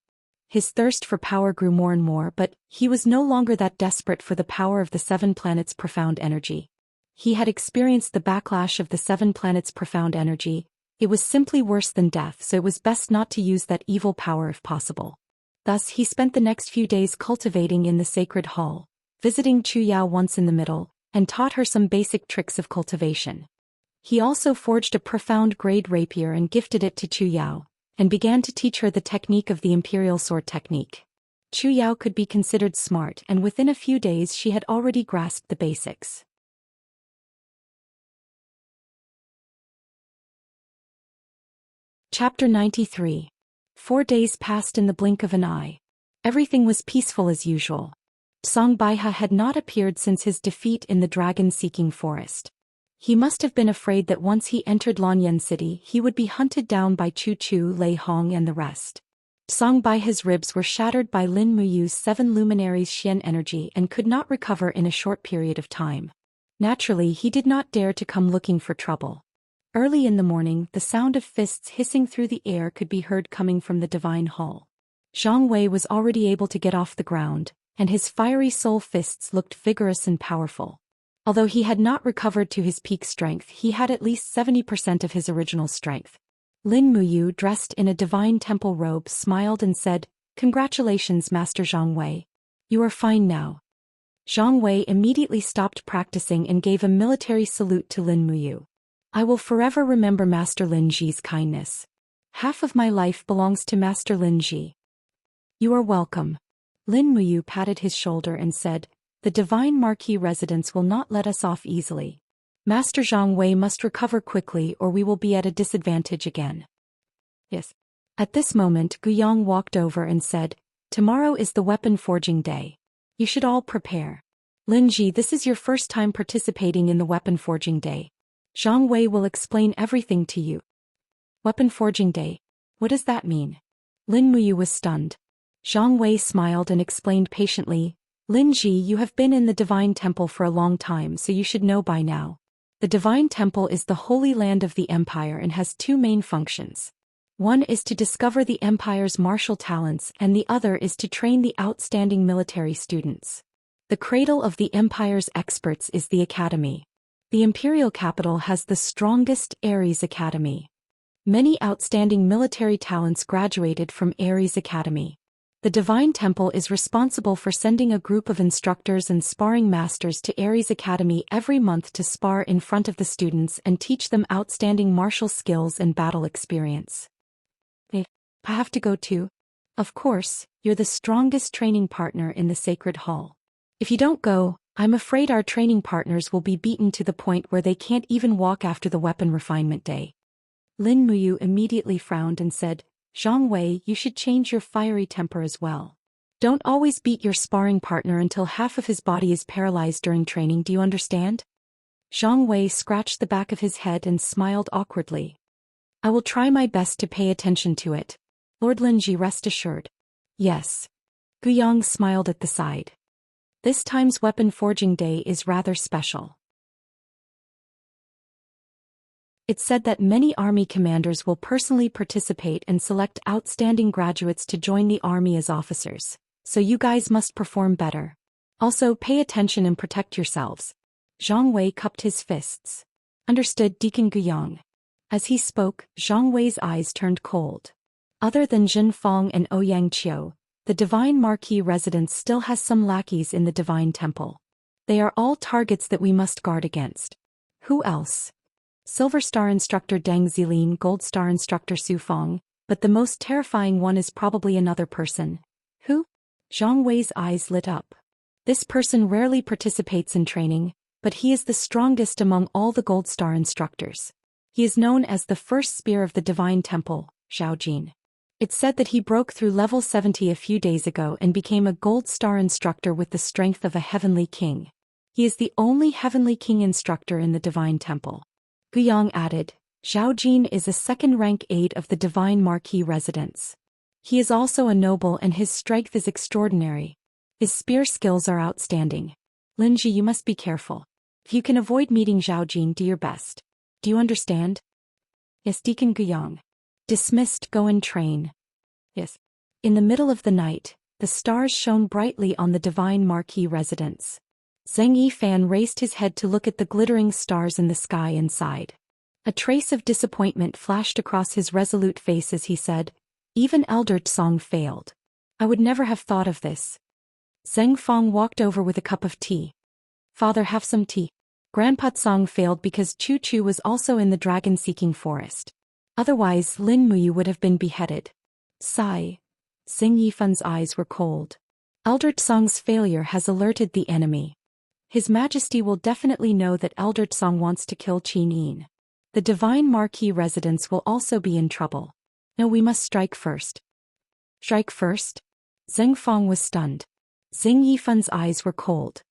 S1: His thirst for power grew more and more, but he was no longer that desperate for the power of the 7 planets' profound energy. He had experienced the backlash of the 7 planets' profound energy. It was simply worse than death, so it was best not to use that evil power if possible. Thus he spent the next few days cultivating in the sacred hall, visiting Chu Yao once in the middle, and taught her some basic tricks of cultivation. He also forged a profound grade rapier and gifted it to Chu Yao, and began to teach her the technique of the imperial sword technique. Chu Yao could be considered smart, and within a few days she had already grasped the basics. Chapter 93. 4 days passed in the blink of an eye. Everything was peaceful as usual. Song Baihe had not appeared since his defeat in the dragon-seeking forest. He must have been afraid that once he entered Lanyan City he would be hunted down by Chu Chu, Lei Hong and the rest. Song Baihe's ribs were shattered by Lin Muyu's 7 luminaries' Xian energy and could not recover in a short period of time. Naturally, he did not dare to come looking for trouble. Early in the morning, the sound of fists hissing through the air could be heard coming from the divine hall. Zhang Wei was already able to get off the ground, and his fiery soul fists looked vigorous and powerful. Although he had not recovered to his peak strength, he had at least 70% of his original strength. Lin Muyu, dressed in a divine temple robe, smiled and said, "Congratulations, Master Zhang Wei. You are fine now." Zhang Wei immediately stopped practicing and gave a military salute to Lin Muyu. "I will forever remember Master Lin Ji's kindness. Half of my life belongs to Master Lin Ji." "You are welcome." Lin Muyu patted his shoulder and said, "The divine marquis residence will not let us off easily. Master Zhang Wei must recover quickly or we will be at a disadvantage again." "Yes." At this moment Guyang walked over and said, "Tomorrow is the weapon forging day. You should all prepare. Lin Ji, this is your first time participating in the weapon forging day. Zhang Wei will explain everything to you." "Weapon forging day? What does that mean?" Lin Muyu was stunned. Zhang Wei smiled and explained patiently, "Lin Ji, you have been in the Divine Temple for a long time, so you should know by now. The Divine Temple is the holy land of the Empire and has 2 main functions. One is to discover the Empire's martial talents and the other is to train the outstanding military students. The cradle of the Empire's experts is the Academy. The Imperial capital has the strongest Ares Academy. Many outstanding military talents graduated from Ares Academy. The Divine Temple is responsible for sending a group of instructors and sparring masters to Ares Academy every month to spar in front of the students and teach them outstanding martial skills and battle experience." "I have to go too?" "Of course, you're the strongest training partner in the Sacred Hall. If you don't go, I'm afraid our training partners will be beaten to the point where they can't even walk after the weapon refinement day." Lin Muyu immediately frowned and said, "Zhang Wei, you should change your fiery temper as well. Don't always beat your sparring partner until half of his body is paralyzed during training, do you understand?" Zhang Wei scratched the back of his head and smiled awkwardly. "I will try my best to pay attention to it. Lord Linji, rest assured." "Yes." Guyang smiled at the side. This time's weapon forging day is rather special. It's said that many army commanders will personally participate and select outstanding graduates to join the army as officers, so you guys must perform better. Also, pay attention and protect yourselves." Zhang Wei cupped his fists. "Understood, Deacon Guyang." As he spoke, Zhang Wei's eyes turned cold. Other than Jin Fong and Ouyang Qiu, the Divine Marquis residence still has some lackeys in the Divine Temple. They are all targets that we must guard against. "Who else?" "Silver Star Instructor Deng Zilin, Gold Star Instructor Su Fong, but the most terrifying one is probably another person." "Who?" Zhang Wei's eyes lit up. "This person rarely participates in training, but he is the strongest among all the Gold Star instructors. He is known as the first spear of the Divine Temple, Zhao Jin. It's said that he broke through level 70 a few days ago and became a Gold Star instructor with the strength of a Heavenly King. He is the only Heavenly King instructor in the Divine Temple." Guyang added, "Zhao Jin is a second-rank aide of the Divine Marquis residence. He is also a noble and his strength is extraordinary. His spear skills are outstanding. Linji, you must be careful. If you can avoid meeting Zhao Jin, do your best. Do you understand?" "Yes, Deacon Guyang." "Dismissed, go and train." "Yes." In the middle of the night, the stars shone brightly on the Divine Marquis residence. Zheng Yifan raised his head to look at the glittering stars in the sky and sighed. A trace of disappointment flashed across his resolute face as he said, "Even Elder Tsong failed. I would never have thought of this. Zheng Fang walked over with a cup of tea. Father, have some tea. Grandpa Tsang failed because Chu Chu was also in the dragon-seeking forest. Otherwise, Lin Muyu would have been beheaded. Sigh. Xing Yifan's eyes were cold. Elder Tsang's failure has alerted the enemy. His Majesty will definitely know that Elder Tsang wants to kill Qin Yin. The Divine Marquis residence will also be in trouble. No, we must strike first. Strike first? Zheng Fang was stunned. Xing Yifan's eyes were cold.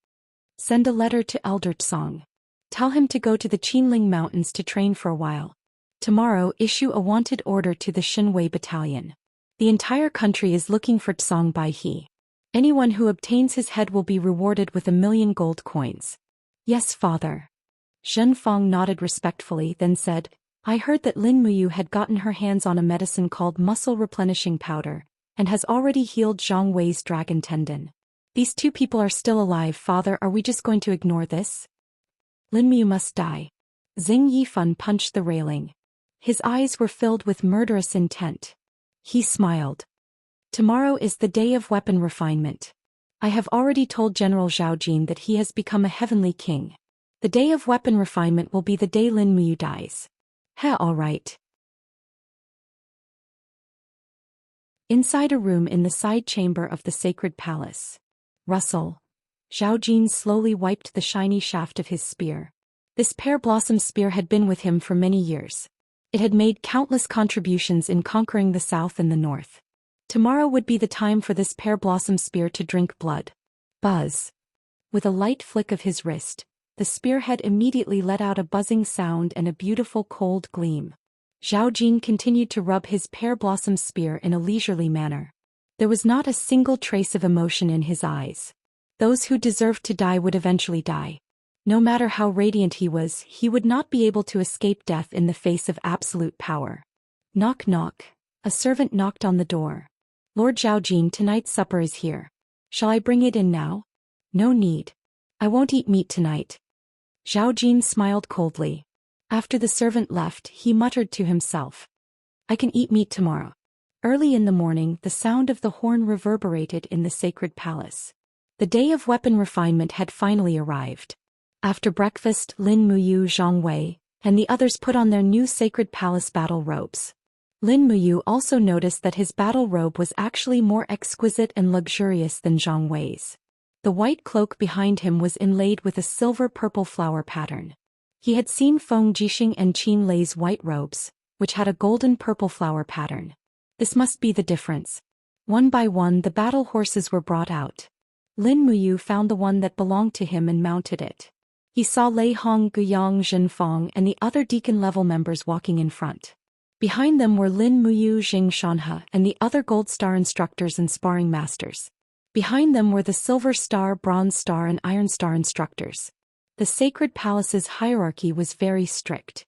S1: Send a letter to Elder Tsang. Tell him to go to the Qinling Mountains to train for a while. Tomorrow, issue a wanted order to the Shenwei Battalion. The entire country is looking for Tsang Bai He. Anyone who obtains his head will be rewarded with 1,000,000 gold coins. Yes, father. Zhen Fang nodded respectfully, then said, I heard that Lin Muyu had gotten her hands on a medicine called muscle replenishing powder, and has already healed Zhang Wei's dragon tendon. These two people are still alive, father. Are we just going to ignore this? Lin Muyu must die. Xing Yifan punched the railing. His eyes were filled with murderous intent. He smiled. Tomorrow is the day of weapon refinement. I have already told General Zhao Jin that he has become a heavenly king. The day of weapon refinement will be the day Lin Muyu dies. All right. Inside a room in the side chamber of the sacred palace. Rustle. Zhao Jin slowly wiped the shiny shaft of his spear. This pear blossom spear had been with him for many years. It had made countless contributions in conquering the south and the north. Tomorrow would be the time for this pear blossom spear to drink blood. Buzz. With a light flick of his wrist, the spearhead immediately let out a buzzing sound and a beautiful cold gleam. Zhao Jin continued to rub his pear blossom spear in a leisurely manner. There was not a single trace of emotion in his eyes. Those who deserved to die would eventually die. No matter how radiant he would not be able to escape death in the face of absolute power. Knock knock. A servant knocked on the door. Lord Zhao Jin, tonight's supper is here. Shall I bring it in now? No need. I won't eat meat tonight. Zhao Jin smiled coldly. After the servant left, he muttered to himself. I can eat meat tomorrow. Early in the morning, the sound of the horn reverberated in the sacred palace. The day of weapon refinement had finally arrived. After breakfast, Lin Muyu, Zhang Wei, and the others put on their new sacred palace battle robes. Lin Muyu also noticed that his battle robe was actually more exquisite and luxurious than Zhang Wei's. The white cloak behind him was inlaid with a silver-purple flower pattern. He had seen Feng Jixing and Qin Lei's white robes, which had a golden-purple flower pattern. This must be the difference. One by one the battle horses were brought out. Lin Muyu found the one that belonged to him and mounted it. He saw Lei Hong, Guyang, Zhenfang and the other deacon-level members walking in front. Behind them were Lin Muyu, Jing Shanhe, and the other Gold Star instructors and sparring masters. Behind them were the Silver Star, Bronze Star and Iron Star instructors. The sacred palace's hierarchy was very strict.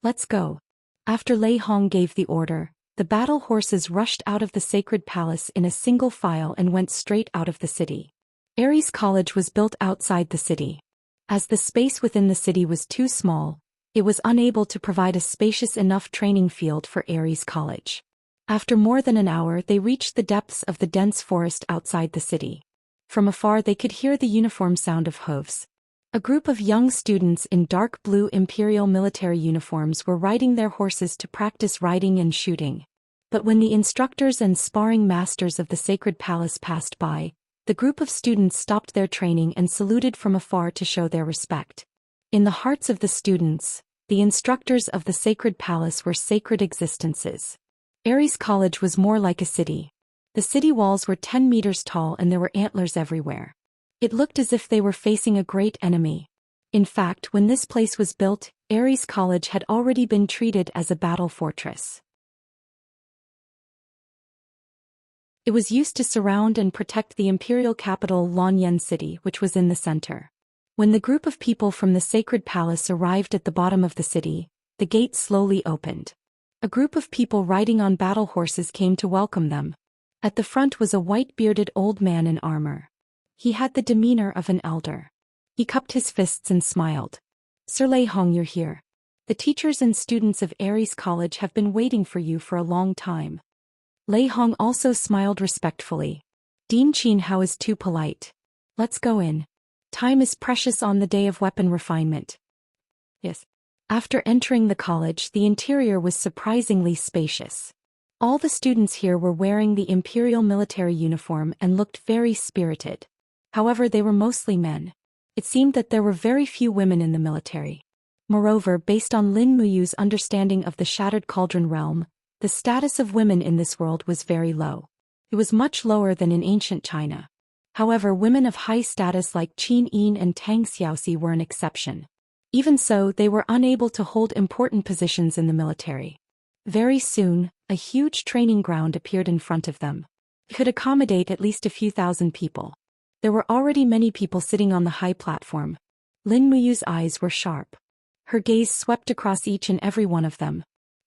S1: Let's go. After Lei Hong gave the order, the battle horses rushed out of the sacred palace in a single file and went straight out of the city. Ares College was built outside the city. As the space within the city was too small, it was unable to provide a spacious enough training field for Ares College. After more than an hour they reached the depths of the dense forest outside the city. From afar they could hear the uniform sound of hooves. A group of young students in dark blue imperial military uniforms were riding their horses to practice riding and shooting. But when the instructors and sparring masters of the sacred palace passed by, the group of students stopped their training and saluted from afar to show their respect. In the hearts of the students, the instructors of the sacred palace were sacred existences. Ares College was more like a city. The city walls were 10 meters tall and there were antlers everywhere. It looked as if they were facing a great enemy. In fact, when this place was built, Ares College had already been treated as a battle fortress. It was used to surround and protect the imperial capital Lanyan City, which was in the center. When the group of people from the sacred palace arrived at the bottom of the city, the gates slowly opened. A group of people riding on battle horses came to welcome them. At the front was a white-bearded old man in armor. He had the demeanor of an elder. He cupped his fists and smiled. Sir Lei Hong, you're here. The teachers and students of Ares College have been waiting for you for a long time. Lei Hong also smiled respectfully. Dean Qianhao is too polite. Let's go in. Time is precious on the day of weapon refinement. Yes. After entering the college, the interior was surprisingly spacious. All the students here were wearing the imperial military uniform and looked very spirited. However, they were mostly men. It seemed that there were very few women in the military. Moreover, based on Lin Muyu's understanding of the Shattered Cauldron realm, the status of women in this world was very low. It was much lower than in ancient China. However, women of high status like Qin Yin and Tang Xiaoxi were an exception. Even so, they were unable to hold important positions in the military. Very soon, a huge training ground appeared in front of them. It could accommodate at least a few thousand people. There were already many people sitting on the high platform. Lin Muyu's eyes were sharp. Her gaze swept across each and every one of them.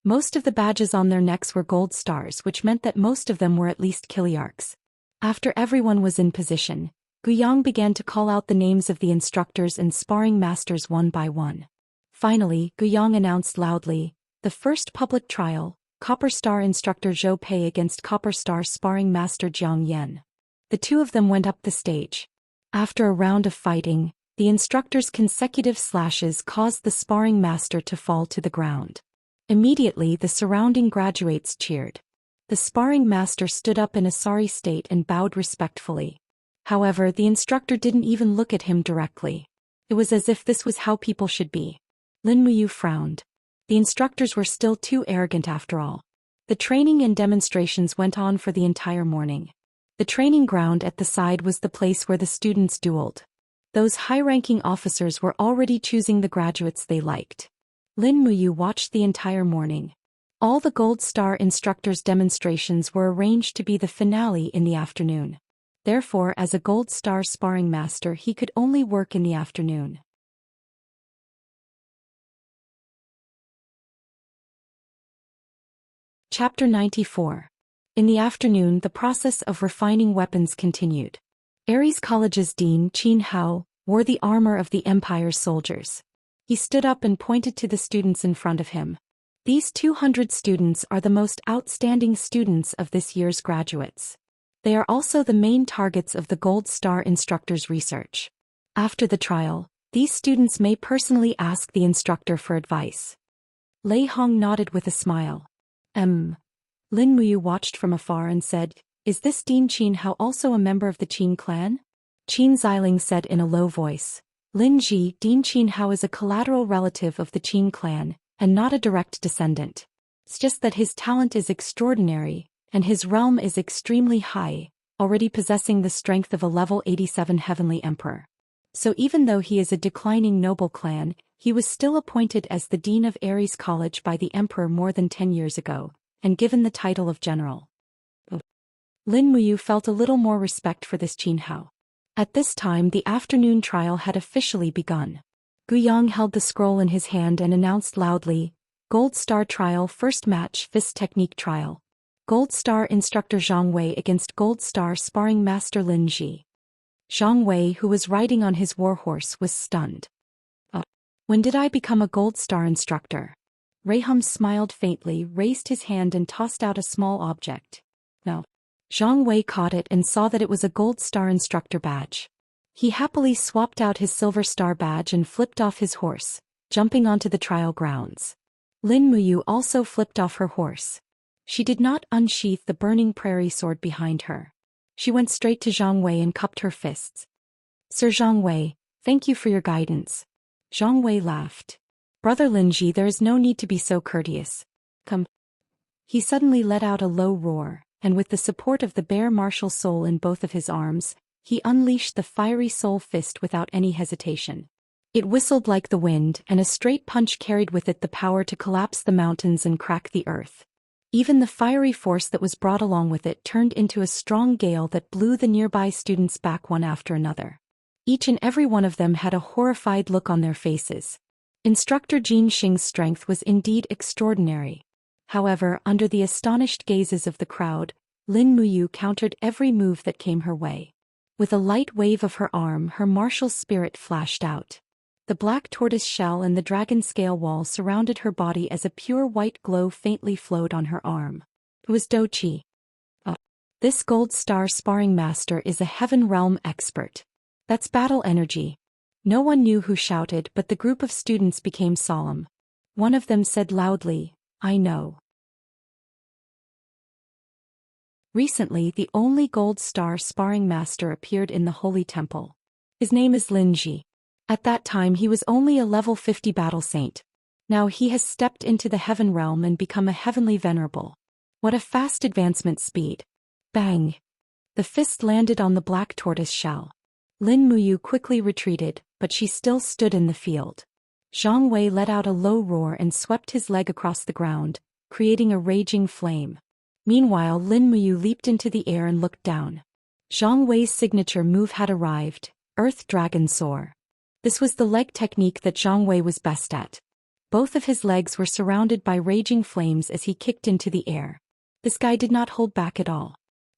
S1: Most of the badges on their necks were gold stars, which meant that most of them were at least Kiliarchs. After everyone was in position, Guiyang began to call out the names of the instructors and sparring masters one by one. Finally, Guiyang announced loudly, the first public trial, Copper Star instructor Zhou Pei against Copper Star sparring master Jiang Yan. The two of them went up the stage. After a round of fighting, the instructor's consecutive slashes caused the sparring master to fall to the ground. Immediately, the surrounding graduates cheered. The sparring master stood up in a sorry state and bowed respectfully. However, the instructor didn't even look at him directly. It was as if this was how people should be. Lin Muyu frowned. The instructors were still too arrogant after all. The training and demonstrations went on for the entire morning. The training ground at the side was the place where the students dueled. Those high-ranking officers were already choosing the graduates they liked. Lin Muyu watched the entire morning. All the Gold Star instructors' demonstrations were arranged to be the finale in the afternoon. Therefore, as a Gold Star sparring master, he could only work in the afternoon. Chapter 94. In the afternoon, the process of refining weapons continued. Ares College's Dean Qianhao wore the armor of the Empire's soldiers. He stood up and pointed to the students in front of him. These 200 students are the most outstanding students of this year's graduates. They are also the main targets of the Gold Star instructor's research. After the trial, these students may personally ask the instructor for advice. Lei Hong nodded with a smile. Lin Muyu watched from afar and said, "Is this Dean Qianhao also a member of the Qin clan?" Qin Xiling said in a low voice. Lin Ji, Dean Qianhao is a collateral relative of the Qin clan, and not a direct descendant. It's just that his talent is extraordinary, and his realm is extremely high, already possessing the strength of a level 87 heavenly emperor. So even though he is a declining noble clan, he was still appointed as the dean of Ares College by the emperor more than 10 years ago, and given the title of general. Lin Muyu felt a little more respect for this Qianhao. At this time, the afternoon trial had officially begun. Guiyang held the scroll in his hand and announced loudly, Gold Star Trial First Match Fist Technique Trial. Gold Star Instructor Zhang Wei against Gold Star Sparring Master Lin Ji. Zhang Wei, who was riding on his warhorse, was stunned. When did I become a Gold Star instructor? Rahum smiled faintly, raised his hand and tossed out a small object. No. Zhang Wei caught it and saw that it was a Gold Star instructor badge. He happily swapped out his Silver Star badge and flipped off his horse, jumping onto the trial grounds. Lin Muyu also flipped off her horse. She did not unsheath the burning prairie sword behind her. She went straight to Zhang Wei and cupped her fists. Sir Zhang Wei, thank you for your guidance. Zhang Wei laughed. Brother Linji, there is no need to be so courteous. Come. He suddenly let out a low roar, and with the support of the bare martial soul in both of his arms, he unleashed the fiery soul fist without any hesitation. It whistled like the wind, and a straight punch carried with it the power to collapse the mountains and crack the earth. Even the fiery force that was brought along with it turned into a strong gale that blew the nearby students back one after another. Each and every one of them had a horrified look on their faces. Instructor Jin Xing's strength was indeed extraordinary. However, under the astonished gazes of the crowd, Lin Muyu countered every move that came her way. With a light wave of her arm, her martial spirit flashed out. The black tortoise shell and the dragon scale wall surrounded her body as a pure white glow faintly flowed on her arm. It was Douqi. This Gold Star sparring master is a Heaven Realm expert. That's battle energy. No one knew who shouted, but the group of students became solemn. One of them said loudly, I know. Recently, the only Gold Star sparring master appeared in the Holy Temple. His name is Lin Ji. At that time he was only a level 50 battle saint. Now he has stepped into the Heaven Realm and become a heavenly venerable. What a fast advancement speed. Bang! The fist landed on the black tortoise shell. Lin Muyu quickly retreated, but she still stood in the field. Zhang Wei let out a low roar and swept his leg across the ground, creating a raging flame. Meanwhile, Lin Muyu leaped into the air and looked down. Zhang Wei's signature move had arrived, Earth Dragon Soar. This was the leg technique that Zhang Wei was best at. Both of his legs were surrounded by raging flames as he kicked into the air. This guy did not hold back at all.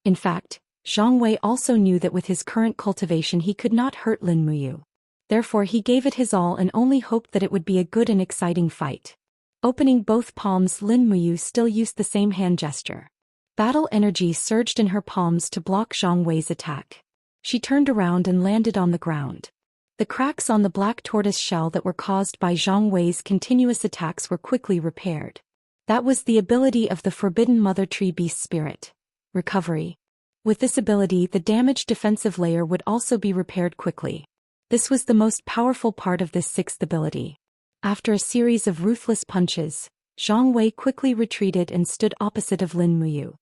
S1: In fact, Zhang Wei also knew that with his current cultivation he could not hurt Lin Muyu. Therefore he gave it his all and only hoped that it would be a good and exciting fight. Opening both palms, Lin Muyu still used the same hand gesture. Battle energy surged in her palms to block Zhang Wei's attack. She turned around and landed on the ground. The cracks on the black tortoise shell that were caused by Zhang Wei's continuous attacks were quickly repaired. That was the ability of the Forbidden Mother Tree Beast Spirit. Recovery. With this ability, the damaged defensive layer would also be repaired quickly. This was the most powerful part of this sixth ability. After a series of ruthless punches, Zhang Wei quickly retreated and stood opposite of Lin Muyu.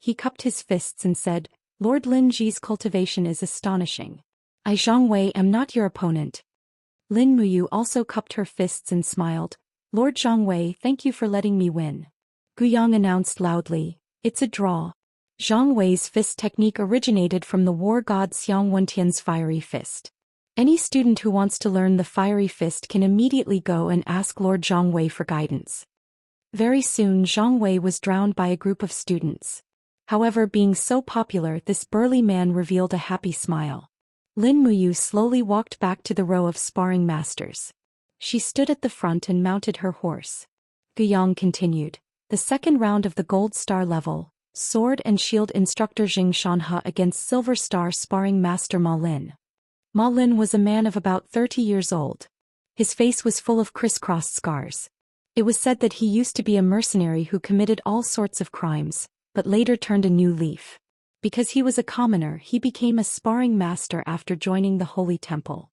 S1: He cupped his fists and said, Lord Lin Ji's cultivation is astonishing. I Zhang Wei am not your opponent. Lin Muyu also cupped her fists and smiled. Lord Zhang Wei, thank you for letting me win. Guyang announced loudly, it's a draw. Zhang Wei's fist technique originated from the war god Xiang Wentian's fiery fist. Any student who wants to learn the fiery fist can immediately go and ask Lord Zhang Wei for guidance. Very soon Zhang Wei was drowned by a group of students. However, being so popular, this burly man revealed a happy smile. Lin Muyu slowly walked back to the row of sparring masters. She stood at the front and mounted her horse. Guyang continued. The second round of the Gold Star level, Sword and Shield instructor Xianxia against Silver Star sparring master Ma Lin. Ma Lin was a man of about 30 years old. His face was full of crisscrossed scars. It was said that he used to be a mercenary who committed all sorts of crimes, but later turned a new leaf. Because he was a commoner, he became a sparring master after joining the Holy Temple.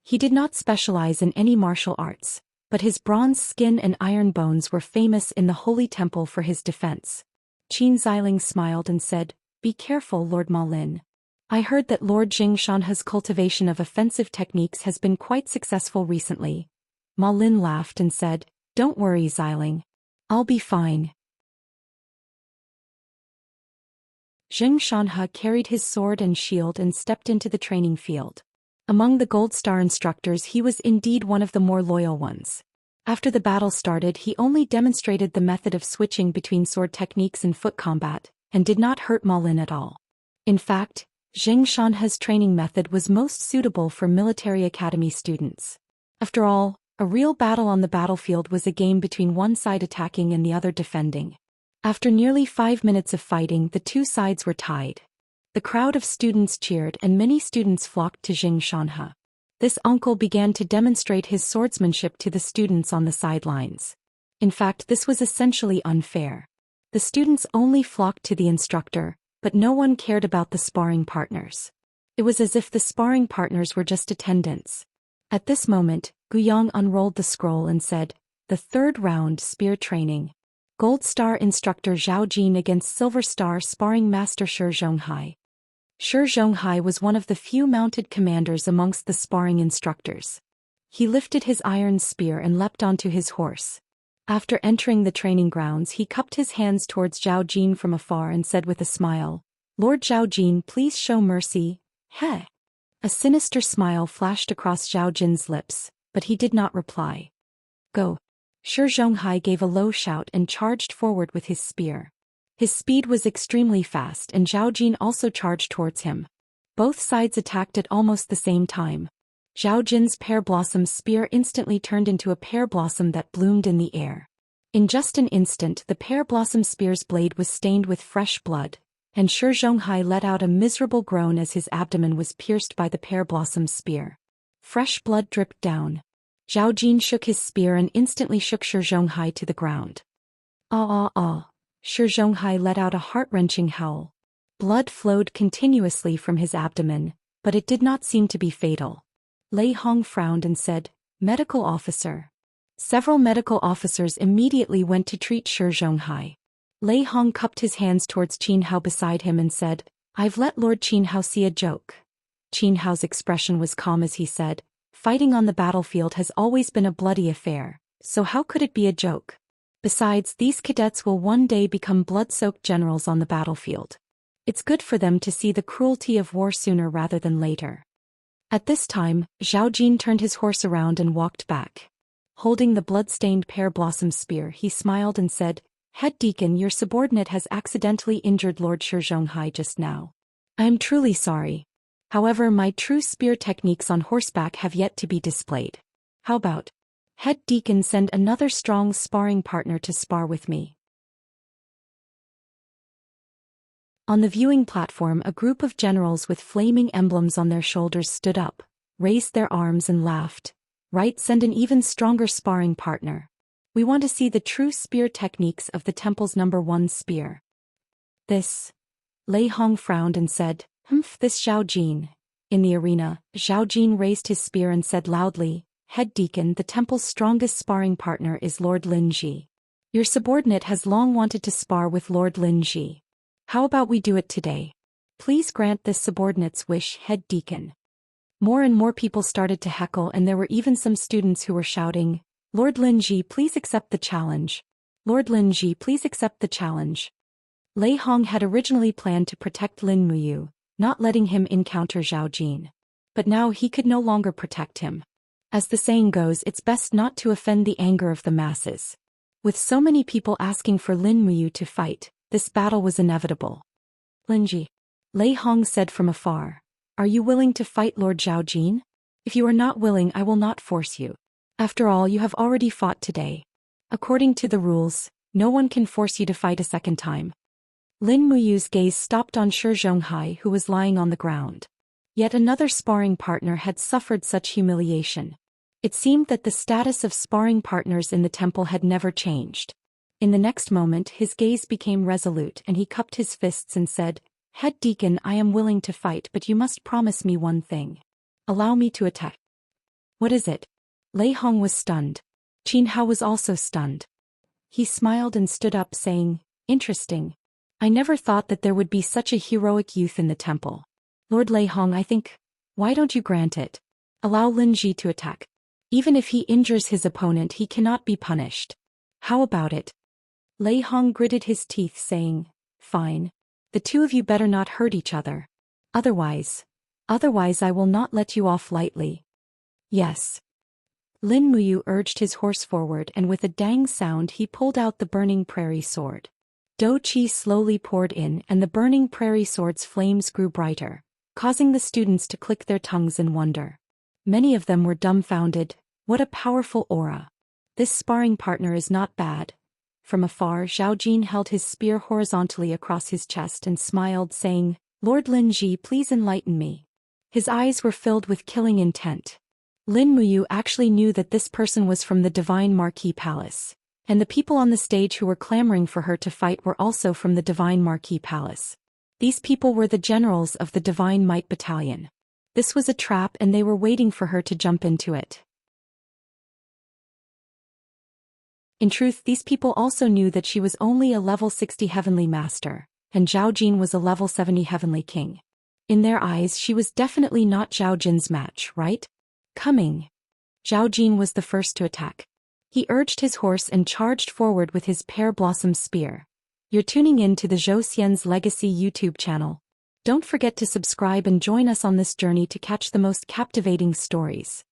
S1: He did not specialize in any martial arts, but his bronze skin and iron bones were famous in the Holy Temple for his defense. Qin Xiling smiled and said, Be careful, Lord Ma Lin. I heard that Lord Xianxia's cultivation of offensive techniques has been quite successful recently. Ma Lin laughed and said, Don't worry, Xiling. I'll be fine. Xianxia carried his sword and shield and stepped into the training field. Among the Gold Star instructors he was indeed one of the more loyal ones. After the battle started he only demonstrated the method of switching between sword techniques and foot combat, and did not hurt Ma Lin at all. In fact, Xianxia's training method was most suitable for military academy students. After all, a real battle on the battlefield was a game between one side attacking and the other defending. After nearly 5 minutes of fighting, the two sides were tied. The crowd of students cheered and many students flocked to Xianxia. This uncle began to demonstrate his swordsmanship to the students on the sidelines. In fact, this was essentially unfair. The students only flocked to the instructor, but no one cared about the sparring partners. It was as if the sparring partners were just attendants. At this moment, Guyang unrolled the scroll and said, The third round, spear training. Gold Star instructor Zhao Jin against Silver Star sparring master Shi Zhonghai. Shi Zhonghai was one of the few mounted commanders amongst the sparring instructors. He lifted his iron spear and leapt onto his horse. After entering the training grounds he cupped his hands towards Zhao Jin from afar and said with a smile, Lord Zhao Jin, please show mercy. Heh. A sinister smile flashed across Zhao Jin's lips, but he did not reply. Go. Shi Zhonghai gave a low shout and charged forward with his spear. His speed was extremely fast and Zhao Jin also charged towards him. Both sides attacked at almost the same time. Zhao Jin's pear blossom spear instantly turned into a pear blossom that bloomed in the air. In just an instant the pear blossom spear's blade was stained with fresh blood, and Shi Zhonghai let out a miserable groan as his abdomen was pierced by the pear blossom spear. Fresh blood dripped down. Zhao Jin shook his spear and instantly shook Shi Zhonghai to the ground. Ah ah ah! Shi Zhonghai let out a heart-wrenching howl. Blood flowed continuously from his abdomen, but it did not seem to be fatal. Lei Hong frowned and said, "Medical officer." Several medical officers immediately went to treat Shi Zhonghai. Lei Hong cupped his hands towards Qin Hao beside him and said, "I've let Lord Qin Hao see a joke." Qin Hao's expression was calm as he said, "Fighting on the battlefield has always been a bloody affair, so how could it be a joke? Besides, these cadets will one day become blood-soaked generals on the battlefield. It's good for them to see the cruelty of war sooner rather than later." At this time, Zhao Jin turned his horse around and walked back. Holding the blood-stained pear blossom spear, he smiled and said, "Head Deacon, your subordinate has accidentally injured Lord Shi Zhonghai just now. I am truly sorry. However, my true spear techniques on horseback have yet to be displayed. How about Head Deacon send another strong sparring partner to spar with me?" On the viewing platform, a group of generals with flaming emblems on their shoulders stood up, raised their arms and laughed. "Right, send an even stronger sparring partner. We want to see the true spear techniques of the temple's #1 spear." This. Lei Hong frowned and said, This Zhao Jin." In the arena, Zhao Jin raised his spear and said loudly, "Head Deacon, the temple's strongest sparring partner is Lord Lin Ji. Your subordinate has long wanted to spar with Lord Lin Ji. How about we do it today? Please grant this subordinate's wish, Head Deacon." More and more people started to heckle, and there were even some students who were shouting, "Lord Lin Ji, please accept the challenge. Lord Lin Ji, please accept the challenge." Lei Hong had originally planned to protect Lin Muyu, not letting him encounter Zhao Jin. But now he could no longer protect him. As the saying goes, it's best not to offend the anger of the masses. With so many people asking for Lin Muyu to fight, this battle was inevitable. "Lin Ji," Lei Hong said from afar, "are you willing to fight Lord Zhao Jin? If you are not willing, I will not force you. After all, you have already fought today. According to the rules, no one can force you to fight a second time." Lin Muyu's gaze stopped on Shi Zhonghai, who was lying on the ground. Yet another sparring partner had suffered such humiliation. It seemed that the status of sparring partners in the temple had never changed. In the next moment, his gaze became resolute and he cupped his fists and said, "Head Deacon, I am willing to fight, but you must promise me one thing. Allow me to attack." "What is it?" Lei Hong was stunned. Qin Hao was also stunned. He smiled and stood up saying, "Interesting. I never thought that there would be such a heroic youth in the temple. Lord Lei Hong, I think, why don't you grant it? Allow Lin Ji to attack. Even if he injures his opponent, he cannot be punished. How about it?" Lei Hong gritted his teeth saying, "Fine. The two of you better not hurt each other. Otherwise I will not let you off lightly." "Yes." Lin Muyu urged his horse forward, and with a dang sound he pulled out the burning prairie sword. Do Qi slowly poured in, and the burning prairie sword's flames grew brighter, causing the students to click their tongues in wonder. Many of them were dumbfounded. What a powerful aura. This sparring partner is not bad. From afar, Zhao Jin held his spear horizontally across his chest and smiled, saying, "Lord Lin Ji, please enlighten me." His eyes were filled with killing intent. Lin Muyu actually knew that this person was from the Divine Marquis Palace, and the people on the stage who were clamoring for her to fight were also from the Divine Marquis Palace. These people were the generals of the Divine Might Battalion. This was a trap, and they were waiting for her to jump into it. In truth, these people also knew that she was only a level 60 Heavenly Master, and Zhao Jin was a level 70 Heavenly King. In their eyes, she was definitely not Zhao Jin's match, right? Coming. Zhao Jin was the first to attack. He urged his horse and charged forward with his pear blossom spear. You're tuning in to the Zhou Xian's Legacy YouTube channel. Don't forget to subscribe and join us on this journey to catch the most captivating stories.